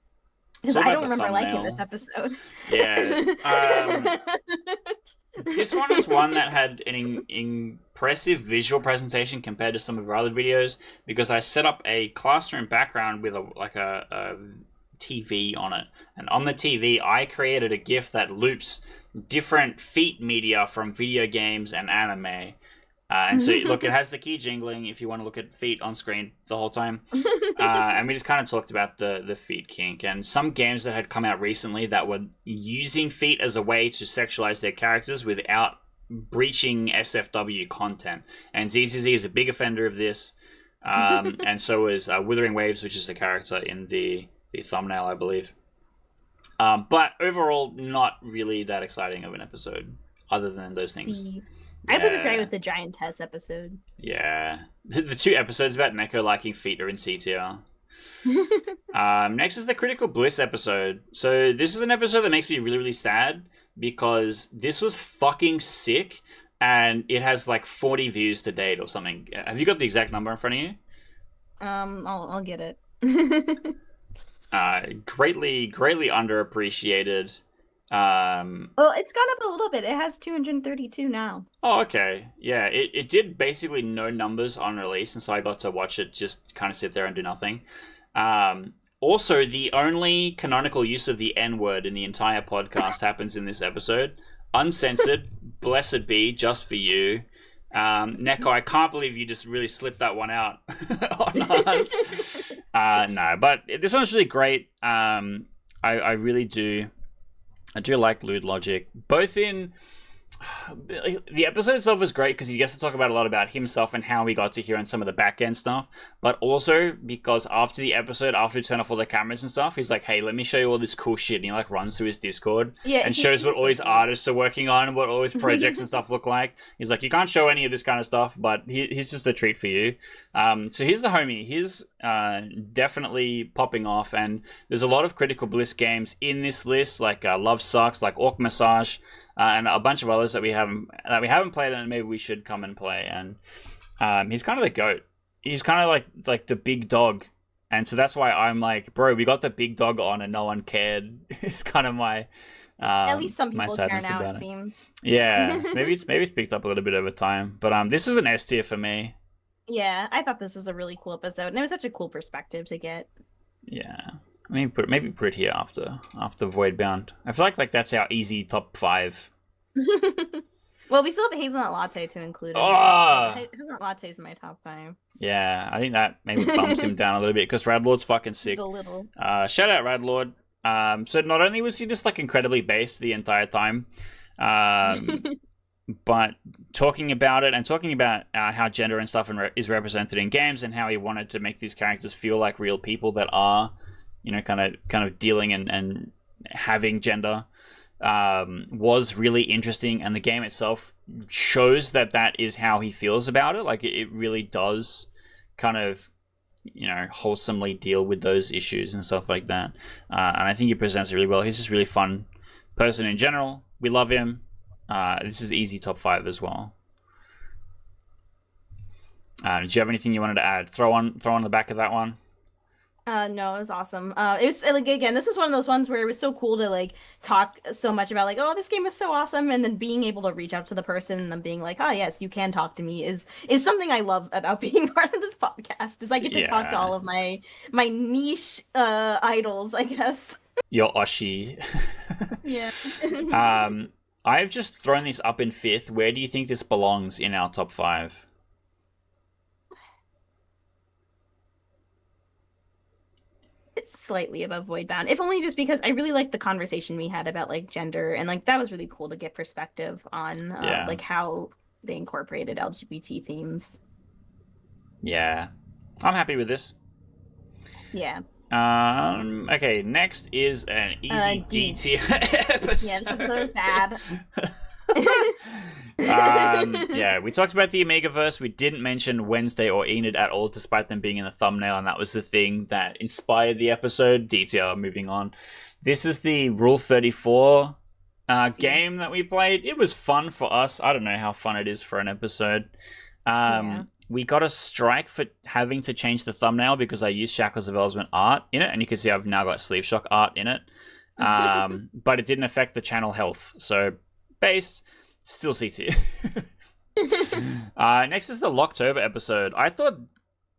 Because I don't remember liking this episode. Yeah. This one is one that had an impressive visual presentation compared to some of our other videos, because I set up a classroom background with a TV on it, and on the TV I created a GIF that loops different feet media from video games and anime. And so, look, it has the key jingling if you want to look at feet on screen the whole time. And we just kind of talked about the feet kink and some games that had come out recently that were using feet as a way to sexualize their characters without breaching SFW content. And ZZZ is a big offender of this. And so is Withering Waves, which is the character in the thumbnail, I believe. But overall, not really that exciting of an episode, other than those things. I put this right with the Giantess episode. Yeah. The 2 episodes about Neko liking feet are in C tier. Next is the Critical Bliss episode. So this is an episode that makes me really, really sad because this was fucking sick and it has like 40 views to date or something. Have you got the exact number in front of you? I'll get it. Greatly underappreciated. Well, it's gone up a little bit. It has 232 now. Oh, okay. Yeah, it did basically no numbers on release, and so I got to watch it just kind of sit there and do nothing. Also, the only canonical use of the N-word in the entire podcast happens in this episode. Uncensored, blessed be, just for you. Neko, I can't believe you just really slipped that one out on us. No, but this one's really great. I really do. I do like Lewd Logic, both in the episode itself was great because he gets to talk about a lot about himself and how he got to here and some of the back end stuff, but also because after the episode, after we turn off all the cameras and stuff, he's like, hey, let me show you all this cool shit, and he like runs through his Discord and shows what all his artists are working on, what all his projects and stuff look like. He's like, you can't show any of this kind of stuff, but he's just a treat for you. So here's the homie. He's definitely popping off, and there's a lot of Critical Bliss games in this list, like Love Sucks, like Orc Massage, and a bunch of others that we haven't played and maybe we should come and play. And he's kind of the GOAT. He's kind of like the big dog, and so that's why I'm like, bro, we got the big dog on and no one cared. It's kind of my at least some people care now, it seems. Yeah, so maybe it's picked up a little bit over time, but this is an S tier for me. Yeah, I thought this was a really cool episode, and it was such a cool perspective to get. Yeah. I mean, maybe put it here after Voidbound. I feel like that's our easy top 5. Well, we still have a hazelnut latte to include. Hazelnut latte is in my top 5. Yeah, I think that maybe bumps him down a little bit because Radlord's fucking sick. Just a little. Shout out Radlord. So not only was he just like incredibly based the entire time, but talking about it and talking about how gender and stuff is represented in games and how he wanted to make these characters feel like real people that are, you know, kind of dealing and having gender, was really interesting, and the game itself shows that is how he feels about it. Like it really does kind of, you know, wholesomely deal with those issues and stuff like that. And I think he presents it really well. He's just a really fun person in general. We love him. This is easy top 5 as well. Did you have anything you wanted to add? Throw on the back of that one? No, it was awesome. It was like, again, this was one of those ones where it was so cool to like talk so much about like, oh, this game is so awesome, and then being able to reach out to the person and then being like, oh yes, you can talk to me is something I love about being part of this podcast. Is I get to talk to all of my niche idols, I guess. Your Oshi. Yeah. I've just thrown this up in 5th. Where do you think this belongs in our top 5? It's slightly above Voidbound, if only just because I really liked the conversation we had about like gender, and like that was really cool to get perspective on like how they incorporated LGBT themes. Yeah, I'm happy with this. Yeah. Okay, next is an easy D tier episode. Yeah, this episode was bad. Yeah, we talked about the Omegaverse. We didn't mention Wednesday or Enid at all, despite them being in the thumbnail, and that was the thing that inspired the episode. D tier, moving on. This is the Rule 34 game that we played. It was fun for us. I don't know how fun it is for an episode. We got a strike for having to change the thumbnail because I used Shackles of Elswyn art in it, and you can see I've now got Sleeve Shock art in it. But it didn't affect the channel health, so base, still CT. Next is the Locktober episode. I thought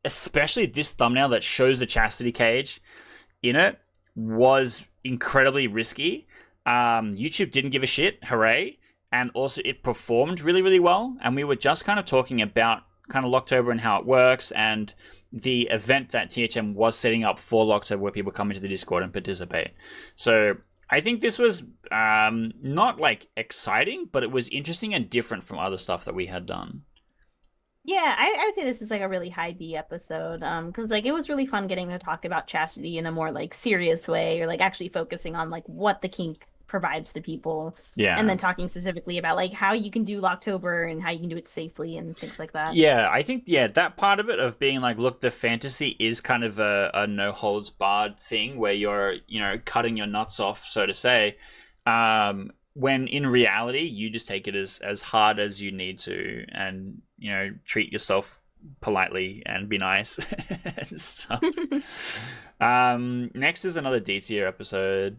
especially this thumbnail that shows the chastity cage in it was incredibly risky. YouTube didn't give a shit, hooray, and also it performed really, really well, and we were just kind of talking about kind of Locktober and how it works, and the event that THM was setting up for Locktober where people come into the Discord and participate. So I think this was not like exciting, but it was interesting and different from other stuff that we had done. Yeah, I would say this is like a really high B episode. Because like it was really fun getting to talk about chastity in a more like serious way, or like actually focusing on like what the kink provides to people, and Yeah. then talking specifically about like how you can do Locktober and how you can do it safely and things like that. Yeah, I think that part of it of being like, look, the fantasy is kind of a no holds barred thing where you're, cutting your nuts off, so to say. When in reality, you just take it as hard as you need to, and treat yourself politely and be nice and stuff. Next is another D tier episode.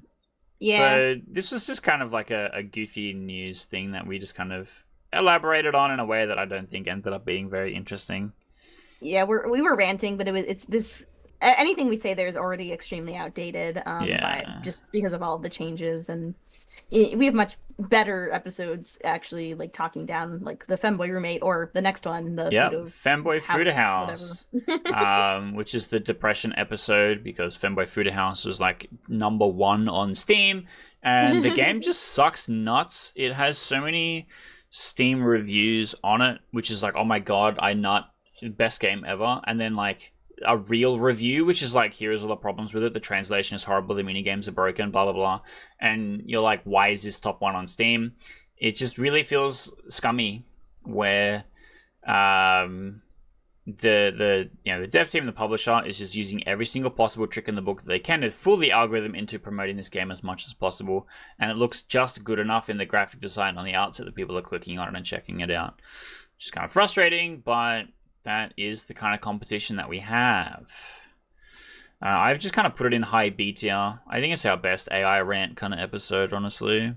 Yeah. So this was just kind of like a goofy news thing that we just kind of elaborated on in a way that I don't think ended up being very interesting. Yeah, we were ranting, but it's this anything we say there is already extremely outdated, Yeah. just because of all the changes, and we have much better episodes actually, like talking down like the femboy roommate or the next one, the Yep, Fudo Femboy Fuda House, House, which is the depression episode because Femboy Fuda House was like #1 on Steam, and the game just sucks nuts. It has so many Steam reviews on it, which is like, oh my god, I nut, best game ever, and then like a real review, which is like, here's all the problems with it. The translation is horrible. The minigames are broken, blah, blah, blah. And you're like, why is this top 1 on Steam? It just really feels scummy where the dev team and the publisher is just using every single possible trick in the book that they can to fool the algorithm into promoting this game as much as possible. And it looks just good enough in the graphic design on the outset that people are clicking on it and checking it out. Which is kind of frustrating, but that is the kind of competition that we have. I've just kind of put it in high B tier. I think it's our best AI rant kind of episode, honestly.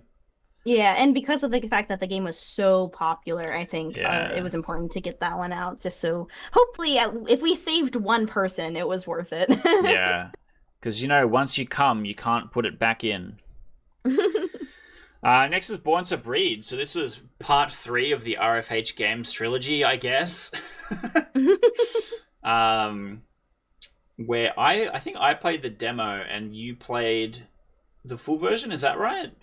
Yeah, and because of the fact that the game was so popular, I think Yeah. it was important to get that one out, just so hopefully if we saved one person, it was worth it. Yeah. Because, once you come, you can't put it back in. Next is Born to Breed. So this was part 3 of the RFH Games trilogy, I guess. Where I think I played the demo and you played the full version. Is that right?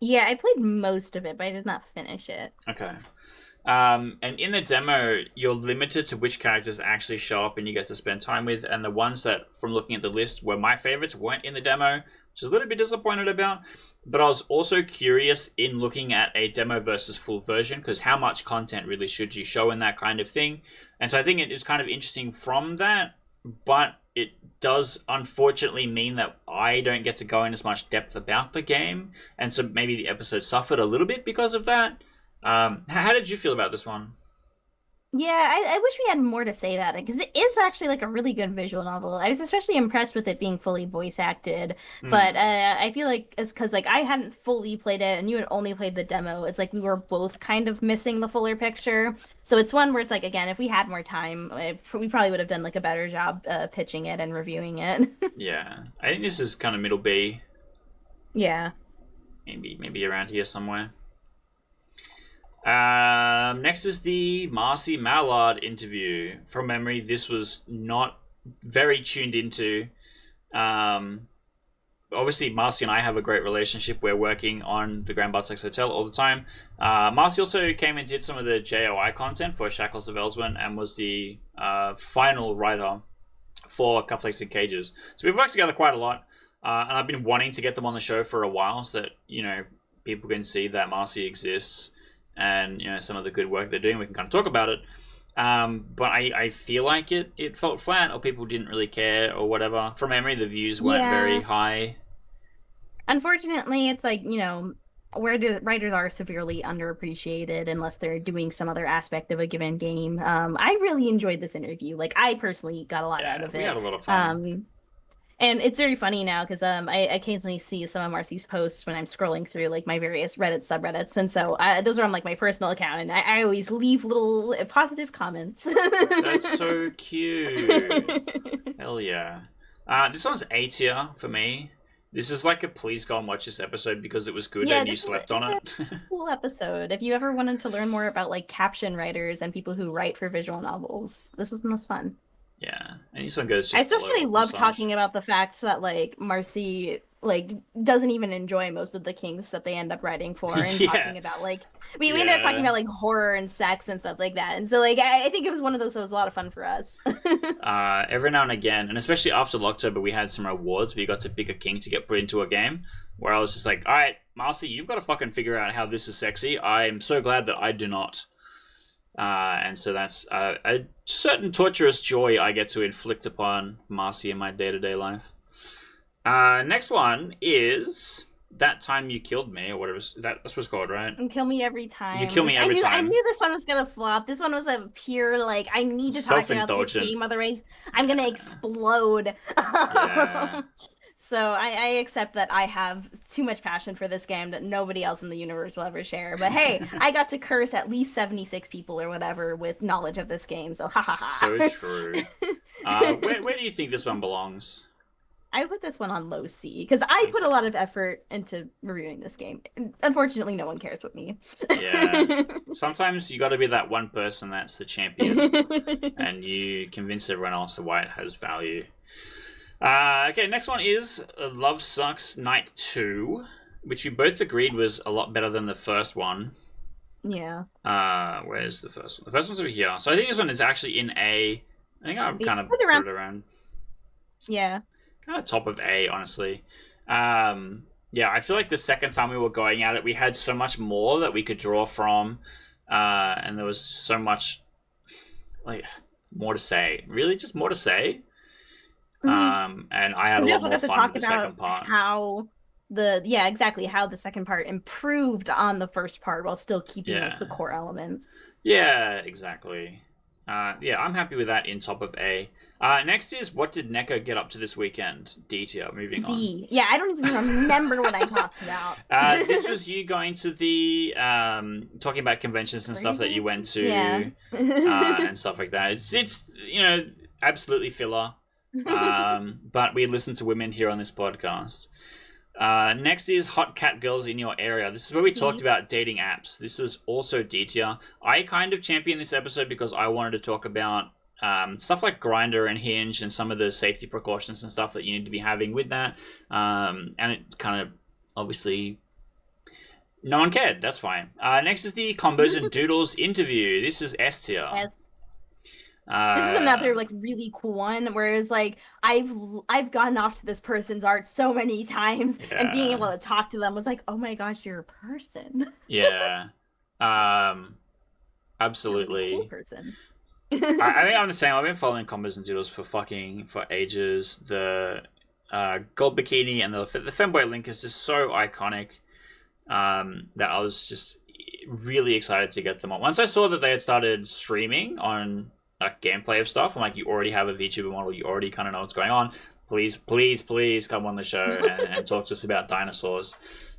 Yeah, I played most of it, but I did not finish it. Okay. And in the demo, you're limited to which characters actually show up and you get to spend time with. And the ones that, from looking at the list, were my favorites weren't in the demo, which is a little bit disappointed about. But I was also curious in looking at a demo versus full version, because how much content really should you show in that kind of thing? And so I think it is kind of interesting from that, but it does unfortunately mean that I don't get to go in as much depth about the game. And so maybe the episode suffered a little bit because of that. How did you feel about this one? Yeah, I wish we had more to say about it because it is actually like a really good visual novel. I was especially impressed with it being fully voice acted, but I feel like it's because like I hadn't fully played it and you had only played the demo. It's like we were both kind of missing the fuller picture. So it's one where it's like, again, if we had more time, we probably would have done like a better job pitching it and reviewing it. Yeah, I think this is kind of middle B. Yeah. Maybe around here somewhere. Next is the Marcy Mallard interview. From memory, this was not very tuned into. Obviously, Marcy and I have a great relationship. We're working on the Grand Buttex Hotel all the time. Marcy also came and did some of the JOI content for Shackles of Elswyn and was the final writer for Cufflinks and Cages. So we've worked together quite a lot. And I've been wanting to get them on the show for a while so that, people can see that Marcy exists. And some of the good work they're doing, we can kind of talk about it. But I feel like it felt flat, or people didn't really care, or whatever. From memory, the views weren't very high. Unfortunately, it's like where the writers are severely underappreciated unless they're doing some other aspect of a given game. I really enjoyed this interview. Like I personally got a lot out of it. We had a lot of fun. And it's very funny now because I occasionally see some of Marcy's posts when I'm scrolling through like my various Reddit subreddits, and so those are on like my personal account, and I always leave little positive comments. That's so cute. Hell yeah! This one's A tier for me. This is like a please go and watch this episode because it was good and you slept on it. Cool episode. If you ever wanted to learn more about like caption writers and people who write for visual novels, this was the most fun. Yeah, and this one goes. I especially love talking about the fact that like Marcy like doesn't even enjoy most of the kinks that they end up writing for, and Yeah. talking about like we ended up talking about like horror and sex and stuff like that. And so like I think it was one of those that was a lot of fun for us. Every now and again, and especially after Locktober, we had some rewards where you got to pick a kink to get put into a game. Where I was just like, all right, Marcy, you've got to fucking figure out how this is sexy. I'm so glad that I do not. And so that's a certain torturous joy I get to inflict upon Marcy in my day-to-day life. Next one is That Time You Killed Me, or whatever. That's what it's called, right? And kill me every time. You kill me every time. I knew this one was gonna flop. This one was a pure like I need to talk about this game, otherwise I'm gonna explode. Yeah. So I accept that I have too much passion for this game that nobody else in the universe will ever share. But hey, I got to curse at least 76 people or whatever with knowledge of this game. So ha ha ha. So true. Where do you think this one belongs? I put this one on low C because I put a lot of effort into reviewing this game. Unfortunately, no one cares but me. Yeah. Sometimes you got to be that one person that's the champion, and you convince everyone else why it has value. Okay, next one is Love Sucks Night 2, which we both agreed was a lot better than the first one. Yeah. Where's the first one? The first one's over here. So I think this one is actually in A. I think I'll kind of put it around. Yeah. Kind of top of A, honestly. Yeah, I feel like the second time we were going at it, we had so much more that we could draw from. And there was so much, like, more to say. Really, just more to say. And I had a lot more fun with the second part. How the second part improved on the first part while still keeping like the core elements. Yeah, exactly. Yeah, I'm happy with that in top of A. Next is What Did Neko Get Up to This Weekend? D tier, moving on. D. Yeah, I don't even remember what I talked about. This was you going to the, talking about conventions and stuff that you went to, and stuff like that. It's you know, absolutely filler. But we listen to women here on this podcast. Next is Hot Cat Girls in Your Area. This is where we talked about dating apps. This is also D tier. I kind of championed this episode because I wanted to talk about stuff like Grindr and Hinge and some of the safety precautions and stuff that you need to be having with that. And it kind of obviously no one cared. That's fine. Next is the Combos and Doodles interview. This is S tier. Yes. This is another like really cool one, whereas like I've gotten off to this person's art so many times, and being able to talk to them was like, oh my gosh, you're a person. Yeah, absolutely. Cool person. I mean, I'm the same. I've been following Combos and Doodles for ages. The gold bikini and the femboy link is just so iconic that I was just really excited to get them on. Once I saw that they had started streaming on gameplay of stuff, I'm like, you already have a VTuber model, you already kind of know what's going on. Please come on the show and talk to us about dinosaurs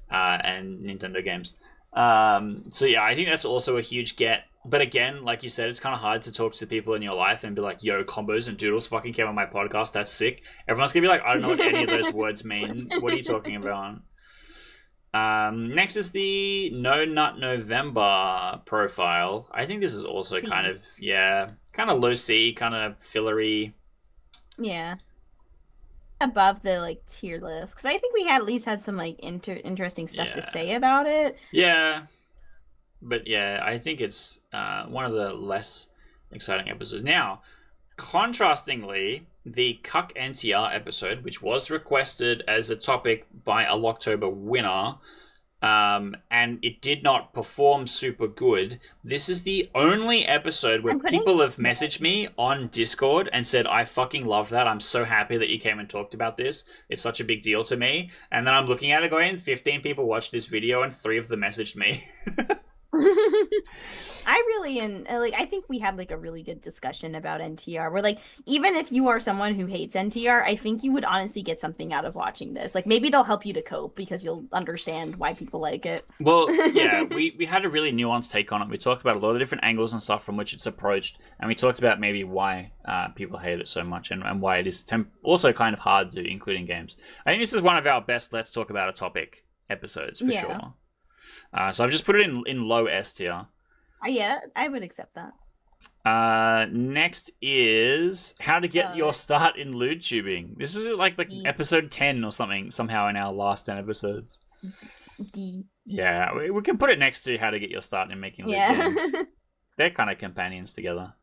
and Nintendo games. So yeah, I think that's also a huge get. But again, like you said, it's kind of hard to talk to people in your life and be like, yo, Combos and Doodles fucking came on my podcast, that's sick. Everyone's gonna be like, I don't know what any of those words mean. What are you talking about? Next is the No Nut November profile. I think this is also kind of low C, kind of fillery. Yeah. Above the like tier list, because I think we at least had some like interesting stuff to say about it. Yeah, but yeah, I think it's one of the less exciting episodes. Now, contrastingly, the Cuck NTR episode, which was requested as a topic by a Locktober winner, and it did not perform super good. This is the only episode where people have messaged me on Discord and said, I fucking love that. I'm so happy that you came and talked about this. It's such a big deal to me. And then I'm looking at it going, 15 people watched this video and 3 of them messaged me. I think we had like a really good discussion about NTR where like even if you are someone who hates NTR, I think you would honestly get something out of watching this. Like maybe it'll help you to cope because you'll understand why people like it. Well, yeah, we had a really nuanced take on it. We talked about a lot of different angles and stuff from which it's approached, and we talked about maybe why people hate it so much and why it is also kind of hard to include in games. I think this is one of our best Let's Talk About a Topic episodes for sure. So I've just put it in low S tier. Yeah, I would accept that. Next is how to get your start in lewd tubing. This is like episode 10 or something, somehow in our last 10 episodes. D. Yeah, we can put it next to how to get your start in making lewd games. They're kind of companions together.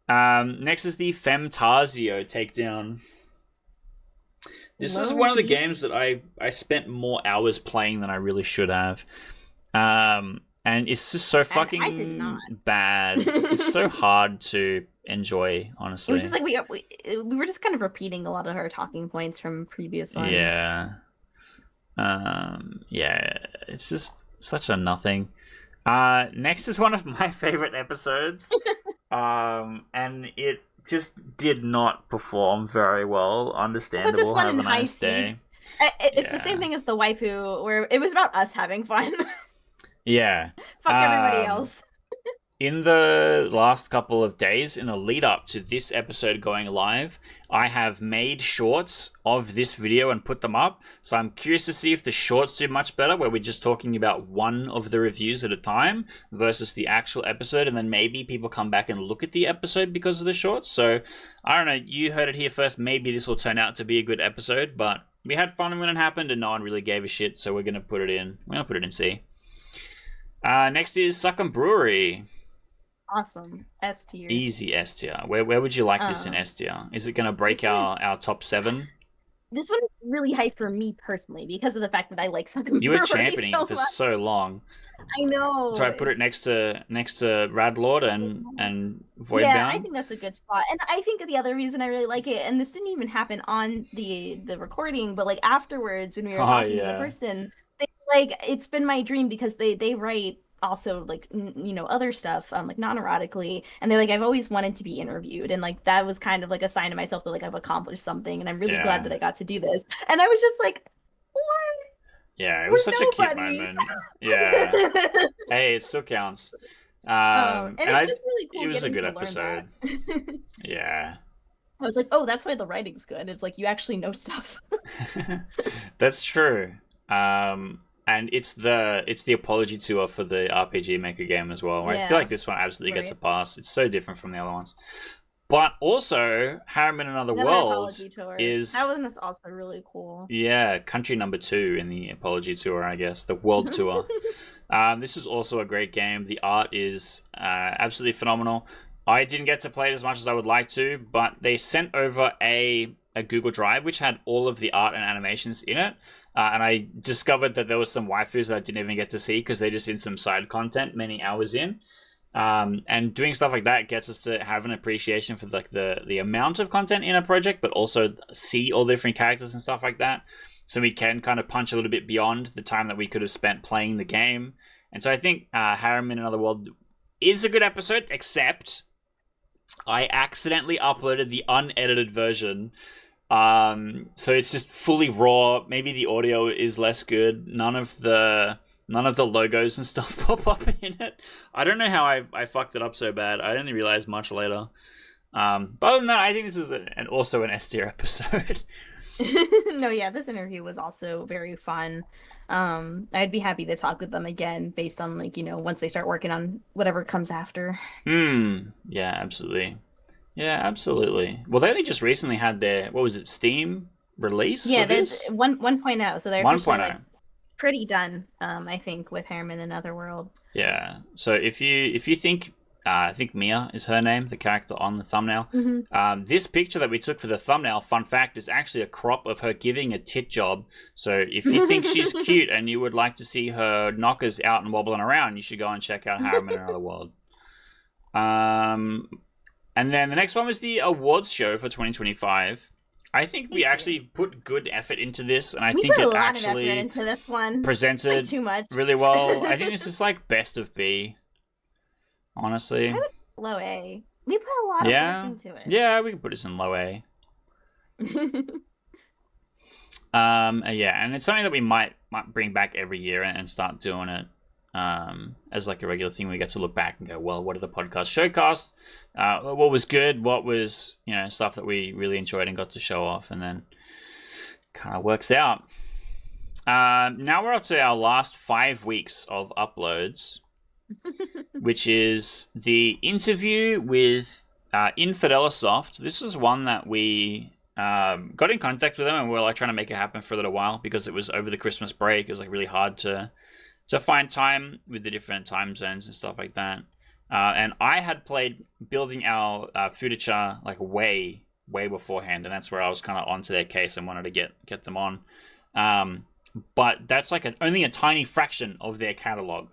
Next is the Femtasio takedown. This is one of the games that I spent more hours playing than I really should have. And it's just so fucking bad. It's so hard to enjoy, honestly. It was just like we were just kind of repeating a lot of our talking points from previous ones. Yeah. Yeah, it's just such a nothing. Next is one of my favorite episodes. And it just did not perform very well. Understandable. Have a nice day. It's the same thing as the waifu, where it was about us having fun. Yeah. Fuck everybody else. In the last couple of days, in the lead up to this episode going live, I have made shorts of this video and put them up. So I'm curious to see if the shorts do much better, where we're just talking about one of the reviews at a time versus the actual episode. And then maybe people come back and look at the episode because of the shorts. So I don't know. You heard it here first. Maybe this will turn out to be a good episode, but we had fun when it happened and no one really gave a shit. So we're going to put it in. We're going to put it in C. Next is Suckham Brewery. Awesome. S tier. Easy S tier. Where would you like this in S tier? Is it going to break our top 7? This one is really high for me personally because of the fact that I like Suckham Brewery. You were championing it for so long. I know. So I put it next to Radlord and Voidbound. Yeah, I think that's a good spot. And I think the other reason I really like it, and this didn't even happen on the recording, but like afterwards when we were talking to the person, it's been my dream because they write also like other stuff like non-erotically, and they're like, I've always wanted to be interviewed, and like that was kind of like a sign to myself that like I've accomplished something, and I'm really glad that I got to do this. And I was just like, what? Yeah, it was such a cute moment. Yeah. Hey, it still counts. And it was really cool. It was a good episode. Yeah. I was like, oh, that's why the writing's good. It's like you actually know stuff. That's true. And it's the apology tour for the RPG Maker game as well. I feel like this one absolutely gets a pass. It's so different from the other ones. But also, Harem in Another World is... That one was also really cool. Yeah, country number 2 in the apology tour, I guess. The world tour. This is also a great game. The art is absolutely phenomenal. I didn't get to play it as much as I would like to, but they sent over a Google Drive which had all of the art and animations in it. And I discovered that there was some waifus that I didn't even get to see because they're just in some side content many hours in. And doing stuff like that gets us to have an appreciation for like the amount of content in a project, but also see all the different characters and stuff like that. So we can kind of punch a little bit beyond the time that we could have spent playing the game. And so I think Harem in Another World is a good episode, except I accidentally uploaded the unedited version. So it's just fully raw. Maybe the audio is less good. None of the logos and stuff pop up in it. I don't know how I fucked it up so bad. I only realized much later. But other than that, I think this is also an S tier episode. No, yeah, this interview was also very fun. I'd be happy to talk with them again based on like, once they start working on whatever comes after. Yeah, absolutely. Yeah, absolutely. Well, they only just recently had their, what was it, Steam release? Yeah, there's 1.0, so they're 1.0. Like pretty done, I think, with Harem in Another World. Yeah. So if you think, I think Mia is her name, the character on the thumbnail. Mm-hmm. This picture that we took for the thumbnail, fun fact, is actually a crop of her giving a tit job. So if you think she's cute and you would like to see her knockers out and wobbling around, you should go and check out Harem in Another World. And then the next one was the awards show for 2025. I think we actually put good effort into this, and I think it actually into this one. presented too much. really well. I think this is like best of B, honestly. I would low A. We put a lot of work into it. Yeah, we can put this in low A. Yeah, and it's something that we might bring back every year and start doing it as like a regular thing. We get to look back and go, well, what did the podcast showcast? What was good? What was, stuff that we really enjoyed and got to show off, and then kind of works out. Now we're up to our last 5 weeks of uploads. which is the interview with Infidelisoft. This was one that we got in contact with them, and we were like trying to make it happen for a little while because it was over the Christmas break. It was like really hard to find time with the different time zones and stuff like that. And I had played building our Future like way beforehand, and that's where I was kind of onto their case and wanted to get them on. But that's like only a tiny fraction of their catalog.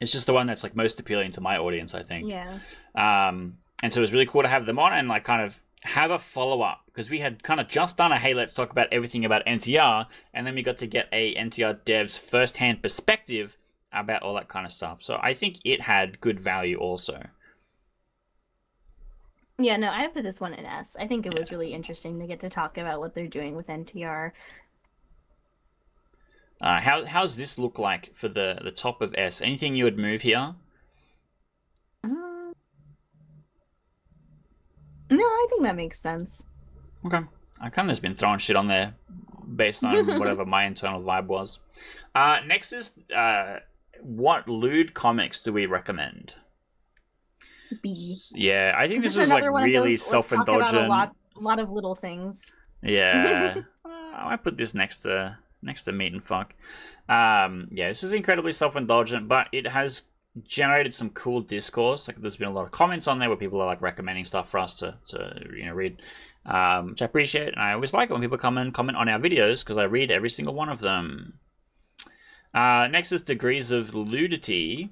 It's just the one that's like most appealing to my audience, I think. Yeah. And so it was really cool to have them on and like kind of have a follow-up, because we had kind of just done a hey, let's talk about everything about NTR, and then we got to get a NTR dev's first-hand perspective about all that kind of stuff. So I think it had good value also. Yeah, no, I put this one in S. I think it was really interesting to get to talk about what they're doing with NTR. How's this look like for the top of S? Anything you would move here? No, I think that makes sense. Okay. I kind of just been throwing shit on there based on whatever my internal vibe was. Next is what lewd comics do we recommend? B. Yeah, I think this was like really self-indulgent. A lot of little things. Yeah. I might put this next to Meat and Fuck. Yeah, this is incredibly self-indulgent, but it has generated some cool discourse. Like, there's been a lot of comments on there where people are like recommending stuff for us to read, which I appreciate. And I always like it when people come and comment on our videos, because I read every single one of them. Next is Degrees of Ludity.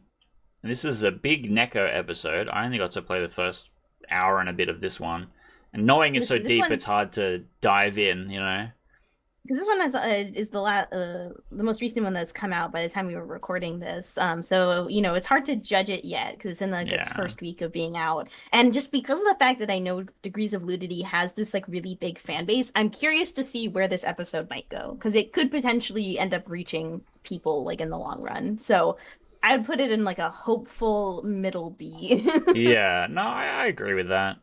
And this is a big Neko episode. I only got to play the first hour and a bit of this one. And knowing it's so deep, it's hard to dive in, you know? Because this one is the most recent one that's come out by the time we were recording this. So, you know, it's hard to judge it yet because it's in like its first week of being out. And just because of the fact that I know Degrees of Ludity has this like really big fan base, I'm curious to see where this episode might go, because it could potentially end up reaching people like in the long run. So I would put it in like a hopeful middle B. Yeah, no, I agree with that.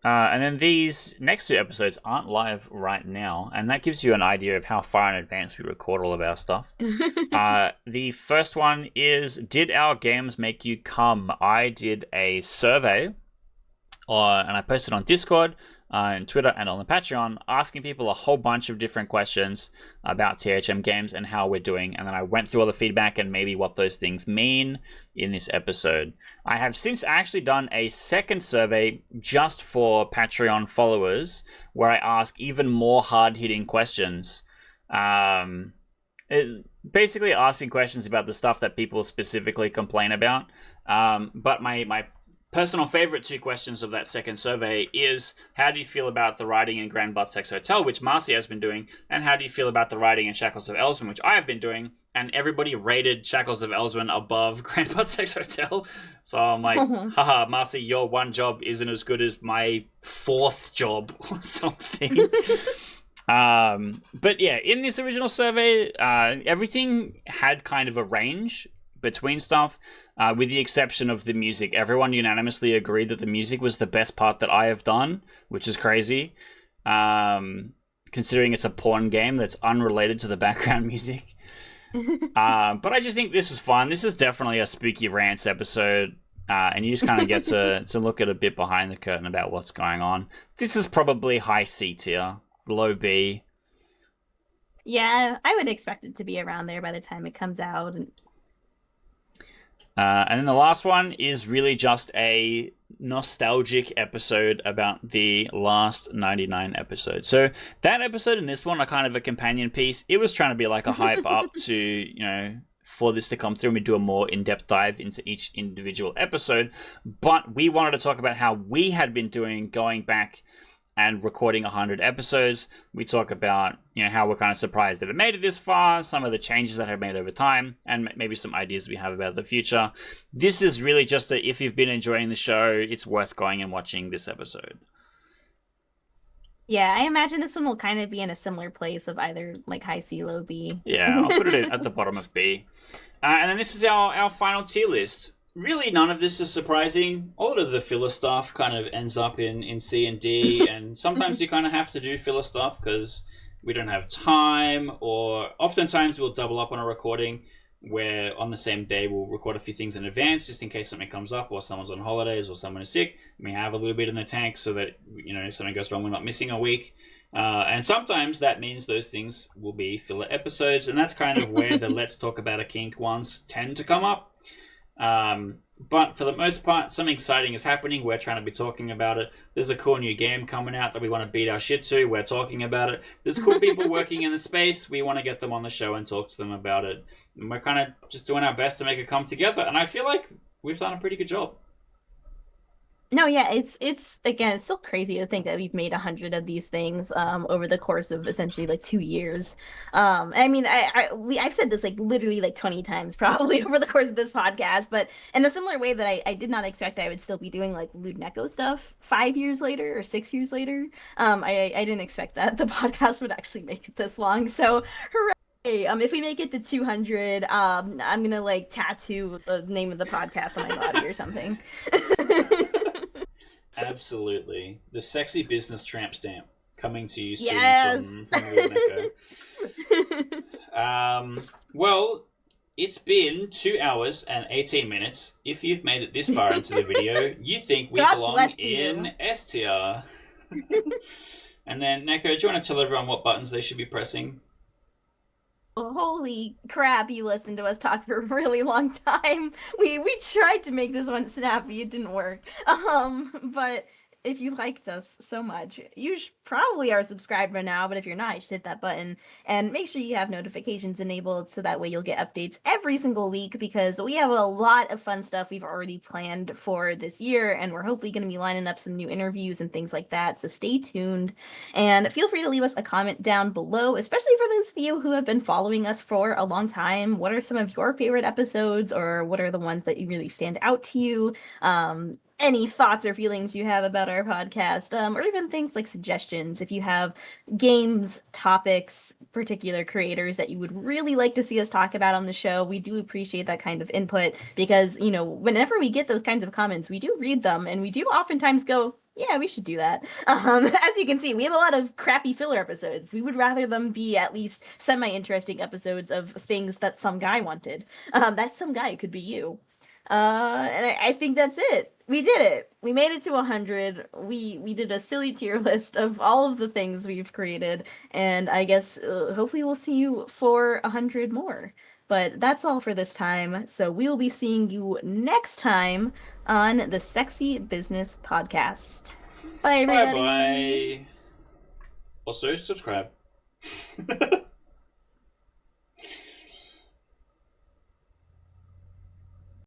And then these next two episodes aren't live right now, and that gives you an idea of how far in advance we record all of our stuff. The first one is, did our games make you come? I did a survey, and I posted on Discord, and Twitter, and on the Patreon, asking people a whole bunch of different questions about THM games and how we're doing, and then I went through all the feedback and maybe what those things mean in this episode. I have since actually done a second survey just for Patreon followers, where I ask even more hard-hitting questions. Basically asking questions about the stuff that people specifically complain about. But my personal favorite two questions of that second survey is, how do you feel about the writing in Grand Butt Sex Hotel, which Marcy has been doing, and how do you feel about the writing in Shackles of Elswyn, which I have been doing? And everybody rated Shackles of Elswyn above Grand Butt Sex Hotel. So I'm like, haha, Marcy, your one job isn't as good as my fourth job or something. But yeah, in this original survey, everything had kind of a range between stuff, with the exception of the music. Everyone unanimously agreed that the music was the best part that I have done, which is crazy, considering it's a porn game that's unrelated to the background music. But I just think this is fun. This is definitely a Spooky Rants episode, and you just kind of get to look at a bit behind the curtain about what's going on. This is probably high C tier, low B. Yeah, I would expect it to be around there by the time it comes out. And then the last one is really just a nostalgic episode about the last 99 episodes. So that episode and this one are kind of a companion piece. It was trying to be like a hype up to, you know, for this to come through and we do a more in-depth dive into each individual episode. But we wanted to talk about how we had been doing going back and recording 100 episodes. We talk about, you know, how we're kind of surprised that it made it this far, some of the changes that have made over time, and maybe some ideas we have about the future. This is really just if you've been enjoying the show, it's worth going and watching this episode. Yeah, I imagine this one will kind of be in a similar place of either like high C, low B. Yeah, I'll put it at the bottom of B. And then this is our final tier list. Really, none of this is surprising. All of the filler stuff kind of ends up in C and D, and sometimes you kind of have to do filler stuff because we don't have time, or oftentimes we'll double up on a recording. where on the same day we'll record a few things in advance just in case something comes up or someone's on holidays or someone is sick. We have a little bit in the tank so that, if something goes wrong, we're not missing a week. And sometimes that means those things will be filler episodes, and that's kind of where the Let's Talk About a Kink ones tend to come up. But for the most part, something exciting is happening. We're trying to be talking about it. There's a cool new game coming out that we want to beat our shit to. We're talking about it. There's cool people working in the space. We want to get them on the show and talk to them about it. And we're kind of just doing our best to make it come together. And I feel like we've done a pretty good job. No, yeah, it's again, it's still crazy to think that we've made 100 of these things over the course of essentially like 2 years. I mean, I've said this like literally like 20 times probably over the course of this podcast, but in a similar way that I did not expect I would still be doing like Lewd Neko stuff 5 years later or 6 years later. I didn't expect that the podcast would actually make it this long. So hooray. If we make it to 200, I'm gonna like tattoo the name of the podcast on my body or something. Absolutely. The sexy business tramp stamp coming to you soon Yes. from Lewd Neko. Well, it's been 2 hours and 18 minutes. If you've made it this far into the video, you think we God belong bless in you. S tier. And then, Neko, do you want to tell everyone what buttons they should be pressing? Well, holy crap, you listened to us talk for a really long time. We tried to make this one snappy, it didn't work. But if you liked us so much, you probably are subscribed by now, but if you're not, you should hit that button and make sure you have notifications enabled so that way you'll get updates every single week, because we have a lot of fun stuff we've already planned for this year, and we're hopefully going to be lining up some new interviews and things like that, so stay tuned. And feel free to leave us a comment down below, especially for those of you who have been following us for a long time. What are some of your favorite episodes, or what are the ones that you really stand out to you? Any thoughts or feelings you have about our podcast, or even things like suggestions. If you have games, topics, particular creators that you would really like to see us talk about on the show, we do appreciate that kind of input, because, whenever we get those kinds of comments, we do read them, and we do oftentimes go, yeah, we should do that. As you can see, we have a lot of crappy filler episodes. We would rather them be at least semi-interesting episodes of things that some guy wanted. That some guy could be you. And I think that's it. We did it. We made it to 100. We did a silly tier list of all of the things we've created, and I guess hopefully we'll see you for 100 more. But that's all for this time. So we will be seeing you next time on the Sexy Business Podcast. Bye, everybody. Bye bye. Also, subscribe.